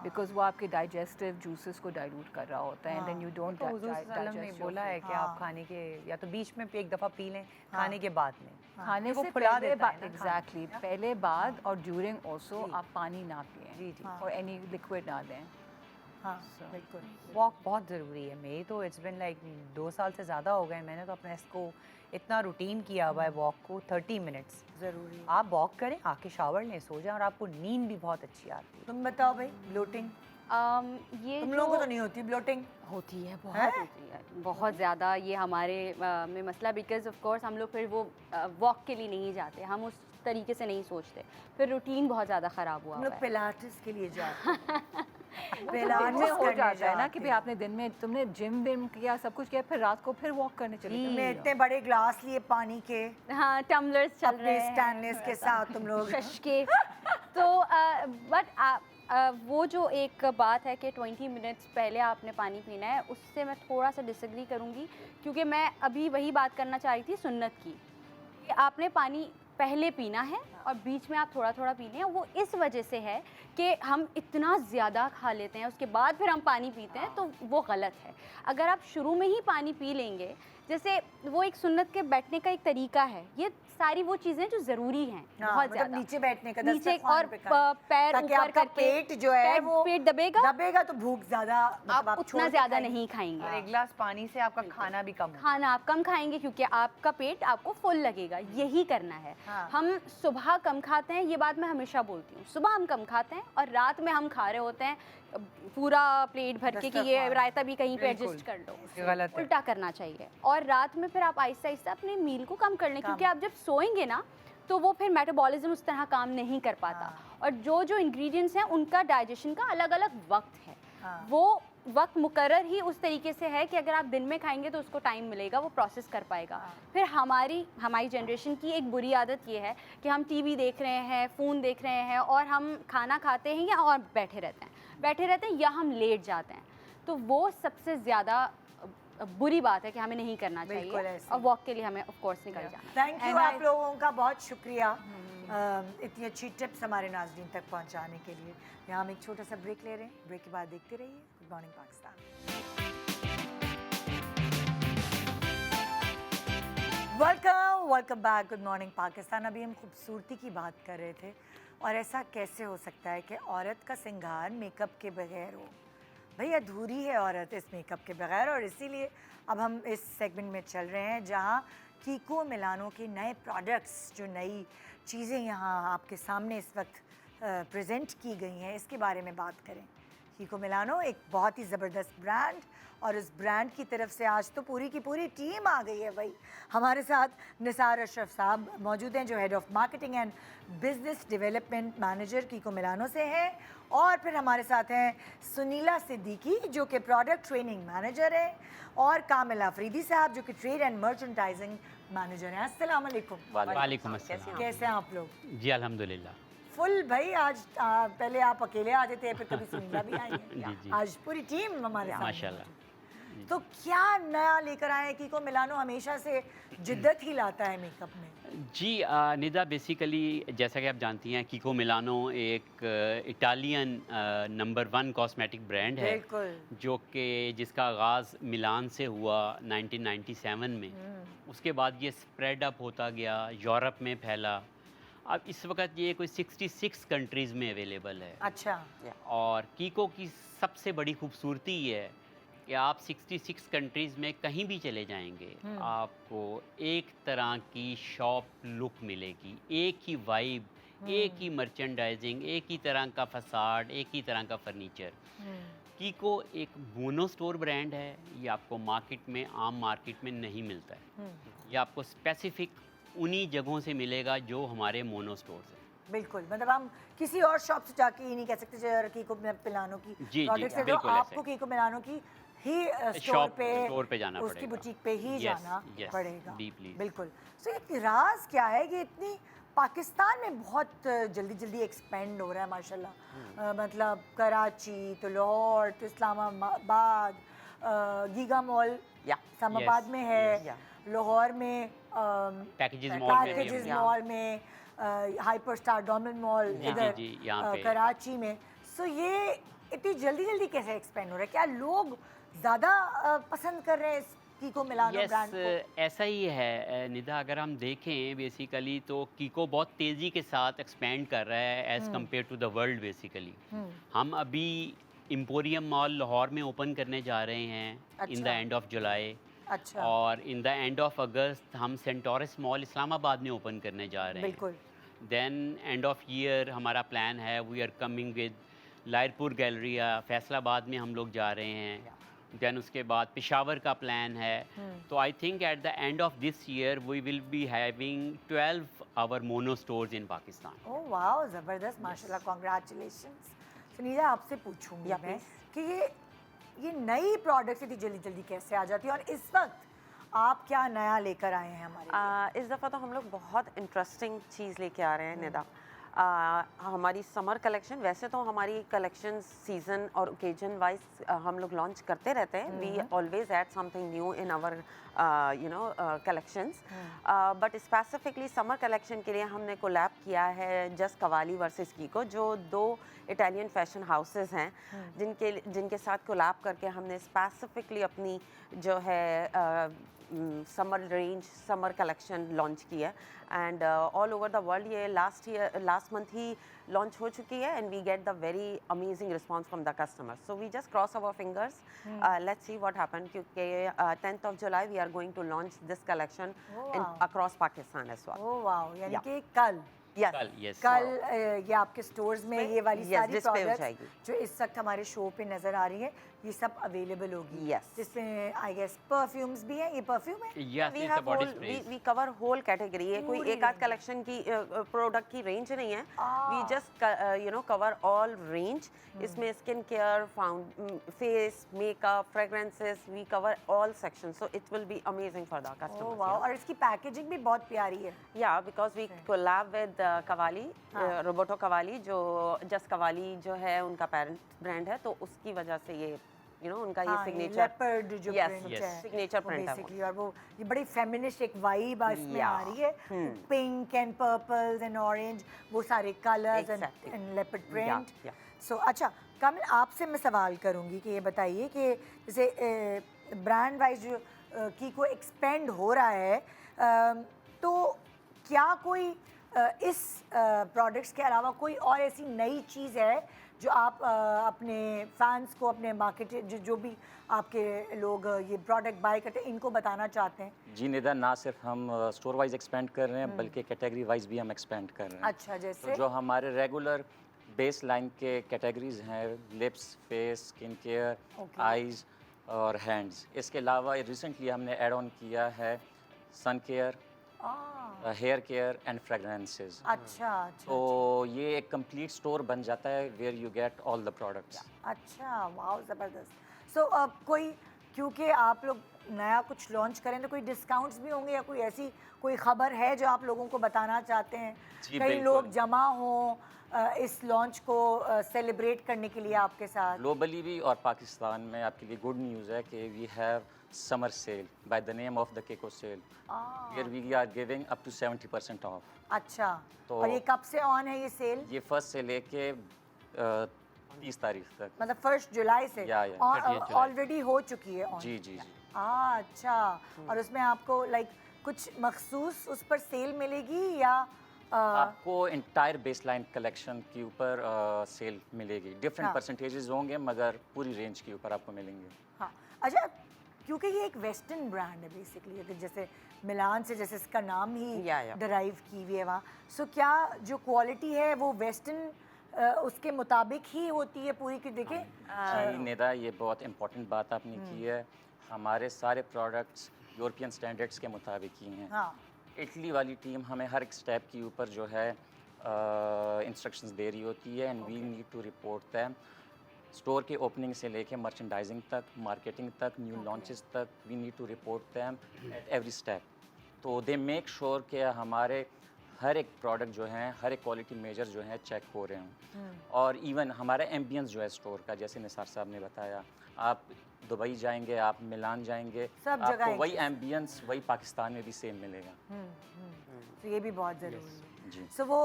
because वो आपके digestive juices को dilute कर रहा होता है and then you don't तो हुजूर सल्लल्लाहु अलैहि वसल्लम ने digest your बोला है food. कि आप खाने के या तो बीच में एक दफ़ा पी लें, खाने के बाद में। खाने वो से फुला पहले देता है ना एग्जैक्टली पहले बाद और ड्यूरिंग ऑल्सो आप पानी ना पिएं जी, जी। और एनी लिक्विड ना दें। हाँ बिल्कुल। वॉक बहुत ज़रूरी है। मेरी तो इट्स बिन लाइक 2 साल से ज़्यादा हो गए, मैंने तो अपने इसको इतना रूटीन किया हुआ है वॉक को। 30 मिनट्स जरूरी। आप वॉक करें, आके शावर लें, सो जाएं और आपको नींद भी बहुत अच्छी आती है। तुम बताओ भाई, ब्लोटिंग ये तुम जो लोगों को तो नहीं होती ब्लोटिंग? होती है, बहुत होती है, बहुत ज़्यादा। ये हमारे में मसला, बिकॉज ऑफ कोर्स हम लोग फिर वो वॉक के लिए नहीं जाते, हम उस तरीके से नहीं सोचते, फिर रूटीन बहुत ज़्यादा ख़राब हुआ तुम हुआ लोग है। पिलाटेस के लिए जाते हो। वो पिलाटेस हो करने जाता है ना जाते कि भाई हो। आपने दिन में तुमने जिम विम किया, सब कुछ किया, फिर रात को फिर वॉक करने चले गए। तुमने इतने बड़े ग्लास लिए पानी के हाँ, टम्बलर्स चल अपने रहे हैं स्टैनलेस के साथ तुम लोग। शश के। तो बट वो जो एक बात है कि 20 मिनट्स पहले आपने पानी पीना है, उससे मैं थोड़ा सा डिसएग्री करूँगी, क्योंकि मैं अभी वही बात करना चाह रही थी सुन्नत की, कि आपने पानी पहले पीना है और बीच में आप थोड़ा थोड़ा पीने हैं। वो इस वजह से है कि हम इतना ज़्यादा खा लेते हैं, उसके बाद फिर हम पानी पीते हैं, तो वो गलत है। अगर आप शुरू में ही पानी पी लेंगे, जैसे वो एक सुन्नत के बैठने का एक तरीका है, ये सारी वो चीज़ें जो ज़रूरी हैं, हाँ, बहुत मतलब ज़्यादा। नीचे बैठने का, नीचे दस्तरखान और पे खाना। पैर ताकि ऊपर आपका करके पेट जो है वो पेट दबेगा, दबेगा तो भूख ज्यादा, मतलब आप छोड़ उतना के ज़्यादा खाएंगे। नहीं खाएंगे। और एक गिलास पानी से आपका खाना भी कम हो। खाना आप कम खाएंगे क्योंकि आपका पेट आपको फुल लगेगा, यही करना है। हाँ। हम सुबह कम खाते हैं, ये बात मैं हमेशा बोलती हूँ, सुबह हम कम खाते हैं और रात में हम खा रहे होते हैं पूरा प्लेट भर के कि ये दस्तरखान। रायता भी कहीं पे बिल्कुल। एडजस्ट कर लो। ये गलत है। उल्टा करना चाहिए। और रात में फिर आप आहिस्ता आहिस्ता अपने मील को कम कर लें, क्योंकि आप जब सोएंगे ना तो वो फिर मेटाबॉलिज्म उस तरह काम नहीं कर पाता। और जो जो इंग्रेडिएंट्स हैं उनका डाइजेशन का अलग अलग वक्त है। हाँ। वो वक्त मुकर्रर ही उस तरीके से है कि अगर आप दिन में खाएंगे तो उसको टाइम मिलेगा, वो प्रोसेस कर पाएगा। फिर हमारी जनरेशन की एक बुरी आदत ये है कि हम टीवी देख रहे हैं, फ़ोन देख रहे हैं और हम खाना खाते हैं या और बैठे रहते हैं या हम लेट जाते हैं। तो वो सबसे ज़्यादा बुरी बात है कि हमें नहीं करना बिल्कुल चाहिए ऐसे। और वॉक के लिए हमें ऑफ कोर्स निकल जाना। थैंक यू And आप I- लोगों का बहुत शुक्रिया इतनी अच्छी टिप्स हमारे नाज़रीन तक पहुंचाने के लिए। यहाँ हम एक छोटा सा ब्रेक ले रहे हैं, ब्रेक के बाद देखते रहिए good morning Pakistan. Welcome back, good morning Pakistan. अभी हम खूबसूरती की बात कर रहे थे और ऐसा कैसे हो सकता है कि औरत का श्रृंगार मेकअप के बगैर हो। भाई अधूरी है औरत इस मेकअप के बगैर, और इसीलिए अब हम इस सेगमेंट में चल रहे हैं जहां कीको मिलानो के नए प्रोडक्ट्स, जो नई चीज़ें यहाँ आपके सामने इस वक्त प्रेजेंट की गई हैं, इसके बारे में बात करें। कीको मिलानो एक बहुत ही ज़बरदस्त ब्रांड, और उस ब्रांड की तरफ से आज तो पूरी की पूरी टीम आ गई है। भाई हमारे साथ निसार अशरफ साहब मौजूद हैं, जो head of marketing and business development manager कीको Milano से हैं, और फिर हमारे साथ हैं सुनीला सिद्दीकी जो कि प्रोडक्ट ट्रेनिंग मैनेजर हैं, और कामिल अफरीदी साहब जो कि ट्रेड एंड मर्चेंटाइजिंग मैनेजर हैं। अस्सलाम वालेकुम। वालेकुम अस्सलाम। कैसे हैं आप लोग? जी अल्हम्दुलिल्लाह। फुल भाई आज पहले आप अकेले आते थे, फिर कभी सुनीला भी आई जी, है, जी। आज पूरी टीम हमारे साथ माशाल्लाह। मौजूद है। तो क्या नया लेकर आए हैं? कीको मिलानो हमेशा से जिद्दत ही लाता है मेकअप में। जी निदा, बेसिकली जैसा कि आप जानती हैं कीको मिलानो एक इटालियन नंबर 1 कॉस्मेटिक ब्रांड है, बिल्कुल। जो कि जिसका आगाज़ मिलान से हुआ 1997 में। उसके बाद ये स्प्रेड अप होता गया, यूरोप में फैला, अब इस वक्त ये कोई 66 कंट्रीज़ में अवेलेबल है। अच्छा, और कीको की सबसे बड़ी खूबसूरती ये है कि आप 66 कंट्रीज़ में कहीं भी चले जाएंगे, आपको एक तरह की शॉप लुक मिलेगी, एक ही वाइब, एक ही मर्चेंडाइजिंग, एक ही तरह का फसाड, एक ही तरह का फर्नीचर। कीको एक मोनो स्टोर ब्रांड है, ये आपको मार्केट में, आम मार्केट में नहीं मिलता है। ये आपको स्पेसिफिक उन्हीं जगहों से मिलेगा जो हमारे मोनो स्टोर्स हैं। बिल्कुल, मतलब हम किसी और शॉप से जाके ये नहीं कह सकते जो कीको मिलानो की जी, प्रोडक्ट्स है, तो बिल्कुल आपको ऐसे। कीको मिलानो की ही स्टोर पे जाना उसकी पड़ेगा। बुटीक पे ही Yes, जाना yes, पड़ेगा। deeply। बिल्कुल। सो ये राज क्या है कि इतनी पाकिस्तान में बहुत जल्दी जल्दी एक्सपेंड हो रहा है माशाल्लाह। मतलब कराची तो लाहौर तो Islamabad, giga mall Islamabad Yes, में है, लाहौर में पैकेजेस मॉल में भी पैकेजेस हमने- मॉल में, हाइपर स्टार डोमेन मॉल जी, इधर जी, यहाँ पे। कराची में। सो ये इतनी जल्दी जल्दी कैसे एक्सपेंड हो रहा है? क्या लोग ज़्यादा पसंद कर रहे हैं इस कीको मिलानो ब्रांड को? ऐसा ही है निदा। अगर हम देखें बेसिकली तो कीको बहुत तेज़ी के साथ एक्सपेंड कर रहा है as compare to the world basically. हम अभी एम्पोरियम मॉल लाहौर में ओपन करने जा रहे हैं इन द अच्छा। एंड ऑफ जुलाई, अच्छा, और इन द एंड ऑफ अगस्त हम सेंटोरस मॉल इस्लामाबाद में ओपन करने जा रहे हैं। बिल्कुल। देन एंड ऑफ ईयर हमारा प्लान है, we are coming with Lyallpur Galleria Faisalabad में हम लोग जा रहे हैं। देन उसके बाद पेशावर का प्लान है। तो I think at the end of this year we will be having 12 our mono stores in Pakistan. Oh wow, ज़बरदस्त, माशाल्लाह, कांग्रेचुलेशंस। सुनीता, आपसे पूछूंगी मैं कि ये नई प्रोडक्ट्स इतनी जल्दी जल्दी कैसे आ जाती है, और इस वक्त आप क्या नया लेकर आए हैं हमारे लिए? इस दफ़ा तो हम लोग बहुत इंटरेस्टिंग चीज़ लेके आ रहे हैं निदा। हमारी समर कलेक्शन, वैसे तो हमारी कलेक्शन सीज़न और ओकेजन वाइज हम लोग लॉन्च करते रहते हैं। We always add something new in our collections, but specifically summer collection के लिए हमने कोलैब किया है जस्ट कवाली वर्सेस कीको, जो 2 इटालियन फैशन हाउसेस हैं जिनके साथ कोलैब करके हमने स्पेसिफिकली अपनी जो है summer range, summer collection launch की है। And all over the world ये लास्ट मंथ ही लॉन्च हो चुकी है, and we get the very amazing response from the customers. So we just cross our fingers, let's see what happen, क्योंकि 10th of July we are going to launch this collection across Pakistan as well. Oh wow, यानी कि कल Yes. कल ये आपके stores में ये वाली सारी display हो प्रोडक्ट्स जाएगी। जो इस वक्त हमारे शो पे नजर आ रही है, ये सब अवेलेबल होगी। Yes. जिसमें आई गेस परफ्यूम्स भी हैं। ये परफ्यूम है? Yes, We it's a have body whole, sprays। we cover whole category। ये कोई पूरी एक आध range। कलेक्शन की प्रोडक्ट की रेंज नहीं है। We just cover all range। इसमें skin care, face, makeup, fragrances, we cover all sections, so it will be amazing for the oh customers। Wow, और इसकी पैकेजिंग भी बहुत प्यारी है। Yeah, because we collab with Kawali, Roboto qawwali, जो just qawwali जो है उनका पेरेंट ब्रांड है, तो उसकी वजह से ये उनका ये सिग्नेचर लेपर्ड जो Yes, प्रिंट yes, है, signature print है वो। बेसिकली, और वो ये बड़ी फेमिनिस्ट एक वाइब इसमें आ Yeah. रही है। Pink and purples and orange, वो सारे colours Exactly. And leopard print. yeah. सो अच्छा कमल, आपसे मैं सवाल करूंगी कि ये बताइए कि जैसे ब्रांड वाइज जो कीको एक्सपेंड हो रहा है, तो क्या कोई इस प्रोडक्ट्स के अलावा कोई और ऐसी नई चीज़ है जो आप अपने फैंस को, अपने मार्केट जो भी आपके लोग ये प्रोडक्ट बाय करते हैं, इनको बताना चाहते हैं? जी निदा, ना सिर्फ हम स्टोर वाइज एक्सपेंड कर रहे हैं बल्कि कैटेगरी वाइज भी हम एक्सपेंड कर रहे हैं। अच्छा, जैसे तो जो हमारे रेगुलर बेस लाइन के कैटेगरीज हैं, lips, face, skin care, eyes और हैंड्स, इसके अलावा रिसेंटली हमने ऐड ऑन किया है sun care, hair care and fragrances. अच्छा अच्छा तो ये एक कंप्लीट स्टोर बन जाता है where you get all the products. अच्छा, वाह, ज़बरदस्त। सो क्योंकि आप लोग नया कुछ लॉन्च करें तो कोई डिस्काउंट्स भी होंगे, या कोई ऐसी कोई खबर है जो आप लोगों को बताना चाहते हैं? जी, कई बिल्कुल। लोग जमा हों इस लॉन्च को सेलिब्रेट करने के लिए आपके साथ। ग्लोबली भी और पाकिस्तान में आपके लिए गुड न्यूज़ है कि we have summer sale by the name of the Keko sale, where we are giving up to 70% off. अच्छा, तो- और ये कब से ऑन है ये सेल? ये 1 से लेके 30 तारीख तक। मतलब 1 जुलाई से या, 30th जुलाई। ऑलरेडी हो चुकी है ऑन? जी जी जी। अच्छा, और उसमें आपको लाइक कुछ मखसूस उस पर सेल मिलेगी, या आपको इंटायर बेसलाइन कलेक्शन के ऊपर सेल मिलेगी। डिफरेंट हाँ। परसेंटेजेस होंगे मगर पूरी रेंज के ऊपर आपको मिलेंगे। हाँ अच्छा, क्योंकि ये एक वेस्टर्न ब्रांड है बेसिकली, जैसे मिलान से जैसे इसका नाम ही या। डराइव की हुई है वहाँ, सो क्या जो क्वालिटी है वो वेस्टर्न उसके मुताबिक ही होती है पूरी की? देखें जी निदा, ये बहुत इंपॉर्टेंट बात आपने की है। हमारे सारे प्रोडक्ट्स यूरोपियन स्टैंडर्ड्स के मुताबिक ही हैं। हाँ इटली वाली टीम हमें हर एक स्टेप के ऊपर जो है इंस्ट्रक्शंस दे रही होती है and we need to report them. Store के ओपनिंग से लेके मर्चेंडाइजिंग तक, मार्केटिंग तक, न्यू लॉन्चेस तक, we need to report them at every step. तो दे मेक श्योर कि हमारे हर एक प्रोडक्ट जो हैं, हर एक क्वालिटी मेजर जो हैं चेक हो रहे हों। और इवन हमारा एम्बियंस जो है स्टोर का, जैसे निसार साहब ने बताया, आप दुबई जाएंगे, आप मिलान जाएंगे, सब जगह आपको एक वही एम्बियंस वही पाकिस्तान में भी सेम मिलेगा। तो ये भी बहुत ज़रूरी है। जी। सो वो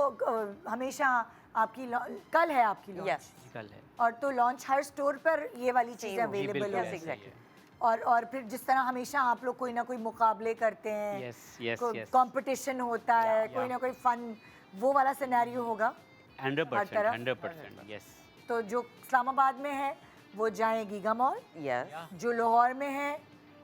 हमेशा आपकी कल है आपकी लॉन्च? यस, कल है। और तो लॉन्च हर स्टोर पर ये वाली चीज़ें Same होगी। जी, अवेलेबल बिल्कुल है? ऐसे ही है। और फिर जिस तरह हमेशा आप लोग कोई ना कोई मुकाबले करते हैं, Yes, yes, yes. कंपटीशन होता है, कोई ना कोई फन, वो वाला सिनेरियो होगा? 100%, तरफ? 100%, yes. तो जो इस्लामाबाद में है वो जाएं गीगा मॉल, यस, जो लाहौर में है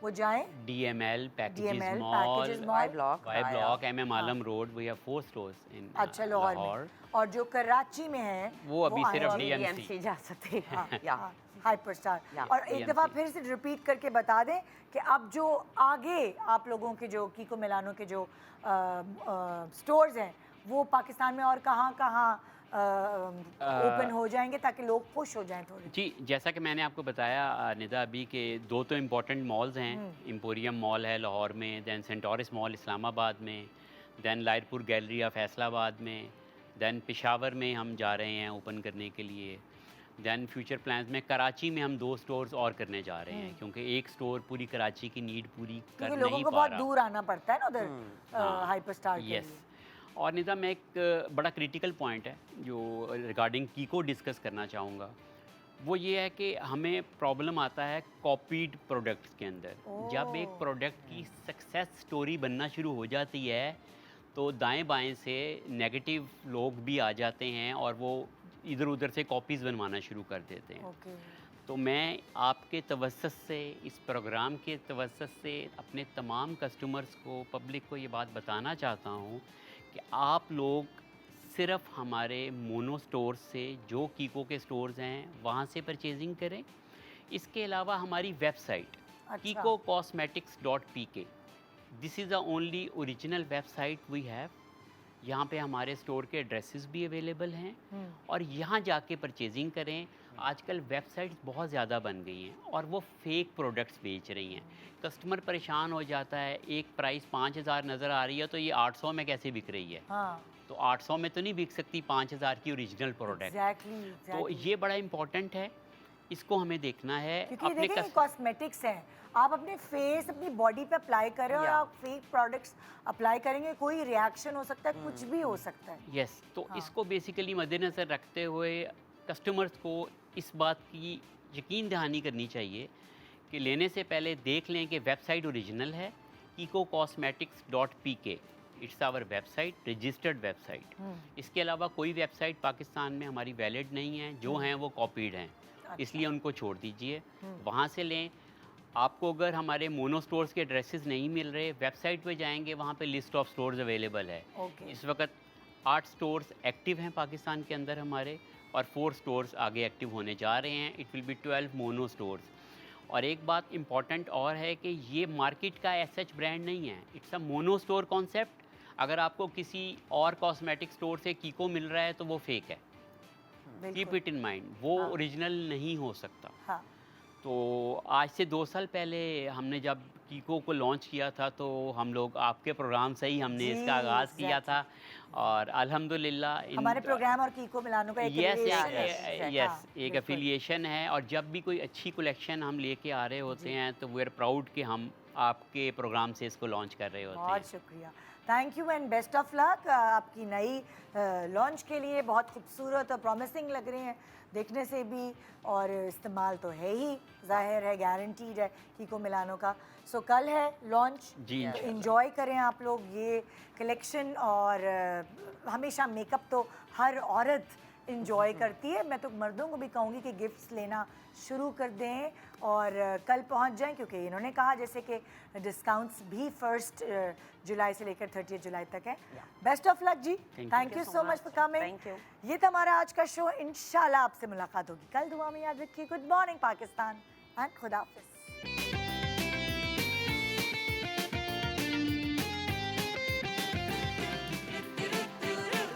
वो जाएं DML, Packages DML, Mall, Packages Mall, Y block, Y Block, MM Alam Road. We have 4 stores in अच्छा लाहौर में, और जो कराची में है वो अभी सिर्फ IRC DMC। जा सकते हैं। या, हाइपर स्टार। या, और एक दफ़ा फिर से रिपीट करके बता दें कि अब जो आगे आप लोगों के जो कीको मिलानो के जो स्टोर्स हैं वो पाकिस्तान में और कहाँ कहाँ ओपन हो जाएंगे ताकि लोग खुश हो जाएं थोड़े? जी, जैसा कि मैंने आपको बताया निदा अभी के 2 तो इम्पोर्टेंट मॉल्स हैं। एम्पोरियम मॉल है लाहौर में, दैन सेंटोरस मॉल इस्लामाबाद में, दैन लायरपुर गैलरी ऑफ फैसलाबाद में, दैन पेशावर में हम जा रहे हैं ओपन करने के लिए। दैन फ्यूचर प्लान्स में कराची में हम 2 स्टोर्स और करने जा रहे हैं, क्योंकि एक स्टोर पूरी कराची की नीड पूरी कर क्योंकि नहीं लोगों को पा बहुत रहा। दूर आना पड़ता है ना उधर हाइपर स्टार के यस। लिए। और निदा, मैं एक बड़ा क्रिटिकल पॉइंट है जो रिगार्डिंग कीको डिस्कस करना चाहूँगा, वो ये है कि हमें प्रॉब्लम आता है कॉपीड प्रोडक्ट्स के अंदर। जब एक प्रोडक्ट की सक्सेस स्टोरी बनना शुरू हो जाती है तो दाएं बाएं से नेगेटिव लोग भी आ जाते हैं और वो इधर उधर से कॉपीज़ बनवाना शुरू कर देते हैं। ओके। तो मैं आपके तवस्सुस से, इस प्रोग्राम के तवस्सुस से अपने तमाम कस्टमर्स को, पब्लिक को ये बात बताना चाहता हूँ कि आप लोग सिर्फ हमारे मोनो स्टोर से, जो कीको के स्टोर्स हैं वहाँ से परचेजिंग करें। इसके अलावा हमारी website kikocosmetics.pk, this is the only original website we have. यहाँ पे हमारे स्टोर के एड्रेसेस भी अवेलेबल हैं और यहाँ जाके परचेजिंग करें। आजकल वेबसाइट्स बहुत ज़्यादा बन गई हैं और वो फेक प्रोडक्ट्स बेच रही हैं। कस्टमर परेशान हो जाता है, एक प्राइस 5000 नज़र आ रही है तो ये 800 में कैसे बिक रही है? हाँ, तो 800 में तो नहीं बिक सकती 5000 की ओरिजिनल प्रोडक्ट। एग्जैक्टली। तो ये बड़ा इम्पोर्टेंट है, इसको हमें देखना है। क्योंकि देखिए कॉस्मेटिक्स हैं, आप अपने फेस, अपनी बॉडी पे अप्लाई करें और आप फेक प्रोडक्ट्स अप्लाई करेंगे, कोई रिएक्शन हो सकता है, कुछ भी हो सकता है। यस, तो इसको बेसिकली मद्देनज़र रखते हुए कस्टमर्स को इस बात की यकीन दहानी करनी चाहिए कि लेने से पहले देख लें कि वेबसाइट ओरिजिनल है। kikocosmetics.pk, it's our website, registered website. इसके अलावा कोई वेबसाइट पाकिस्तान में हमारी वैलिड नहीं है, जो हैं वो कॉपीड हैं, इसलिए उनको छोड़ दीजिए, वहाँ से लें। आपको अगर हमारे मोनो स्टोर्स के एड्रेसेस नहीं मिल रहे, वेबसाइट पे जाएंगे, वहाँ पे लिस्ट ऑफ स्टोर्स अवेलेबल है। ओके। इस वक्त 8 स्टोर्स एक्टिव हैं पाकिस्तान के अंदर हमारे, और 4 स्टोर्स आगे एक्टिव होने जा रहे हैं। It will be 12 mono stores. और एक बात इम्पॉर्टेंट और है कि ये मार्केट का एसएच ब्रांड नहीं है, it's a mono store concept. अगर आपको किसी और कॉस्मेटिक स्टोर से कीको मिल रहा है तो वो फेक है, कीप इट इन माइंड, वो ओरिजिनल नहीं हो सकता। हाँ। तो आज से 2 साल पहले हमने जब कीको को लॉन्च किया था तो हम लोग आपके प्रोग्राम से ही हमने इसका आगाज़ किया था, और अल्हम्दुलिल्लाह हमारे प्रोग्राम और कीको मिलानो का एक affiliation है। यस, हाँ, एक बिल्कुल। एफिलिएशन है। और जब भी कोई अच्छी कलेक्शन हम लेके आ रहे होते हैं तो वी आर प्राउड कि हम आपके प्रोग्राम से इसको लॉन्च कर रहे होते हैं। बहुत शुक्रिया, thank you and best of luck आपकी नई लॉन्च के लिए। बहुत खूबसूरत और प्रॉमिसिंग लग रहे हैं देखने से भी, और इस्तेमाल तो है ही, जाहिर है, गारंटीड है कीको मिलानो का। सो कल है लॉन्च, जी, इंशाल्लाह। इंजॉय करें आप लोग ये कलेक्शन। और हमेशा मेकअप तो हर औरत इंजॉय करती है, मैं तो मर्दों को भी कहूँगी कि गिफ्ट्स लेना शुरू कर दें और कल पहुंच जाएं, क्योंकि इन्होंने कहा जैसे कि डिस्काउंट्स भी 1 जुलाई से लेकर 30 जुलाई तक है। बेस्ट ऑफ लक जी, thank you so much for coming. Thank you. ये था हमारा आज का शो, इंशाल्लाह आपसे मुलाकात होगी कल। दुआ में याद रखिए। गुड मॉर्निंग पाकिस्तान एंड खुदा हाफिज़।